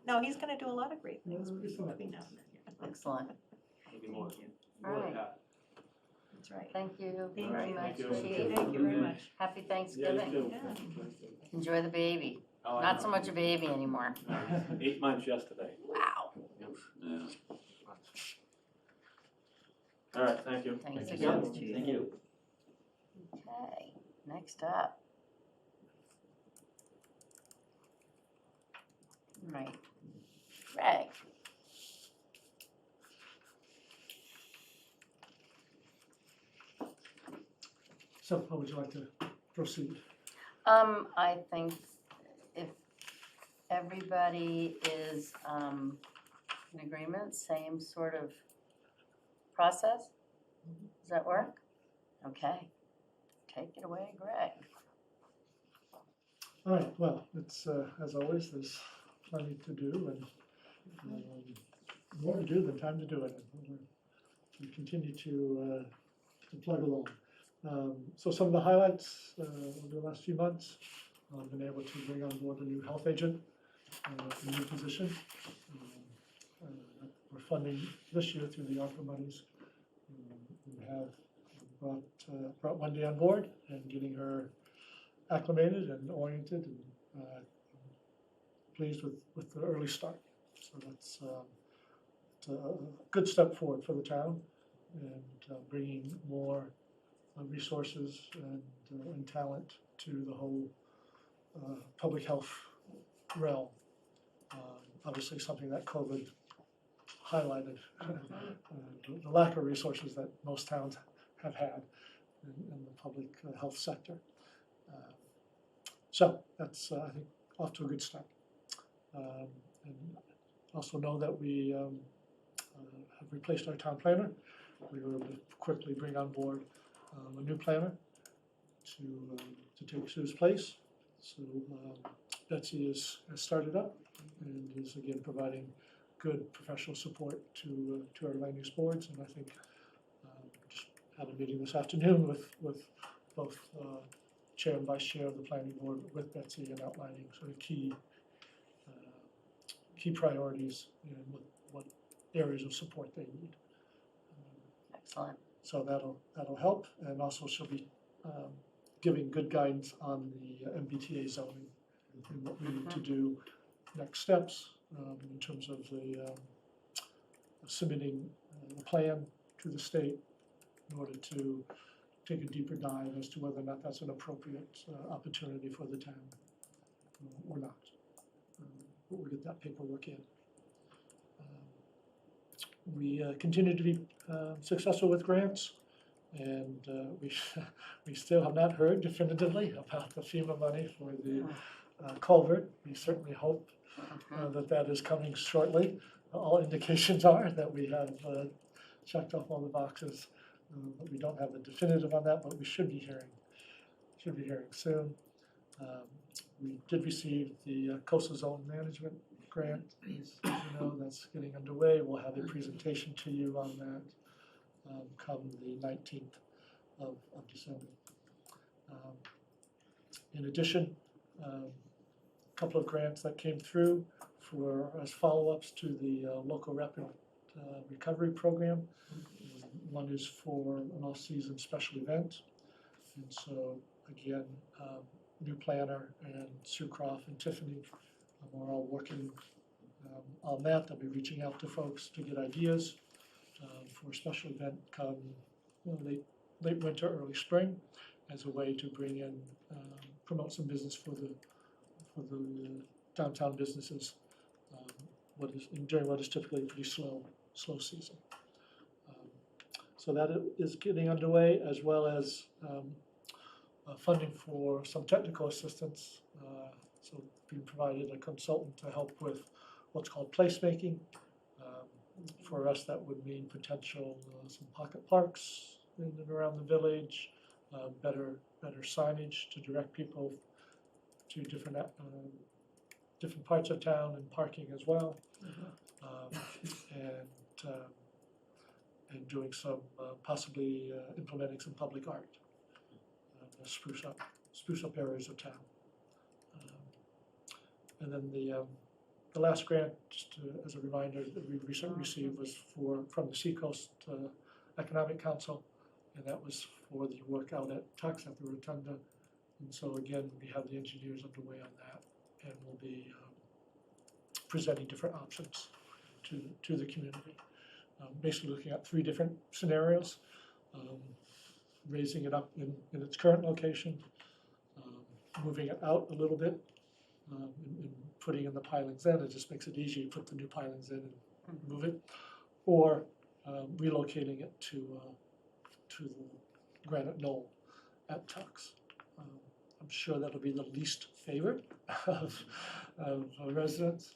No, he's gonna do a lot of great things between now and then. Excellent. Maybe more. Thank you. More than Alright. that. That's right. Thank you Thank very you. much, Thank you. Chief. Thank you very much. Happy Yeah, Thanksgiving. you Yeah. too. Enjoy the baby. Oh, I Not know. so much a baby anymore. 8 months yesterday. Wow. Yeah. All right, thank you. Thanks Thank again. you. Chief. Thank you. Okay, next up. Right. Greg. So how would you like to proceed? I think if everybody is, in agreement, same sort of process? Does that work? Okay. Take it away, Greg. All right, well, it's, as always, there's plenty to do and more to do than time to do it. We continue to plug along. So some of the highlights over the last few months, I've been able to bring on board a new health agent, a new position. We're funding this year through the ARPA monies. We have brought Wendy on board and getting her acclimated and oriented and pleased with the early start. So that's a good step forward for the town and bringing more resources and talent to the whole public health realm. Obviously something that COVID highlighted, the lack of resources that most towns have had in the public health sector. So that's, I think, off to a good start. And also know that we have replaced our town planner. We were able to quickly bring on board a new planner to take Sue's place. So Betsy has started up and is again providing good professional support to our land use boards. And I think just had a meeting this afternoon with both chair and vice chair of the planning board with Betsy and outlining sort of key priorities and what areas of support they need. Excellent. So that'll help, and also she'll be giving good guidance on the MBTA zoning and what we need to do, next steps in terms of the submitting a plan to the state in order to take a deeper dive as to whether or not that's an appropriate opportunity for the town or not. But we'll get that paperwork in. We continue to be successful with grants, and we still have not heard definitively about the FEMA money for the culvert. We certainly hope that is coming shortly. All indications are that we have checked off all the boxes, but we don't have a definitive on that, but we should be hearing soon. We did receive the coastal zone management grant, as you know, that's getting underway. We'll have a presentation to you on that come the 19th of December. In addition, a couple of grants that came through as follow-ups to the local rapid recovery program. One is for an all-season special event, and so again, new planner and Sue Croft and Tiffany are all working on that. They'll be reaching out to folks to get ideas for a special event come late winter, early spring, as a way to bring in, promote some business for the downtown businesses. During what is typically a pretty slow season. So that is getting underway, as well as funding for some technical assistance. So being provided a consultant to help with what's called placemaking. For us, that would mean potential some pocket parks in and around the village, better signage to direct people to different parts of town, and parking as well, and doing some possibly implementing some public art to spruce up areas of town. And then the last grant, just as a reminder, that we recently received was from the Seacoast Economic Council, and that was for the work out at Tux at the Rotunda. And so again, we have the engineers underway on that, and we'll be presenting different options to the community. Basically looking at 3 different scenarios, raising it up in its current location, moving it out a little bit, and putting in the pilings in. It just makes it easier to put the new pilings in and move it, or relocating it to the granite knoll at Tux. I'm sure that'll be the least favorite of residents,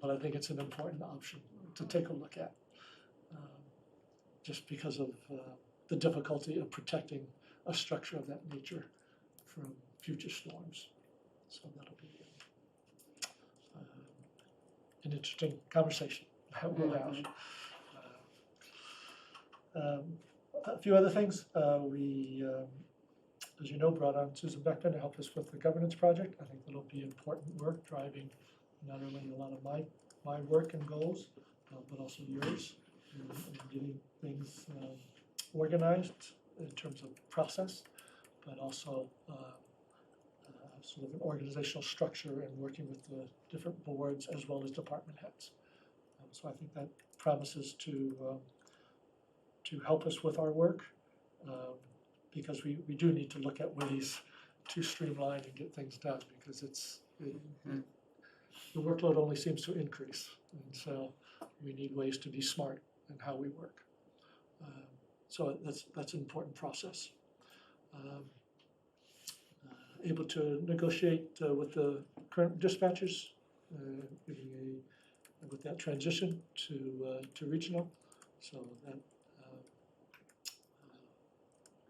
but I think it's an important option to take a look at, just because of the difficulty of protecting a structure of that nature from future storms. So that'll be an interesting conversation that we'll have. A few other things. We, as you know, brought on Susan Beckman to help us with the governance project. I think that'll be important work, driving not only a lot of my work and goals, but also yours, and getting things organized in terms of process, but also sort of an organizational structure and working with the different boards as well as department heads. So I think that promises to help us with our work, because we do need to look at ways to streamline and get things done, because the workload only seems to increase, and so we need ways to be smart in how we work. So that's an important process. Able to negotiate with the current dispatchers, with that transition to regional, so that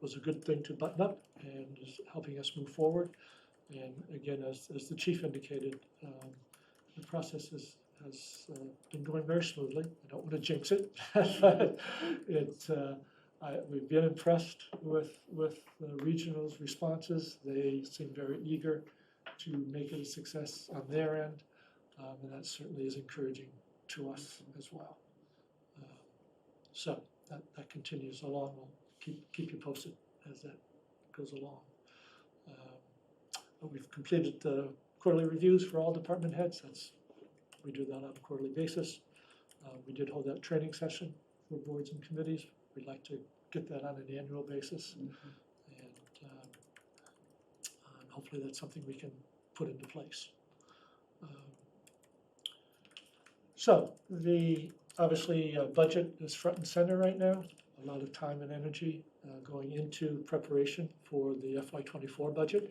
was a good thing to button up and is helping us move forward. And again, as the chief indicated, the process has been going very smoothly. I don't want to jinx it, but we've been impressed with the regional's responses. They seem very eager to make it a success on their end, and that certainly is encouraging to us as well. So that continues along. We'll keep you posted as that goes along. We've completed the quarterly reviews for all department heads. We do that on a quarterly basis. We did hold that training session for boards and committees. We'd like to get that on an annual basis, and hopefully that's something we can put into place. So obviously budget is front and center right now. A lot of time and energy going into preparation for the FY24 budget.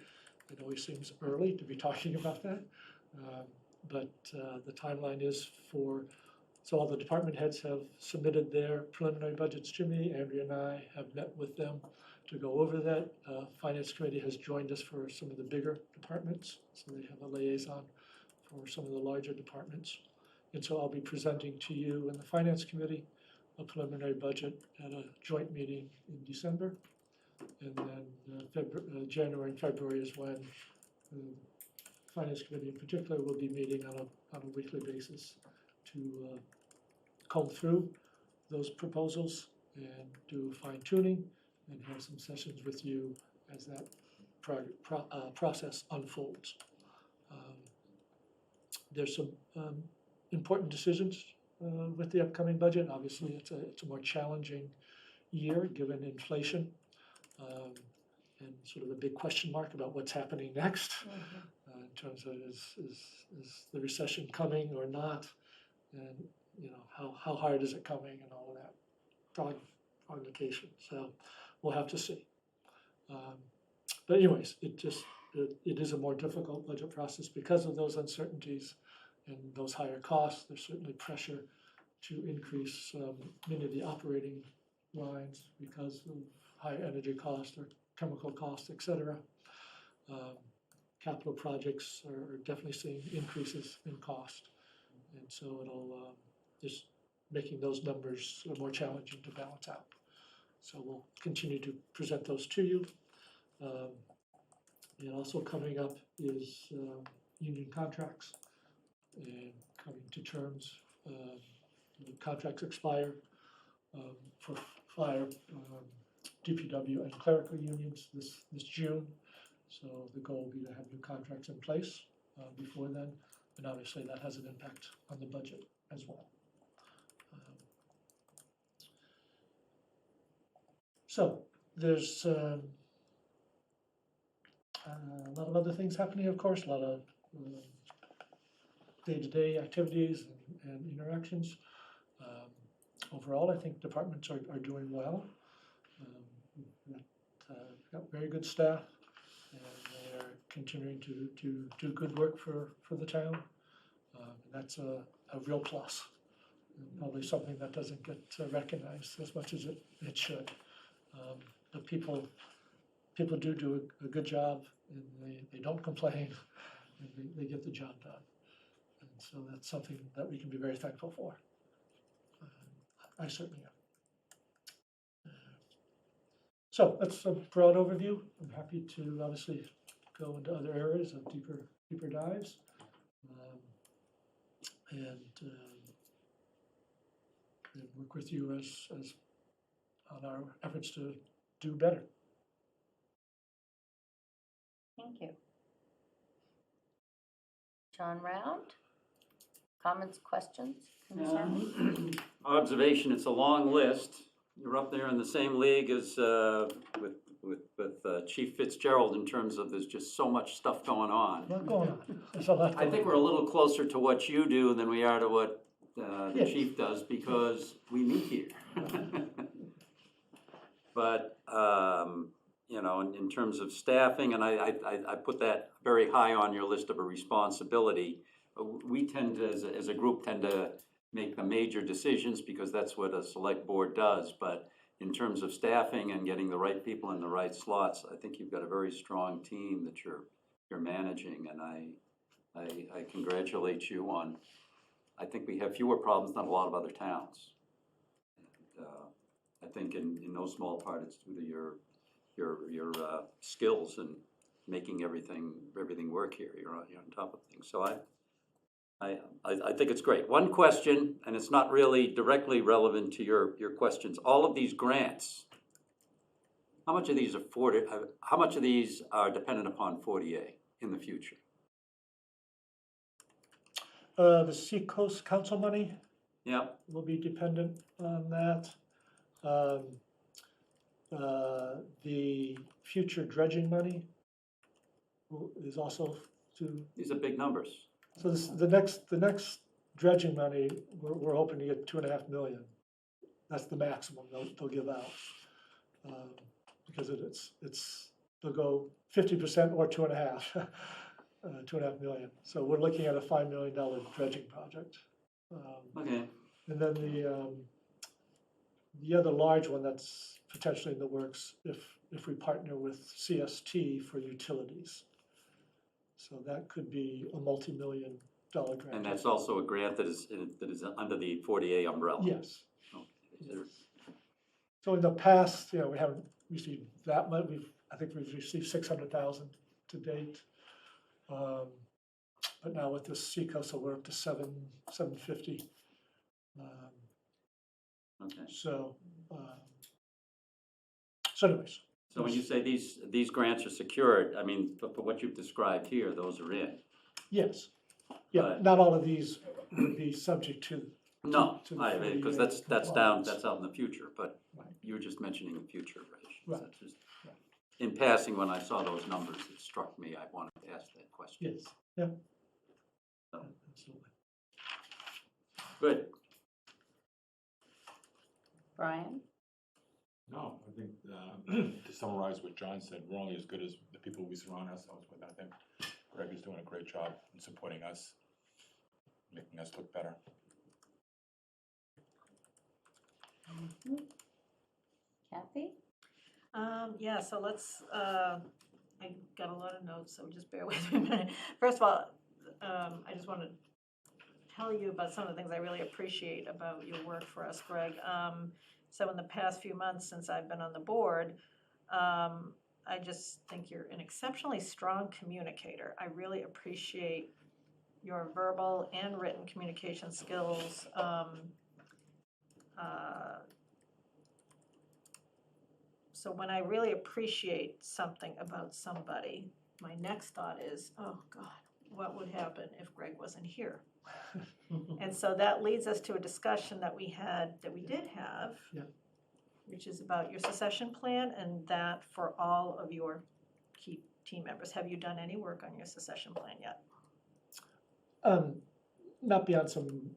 It always seems early to be talking about that, but the timeline is so all the department heads have submitted their preliminary budgets to me. Andrea and I have met with them to go over that. Finance committee has joined us for some of the bigger departments, so they have a liaison for some of the larger departments. And so I'll be presenting to you and the finance committee a preliminary budget at a joint meeting in December. And then January and February is when the finance committee in particular will be meeting on a weekly basis to comb through those proposals and do fine tuning and have some sessions with you as that process unfolds. There's some important decisions with the upcoming budget. Obviously, it's a more challenging year given inflation and sort of a big question mark about what's happening next in terms of is the recession coming or not, and how hard is it coming and all of that prognostication. So we'll have to see. But anyways, it is a more difficult budget process because of those uncertainties and those higher costs. There's certainly pressure to increase many of the operating lines because of higher energy costs or chemical costs, et cetera. Capital projects are definitely seeing increases in cost. And so it'll just making those numbers more challenging to balance out. So we'll continue to present those to you. And also coming up is union contracts and coming to terms. Contracts expire for fire, DPW, and clerical unions this June. So the goal will be to have new contracts in place before then, and obviously that has an impact on the budget as well. So there's a lot of other things happening, of course, a lot of day-to-day activities and interactions. Overall, I think departments are doing well. got very good staff, and they're continuing to do good work for the town. And that's a real plus, and probably something that doesn't get recognized as much as it should. But people do a good job, and they don't complain, and they get the job done. And so that's something that we can be very thankful for. I certainly am. So that's a broad overview. I'm happy to obviously go into other areas of deeper dives. And work with you as on our efforts to do better. Thank you. John Round, comments, questions, concerns? Observation, it's a long list. You're up there in the same league as with Chief Fitzgerald in terms of there's just so much stuff going on. What's going on? There's a lot I think we're a little closer to what you do than we are to what the Yes. chief does because we meet here. But, you know, in terms of staffing, and I put that very high on your list of a responsibility. We tend to, as a group, tend to make the major decisions because that's what a select board does. But in terms of staffing and getting the right people in the right slots, I think you've got a very strong team that you're managing, and I congratulate you on. I think we have fewer problems than a lot of other towns. And, I think in no small part it's due to your skills and making everything work here. You're on top of things. So I think it's great. One question, and it's not really directly relevant to your questions. All of these grants, how much of these are dependent upon 40A in the future? The Seacoast Council money Yeah. will be dependent on that. The future dredging money is also to. These are big numbers. So the next dredging money, we're hoping to get 2.5 million. That's the maximum they'll give out. Because they'll go 50% or 2.5, 2.5 million. So we're looking at a $5 million dredging project. Okay. And then the other large one that's potentially in the works, if we partner with CST for utilities. So that could be a multi-million-dollar grant. And that's also a grant that is under the 40A umbrella. Yes. Okay. So in the past, we haven't received that much. I think we've received 600,000 to date. But now with this Seacoast, so we're up to 750. Okay. So anyways. So when you say these grants are secured, I mean, for what you've described here, those are in. Yes. Yeah, not all of these would be subject to. No, to the because 40A that's compliance. out in the future, but Right. you were just mentioning the future, right? Right. That's just- In passing, when I saw those numbers, it struck me, I wanted to ask that question. Yes, yeah. So, Absolutely. good. Brian? No, I think, to summarize what John said, we're only as good as the people we surround ourselves with. I think Greg is doing a great job in supporting us, making us look better. Kathy? Yeah, so let's, I got a lot of notes, so just bear with me a minute. First of all, I just want to tell you about some of the things I really appreciate about your work for us, Greg. So in the past few months since I've been on the board, I just think you're an exceptionally strong communicator. I really appreciate your verbal and written communication skills. So when I really appreciate something about somebody, my next thought is, oh God, what would happen if Greg wasn't here? And so that leads us to a discussion that we did have, Yeah. which is about your succession plan and that for all of your key team members. Have you done any work on your succession plan yet? Not beyond some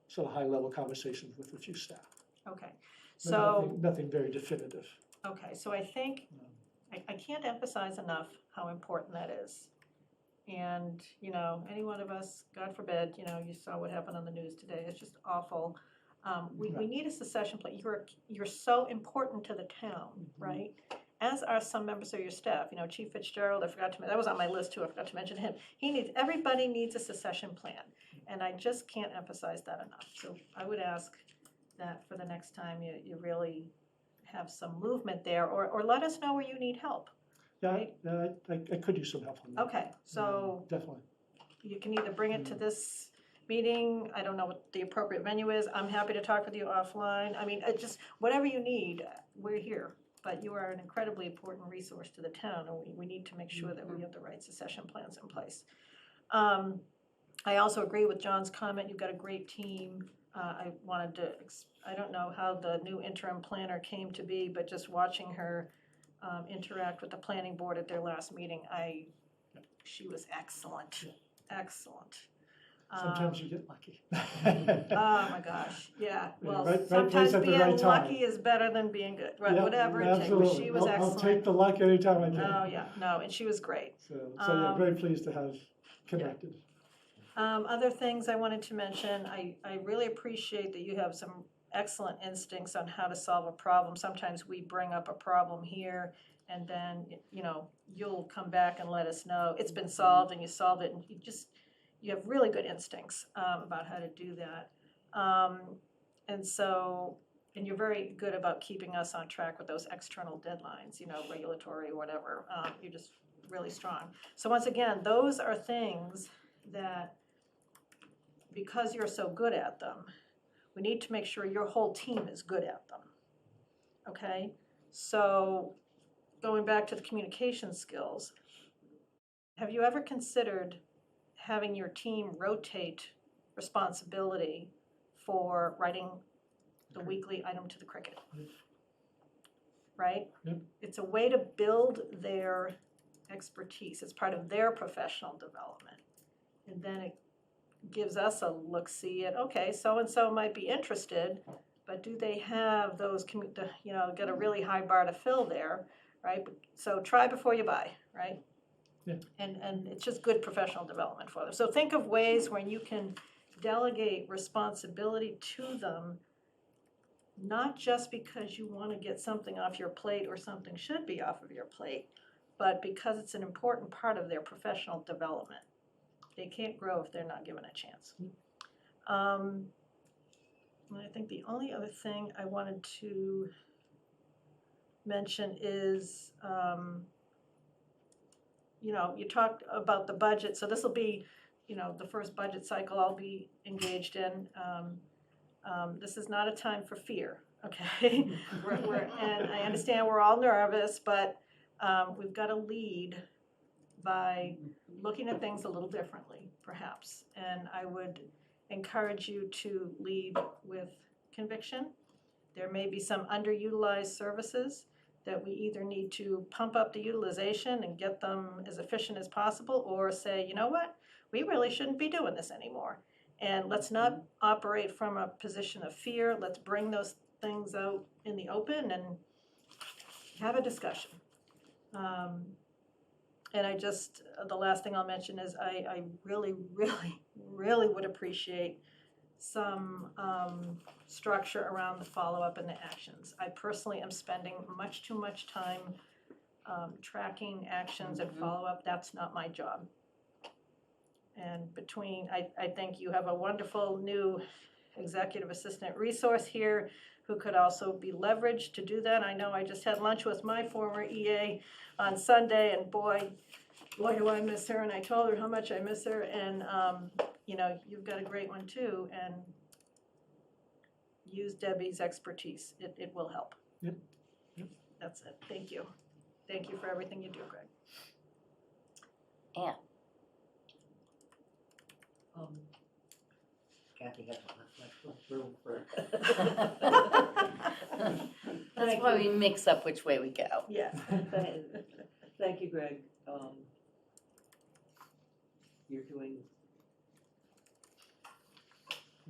sort of high-level conversations with a few staff. Okay, But so. nothing very definitive. Okay, so I think, I can't emphasize enough how important that is. And, you know, any one of us, God forbid, you know, you saw what happened on the news today, it's just awful. We need a succession plan. You're so important to the town, right? As are some members of your staff, you know, Chief Fitzgerald, that was on my list too, I forgot to mention him. Everybody needs a succession plan, and I just can't emphasize that enough. So I would ask that for the next time you really have some movement there, or let us know where you need help. Yeah, Right. I could use some help on that. Okay, so Definitely. you can either bring it to this meeting, I don't know what the appropriate venue is, I'm happy to talk with you offline. I mean, it just, whatever you need, we're here. But you are an incredibly important resource to the town, and we need to make sure that we have the right succession plans in place. I also agree with John's comment, you've got a great team. I wanted to, I don't know how the new interim planner came to be, but just watching her interact with the planning board at their last meeting, she was excellent, excellent. Sometimes you get lucky. Oh my gosh, yeah, well, Right place sometimes at the being right time. lucky is better than being good, right, Yeah, whatever it takes, absolutely. she was I'll excellent. take the luck anytime I can. Oh, yeah, no, and she was great. So yeah, very pleased to have connected. Other things I wanted to mention, I really appreciate that you have some excellent instincts on how to solve a problem. Sometimes we bring up a problem here, and then, you know, you'll come back and let us know it's been solved, and you solve it, and you have really good instincts about how to do that. And you're very good about keeping us on track with those external deadlines, you know, regulatory, whatever. You're just really strong. So once again, those are things that, because you're so good at them, we need to make sure your whole team is good at them. Okay? So going back to the communication skills, have you ever considered having your team rotate responsibility for writing the weekly item to the Cricket? Right? Yep. It's a way to build their expertise. It's part of their professional development. And then it gives us a look-see at, okay, so-and-so might be interested, but do they have those, you know, get a really high bar to fill there, right? So try before you buy, right? Yeah. And it's just good professional development for them. So think of ways when you can delegate responsibility to them, not just because you want to get something off your plate or something should be off of your plate, but because it's an important part of their professional development. They can't grow if they're not given a chance. And I think the only other thing I wanted to mention is, you know, you talked about the budget, so this will be, you know, the first budget cycle I'll be engaged in. This is not a time for fear, okay? And I understand we're all nervous, but we've got to lead by looking at things a little differently, perhaps. And I would encourage you to lead with conviction. There may be some underutilized services that we either need to pump up the utilization and get them as efficient as possible, or say, you know what, we really shouldn't be doing this anymore. And let's not operate from a position of fear. Let's bring those things out in the open and have a discussion. And I just, the last thing I'll mention is I really, really, really would appreciate some structure around the follow-up and the actions. I personally am spending much too much time tracking actions and follow-up. That's not my job. And between, I think you have a wonderful new executive assistant resource here who could also be leveraged to do that. I know I just had lunch with my former EA on Sunday, and boy, do I miss her, and I told her how much I miss her, and you know, you've got a great one too, and use Debbie's expertise. It will help. Yep. Yep. That's it. Thank you. Thank you for everything you do, Greg. Ann. Kathy has much room for. That's why we mix up which way we go. Yes. Thank you, Greg. You're doing,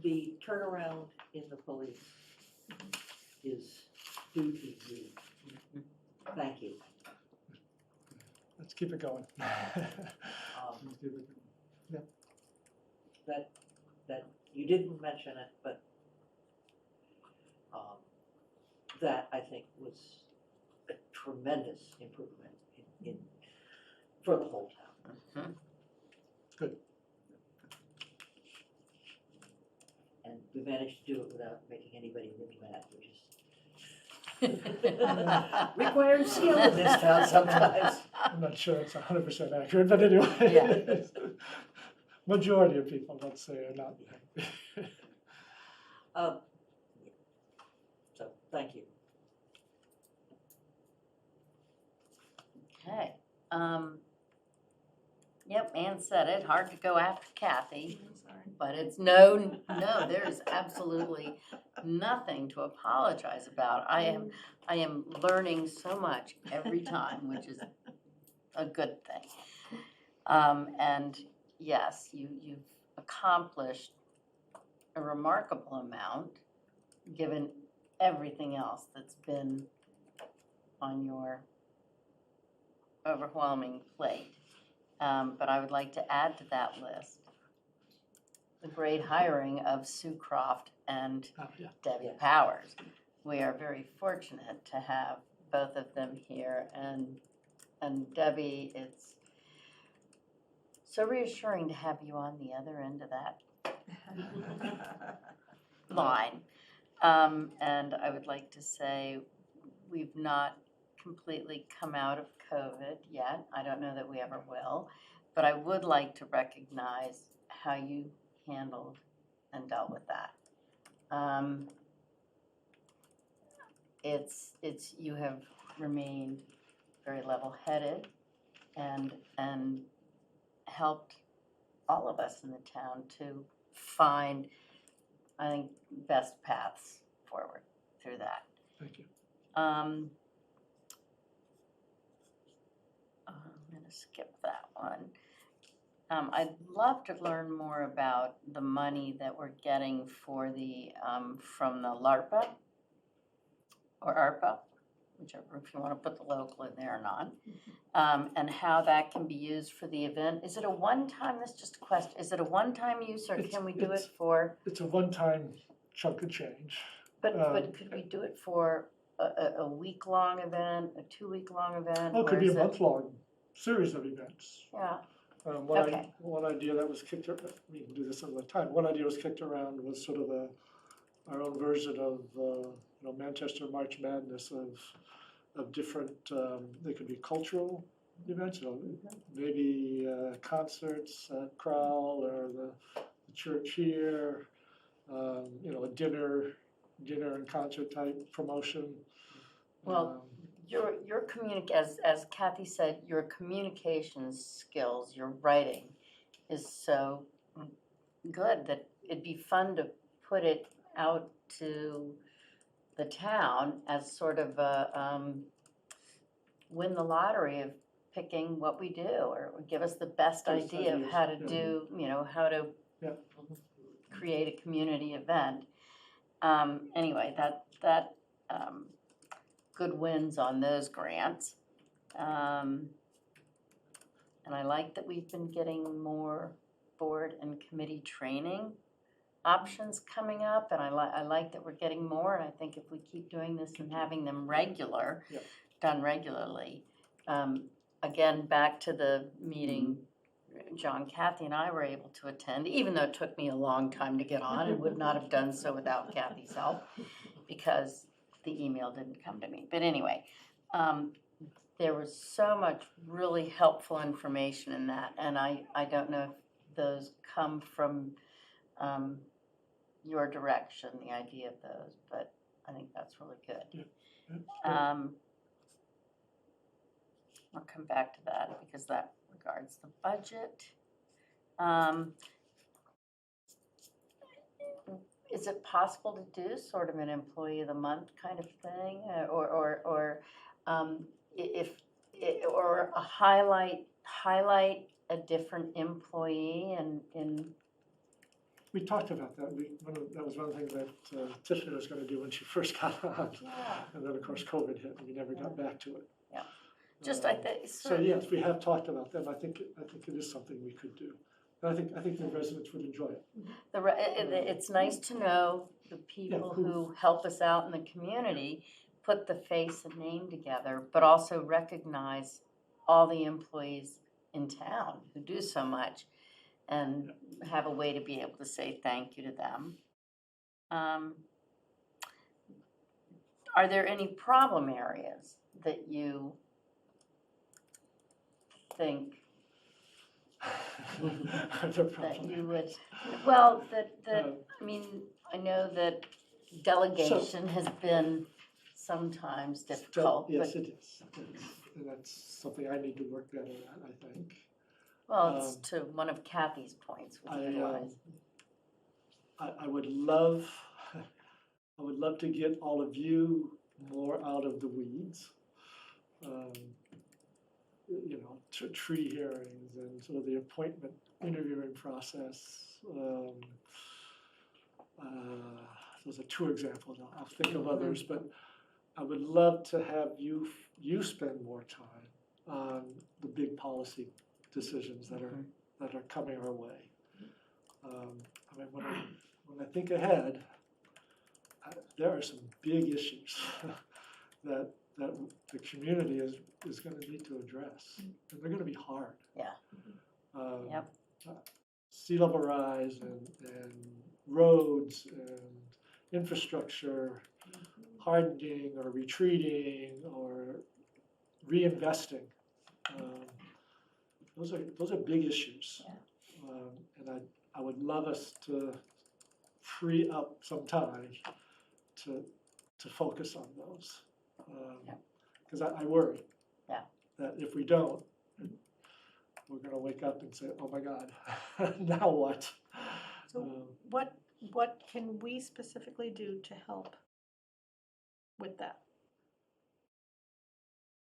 the turnaround in the police is due to you. Thank you. Let's keep it going. Um, Let's keep it going. that you didn't mention it, but that I think was a tremendous improvement in for the whole town. Mhm. Good. And we managed to do it without making anybody really mad, which is requires skill in this town sometimes. I'm not sure it's 100% accurate, but anyway. Yeah. Majority of people, let's say, are not. So, thank you. Okay, yep, Ann said it, hard to go after Kathy, but it's no, there's absolutely nothing to apologize about. I am learning so much every time, which is a good thing. And yes, you've accomplished a remarkable amount, given everything else that's been on your overwhelming plate. But I would like to add to that list the great hiring of Sue Croft and Yeah. Debbie Powers. We are very fortunate to have both of them here, and Debbie, it's so reassuring to have you on the other end of that line. And I would like to say we've not completely come out of COVID yet. I don't know that we ever will, but I would like to recognize how you handled and dealt with that. You have remained very level-headed and helped all of us in the town to find, I think, best paths forward through that. Thank you. I'm gonna skip that one. I'd love to learn more about the money that we're getting for the, from the LARPA or ARPA, whichever, if you wanna put the local in there or not, and how that can be used for the event. Is it a one-time, that's just a question, is it a one-time use, or can we do it for? It's a one-time chunk of change. But could we do it for a week-long event, a 2-week-long event? Oh, it could or be a is month-long series of events. Yeah, One idea that was kicked around, we can do this another time, one idea was kicked around was sort of our own version of, Manchester March Madness of different, they could be cultural events, maybe concerts at Crowell or the church here, a dinner and concert type promotion. Well, your as Kathy said, your communications skills, your writing is so good that it'd be fun to put it out to the town as sort of a win the lottery of picking what we do, or give us the best Best idea of ideas, how to yeah. do, how to Yeah. create a community event. Anyway, that good wins on those grants. And I like that we've been getting more board and committee training options coming up, and I like that we're getting more, and I think if we keep doing this and having them Yeah. done regularly. Again, back to the meeting John, Kathy, and I were able to attend, even though it took me a long time to get on, and would not have done so without Kathy's help, because the email didn't come to me. But anyway, there was so much really helpful information in that, and I don't know if those come from your direction, the idea of those, but I think that's really good. Yeah. I'll come back to that because that regards the budget. Is it possible to do sort of an employee of the month kind of thing, or a highlight a different employee in We talked about that. That was one thing that Tiffany was gonna do when she first got on. Yeah. And then, of course, COVID hit and we never got back to it. Just, Um, I think, So yes, we have talked about them. I think it is something we could do. And I think the residents would enjoy it. it's nice to know the people who help us out in the community, put the face and name together, but also recognize all the employees in town who do so much and have a way to be able to say thank you to them. Are there any problem areas that you think that you would, well, I mean, I know that delegation has been sometimes difficult, Yes, but, it is. And that's something I need to work better at, I think. well, it's to one of Kathy's points with utilize. I would love to get all of you more out of the weeds. You know, tree hearings and sort of the appointment interviewing process. Those are two examples. I'll think of others, but I would love to have you spend more time on the big policy decisions that are coming our way. I mean, when I think ahead, there are some big issues that the community is going to need to address, and they're going to be hard. Yeah. Yep. Sea level rise and roads and infrastructure, hardening or retreating or reinvesting. Those are big issues. And I would love us to free up some time to focus on those. Because I worry that if we don't, we're going to wake up and say, oh my God, now what? So what can we specifically do to help with that?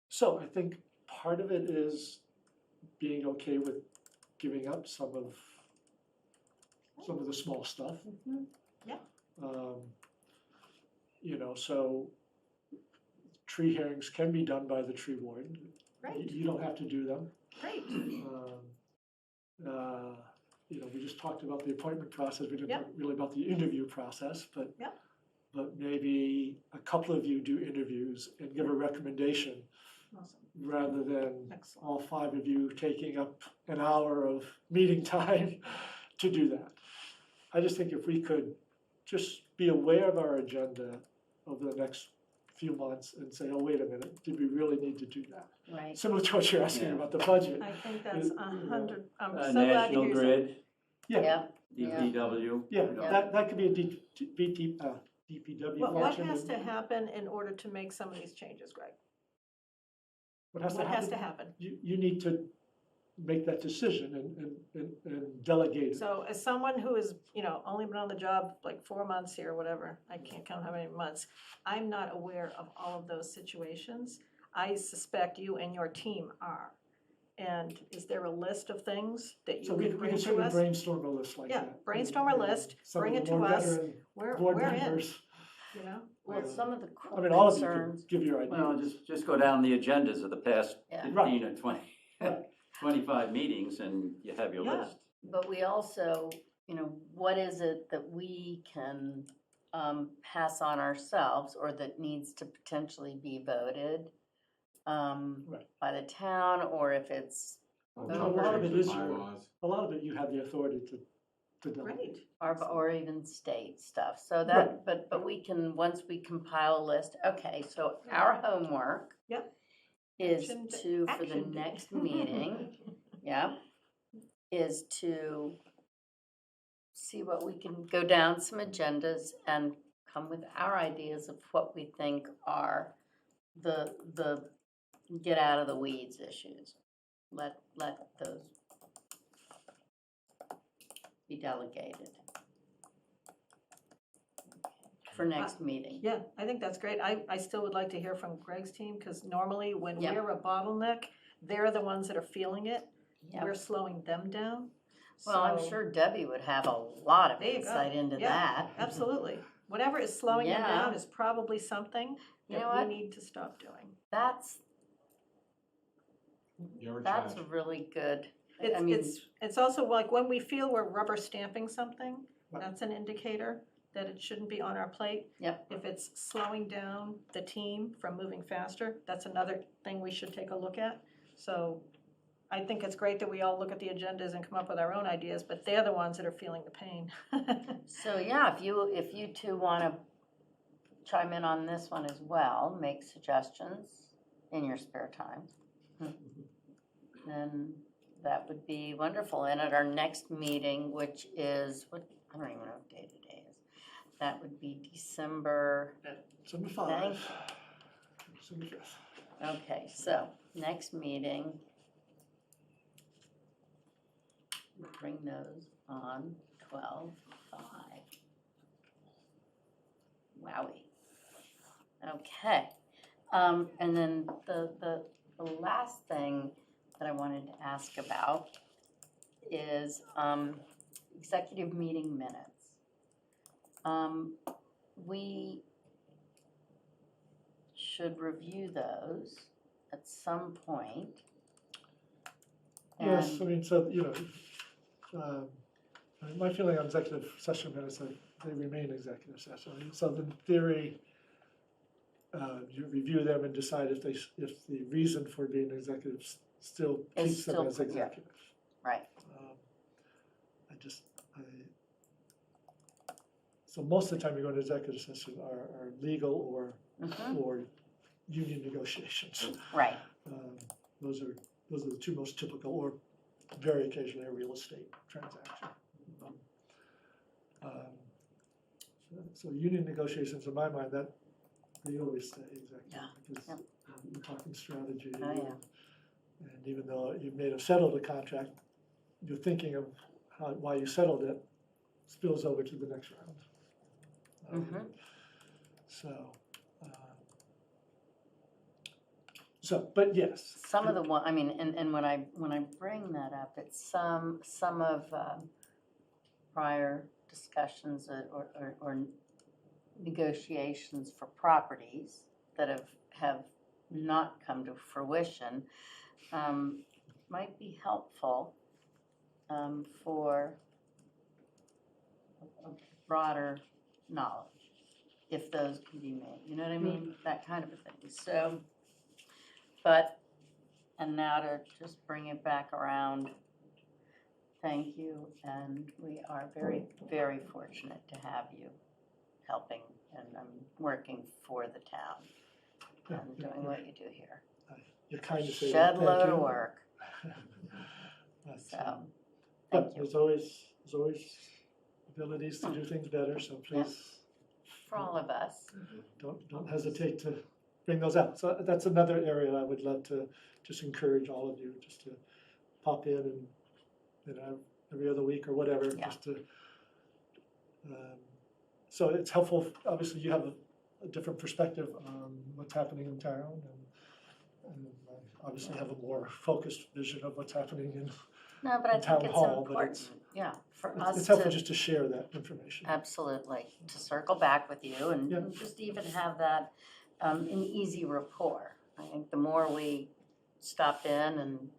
So I think part of it is being okay with giving up some of the small stuff. Yeah. You know, so tree hearings can be done by the tree warden. Great. You don't have to do them. Great. You know, we just talked about the appointment process. We didn't Yep. talk really about the interview process, but Yep. but maybe a couple of you do interviews and give a recommendation Awesome. rather than Excellent. all five of you taking up an hour of meeting time to do that. I just think if we could just be aware of our agenda over the next few months and say, oh, wait a minute, did we really need to do that? Right. Similar to what you're asking about the budget. I think that's 100, I'm so glad to National hear that. Grid, Yeah. DPW. Yeah, Yeah. that could be a DPW What function. has and- to happen in order to make some of these changes, Greg? What has to What has to happen? happen? You need to make that decision and delegate it. So as someone who has, only been on the job like 4 months here, whatever, I can't count how many months, I'm not aware of all of those situations. I suspect you and your team are. And is there a list of things that So you we could can bring to certainly us? brainstorm a list like Yeah, that. brainstorm a list, Some of bring the it to more us. veteran We're board in, members. Well, some of the I mean, all of you concerns, can give your ideas. Well, just go down the agendas of the past Yeah. 15 or 20, 25 meetings and you have your Yeah. list. but we also, what is it that we can pass on ourselves or that needs to potentially be voted by the town, or if it's A lot of it is Bylaws. a lot of it you have the authority to delegate. Great. or even state stuff. So that, but we can, once we compile a list, okay, so our homework Yep. is Action- to, for the action day. next meeting, yeah, is to see what we can, go down some agendas and come with our ideas of what we think are the get out of the weeds issues. Let those be delegated for next meeting. Yeah, I think that's great. I still would like to hear from Greg's team, because normally when Yep. we're a bottleneck, they're the ones that are feeling it. Yep. We're slowing them down. Well, I'm So- sure Debbie would have a lot of There you go. insight into Yeah, that. Absolutely. Whatever is slowing them Yeah. down is probably something You know that we what? need to stop doing. That's You're in That's charge. really good. I It's, mean, it's also like when we feel we're rubber stamping something, Right. that's an indicator that it shouldn't be on our plate. Yep. If it's slowing down the team from moving faster, that's another thing we should take a look at. So I think it's great that we all look at the agendas and come up with our own ideas, but they're the ones that are feeling the pain. So yeah, if you two wanna chime in on this one as well, make suggestions in your spare time, then that would be wonderful. And at our next meeting, which is, I don't even know what day today is, that would be December, December Thank 5. December 5th. okay, so next meeting. We'll bring those on 12/5. Wowie. Okay, and then the last thing that I wanted to ask about is, executive meeting minutes. We should review those at some point. Yes, I And- mean, so, my feeling on executive session minutes, they remain executive session. So in theory, you review them and decide if if the reason for being executive still Is keeps them still- as yeah. executive. Right. So most of the time you go into executive session are legal Mhm. or union negotiations. Right, Those are the two most typical, or very occasionally a real estate transaction. So union negotiations, in my mind, that they always stay executive, Yeah, because yep. you're talking strategy. Oh, yeah. And even though you may have settled a contract, you're thinking of why you settled it spills over to the next round. Mhm. But yes. some of the one, I mean, and when I bring that up, it's some of prior discussions or negotiations for properties that have not come to fruition, might be helpful for a broader knowledge, if those can be made, you know what I mean? That kind of a thing. So, and now to just bring it back around, thank you, and we are very, very fortunate to have you helping and working for the town and doing what you do here. You're kind to say that, Shed thank load of you. work, But, so, But thank you. there's always abilities to do things better, so please For all of us. don't hesitate to bring those out. So that's another area I would love to just encourage all of you, just to pop in and, every other week or whatever, Yeah. just to. So it's helpful, obviously you have a different perspective on what's happening in town, and I obviously have a more focused vision of what's happening in No, but I town think it's hall, but important, yeah, for us it's helpful to, just to share that information. absolutely, to circle back with you and Yeah. just even have that an easy rapport. I think the more we stop in and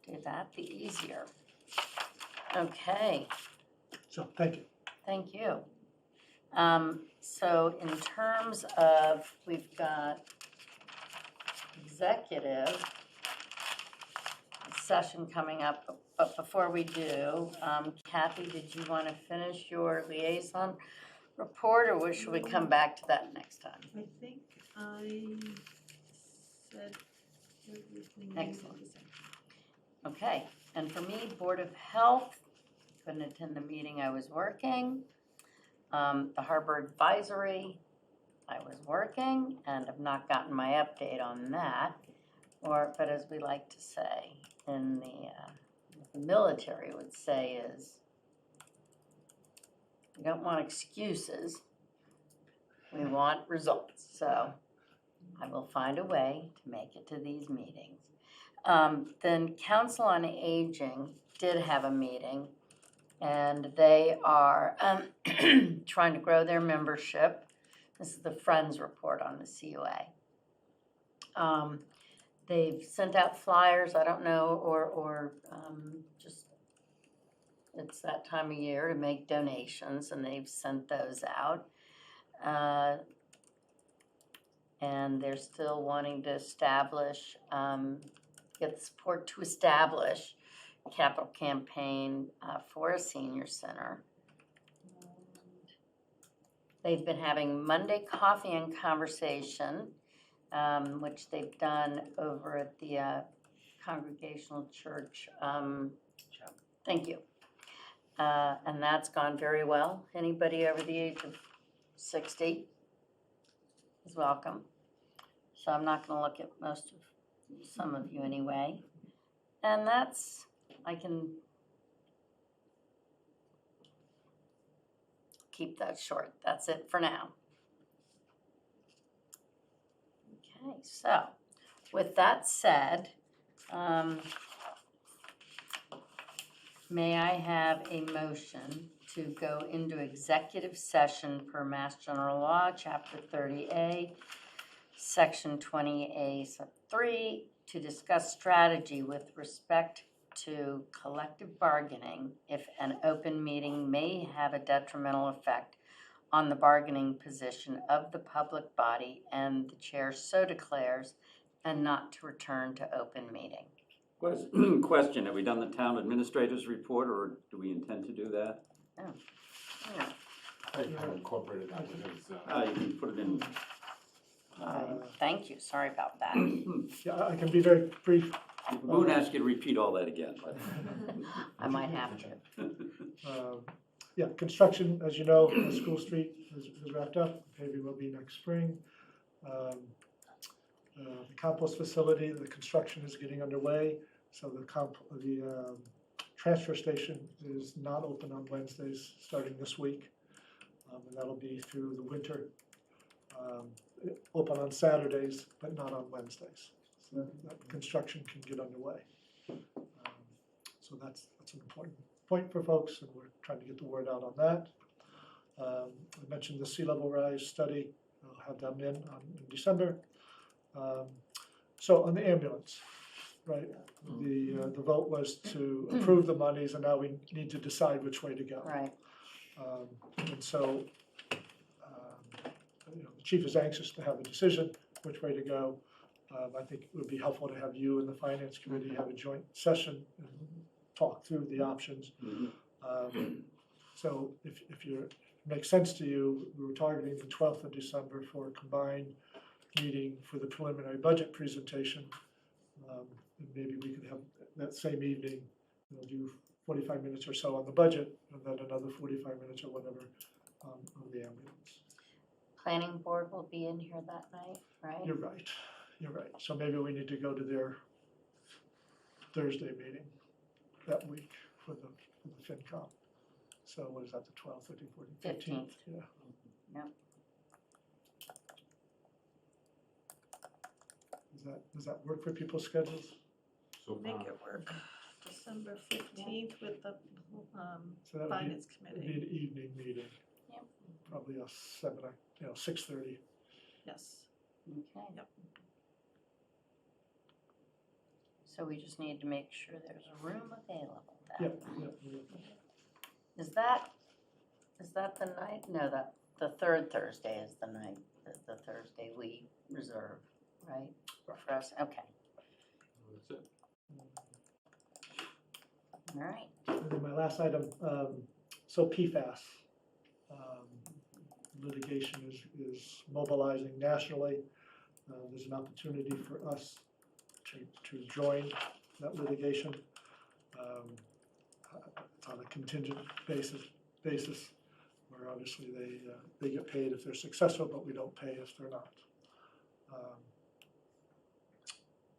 do that, the easier. Okay, So, thank you. thank you. So in terms of, we've got executive session coming up, but before we do, Kathy, did you want to finish your liaison report, or should we come back to that next time? I think I said everything. I needed Excellent. to say. Okay, and for me, Board of Health, couldn't attend the meeting, I was working. The Harbor Advisory, I was working and have not gotten my update on that. But as we like to say in the military would say is, we don't want excuses, we want results. So I will find a way to make it to these meetings. Then Council on Aging did have a meeting, and they are trying to grow their membership. This is the Friends report on the COA. They've sent out flyers, I don't know, or just, it's that time of year to make donations, and they've sent those out. And they're still wanting to establish, get the support to establish a capital campaign for a senior center. They've been having Monday coffee and conversation, which they've done over at the Congregational Church. Thank you. And that's gone very well. Anybody over the age of 60 is welcome. So I'm not going to look at some of you anyway. And that's, I can keep that short. That's it for now. Okay, so with that said, may I have a motion to go into executive session per Mass General Law, Chapter 30A, Section 20A, Sub 3, to discuss strategy with respect to collective bargaining if an open meeting may have a detrimental effect on the bargaining position of the public body and the chair so declares, and not to return to open meeting. Question, have we done the town administrator's report, or do we intend to do that? Oh. Yeah. I kind of incorporated that with his, You can put it in. Thank you, sorry about that. Yeah, I can be very brief. We won't ask you to repeat all that again, but. I might have to. Yeah, construction, as you know, on School Street is wrapped up. Paving will be next spring. The compost facility, the construction is getting underway. So the transfer station is not open on Wednesdays starting this week. And that'll be through the winter. Open on Saturdays, but not on Wednesdays. So that construction can get underway. So that's an important point for folks, and we're trying to get the word out on that. I mentioned the sea level rise study. I'll have them in December. So on the ambulance, right? The vote was to approve the monies, and now we need to decide which way to go. Right. And so the chief is anxious to have a decision which way to go. I think it would be helpful to have you and the finance committee have a joint session and talk through the options. So if it makes sense to you, we were targeting the 12th of December for a combined meeting for the preliminary budget presentation. And maybe we could have that same evening, do 45 minutes or so on the budget, and then another 45 minutes or whatever on the ambulance. Planning board will be in here that night, right? You're right. So maybe we need to go to their Thursday meeting that week for the FinCom. So what is that, the 12th, 13th, 14th, 15th? Yeah. Yep. Does that work for people's schedules? so Make it work. December 15th with the So that finance would be committee. an evening meeting. Yep. Probably a 6:30. Yes. Okay. Yep. So we just need to make sure there's a room available that Yep. night. Is that the night? No, the third Thursday is the night, the Thursday we reserve, right? For us, okay, that's it. all right. And then my last item, so PFAS. Litigation is mobilizing nationally. There's an opportunity for us to join that litigation on a contingent basis, where obviously they get paid if they're successful, but we don't pay if they're not.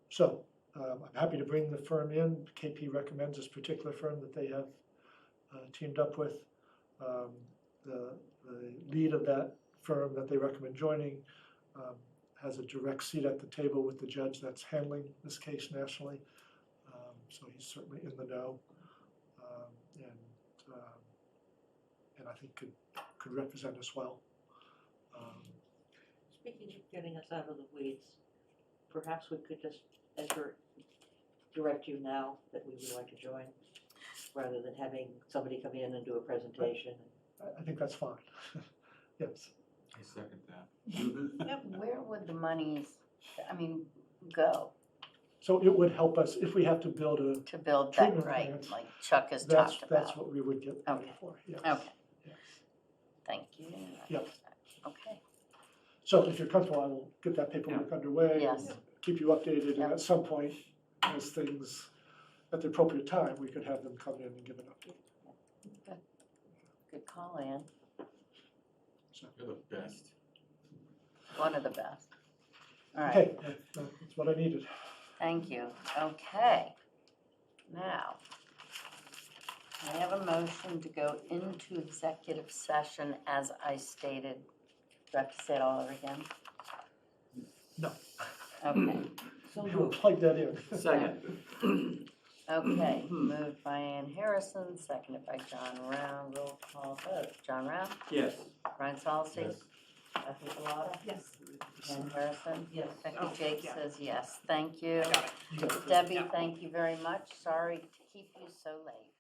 So I'm happy to bring the firm in. KP recommends this particular firm that they have teamed up with. The lead of that firm that they recommend joining has a direct seat at the table with the judge that's handling this case nationally. So he's certainly in the know. And I think could represent us well. Speaking of getting us out of the weeds, perhaps we could just direct you now that we would like to join, rather than having somebody come in and do a presentation. I think that's fine. Yes. I second that. Where would the monies, go So it would help us if we have to build a, to build that, Treatment right, plants. like Chuck has that's, talked that's about? what we would get money Okay. for, yes. Okay, Yes. thank you. Yep. Okay, So if you're comfortable, I will get that paperwork underway. Yes. Keep you updated, Yep. and at some point, as things, at the appropriate time, we could have them come in and give an update. good call, Ann, You're the best. one of the best. All right. Okay, that's what I needed. Thank you. Okay. Now, I have a motion to go into executive session as I stated. Do I have to say it all over again? No. Okay. So We will moved. plug that in. Second. Okay, moved by Ann Harrison, seconded by John Round. Roll call vote. John Round? Yes. Brian Solacey? Yes. Kathy Bellata? Yes. Ann Harrison? Yes. Becky Oh, Jake yeah. says yes. Thank you. I got it. You got it. Debbie, Yeah. thank you very much. Sorry to keep you so late.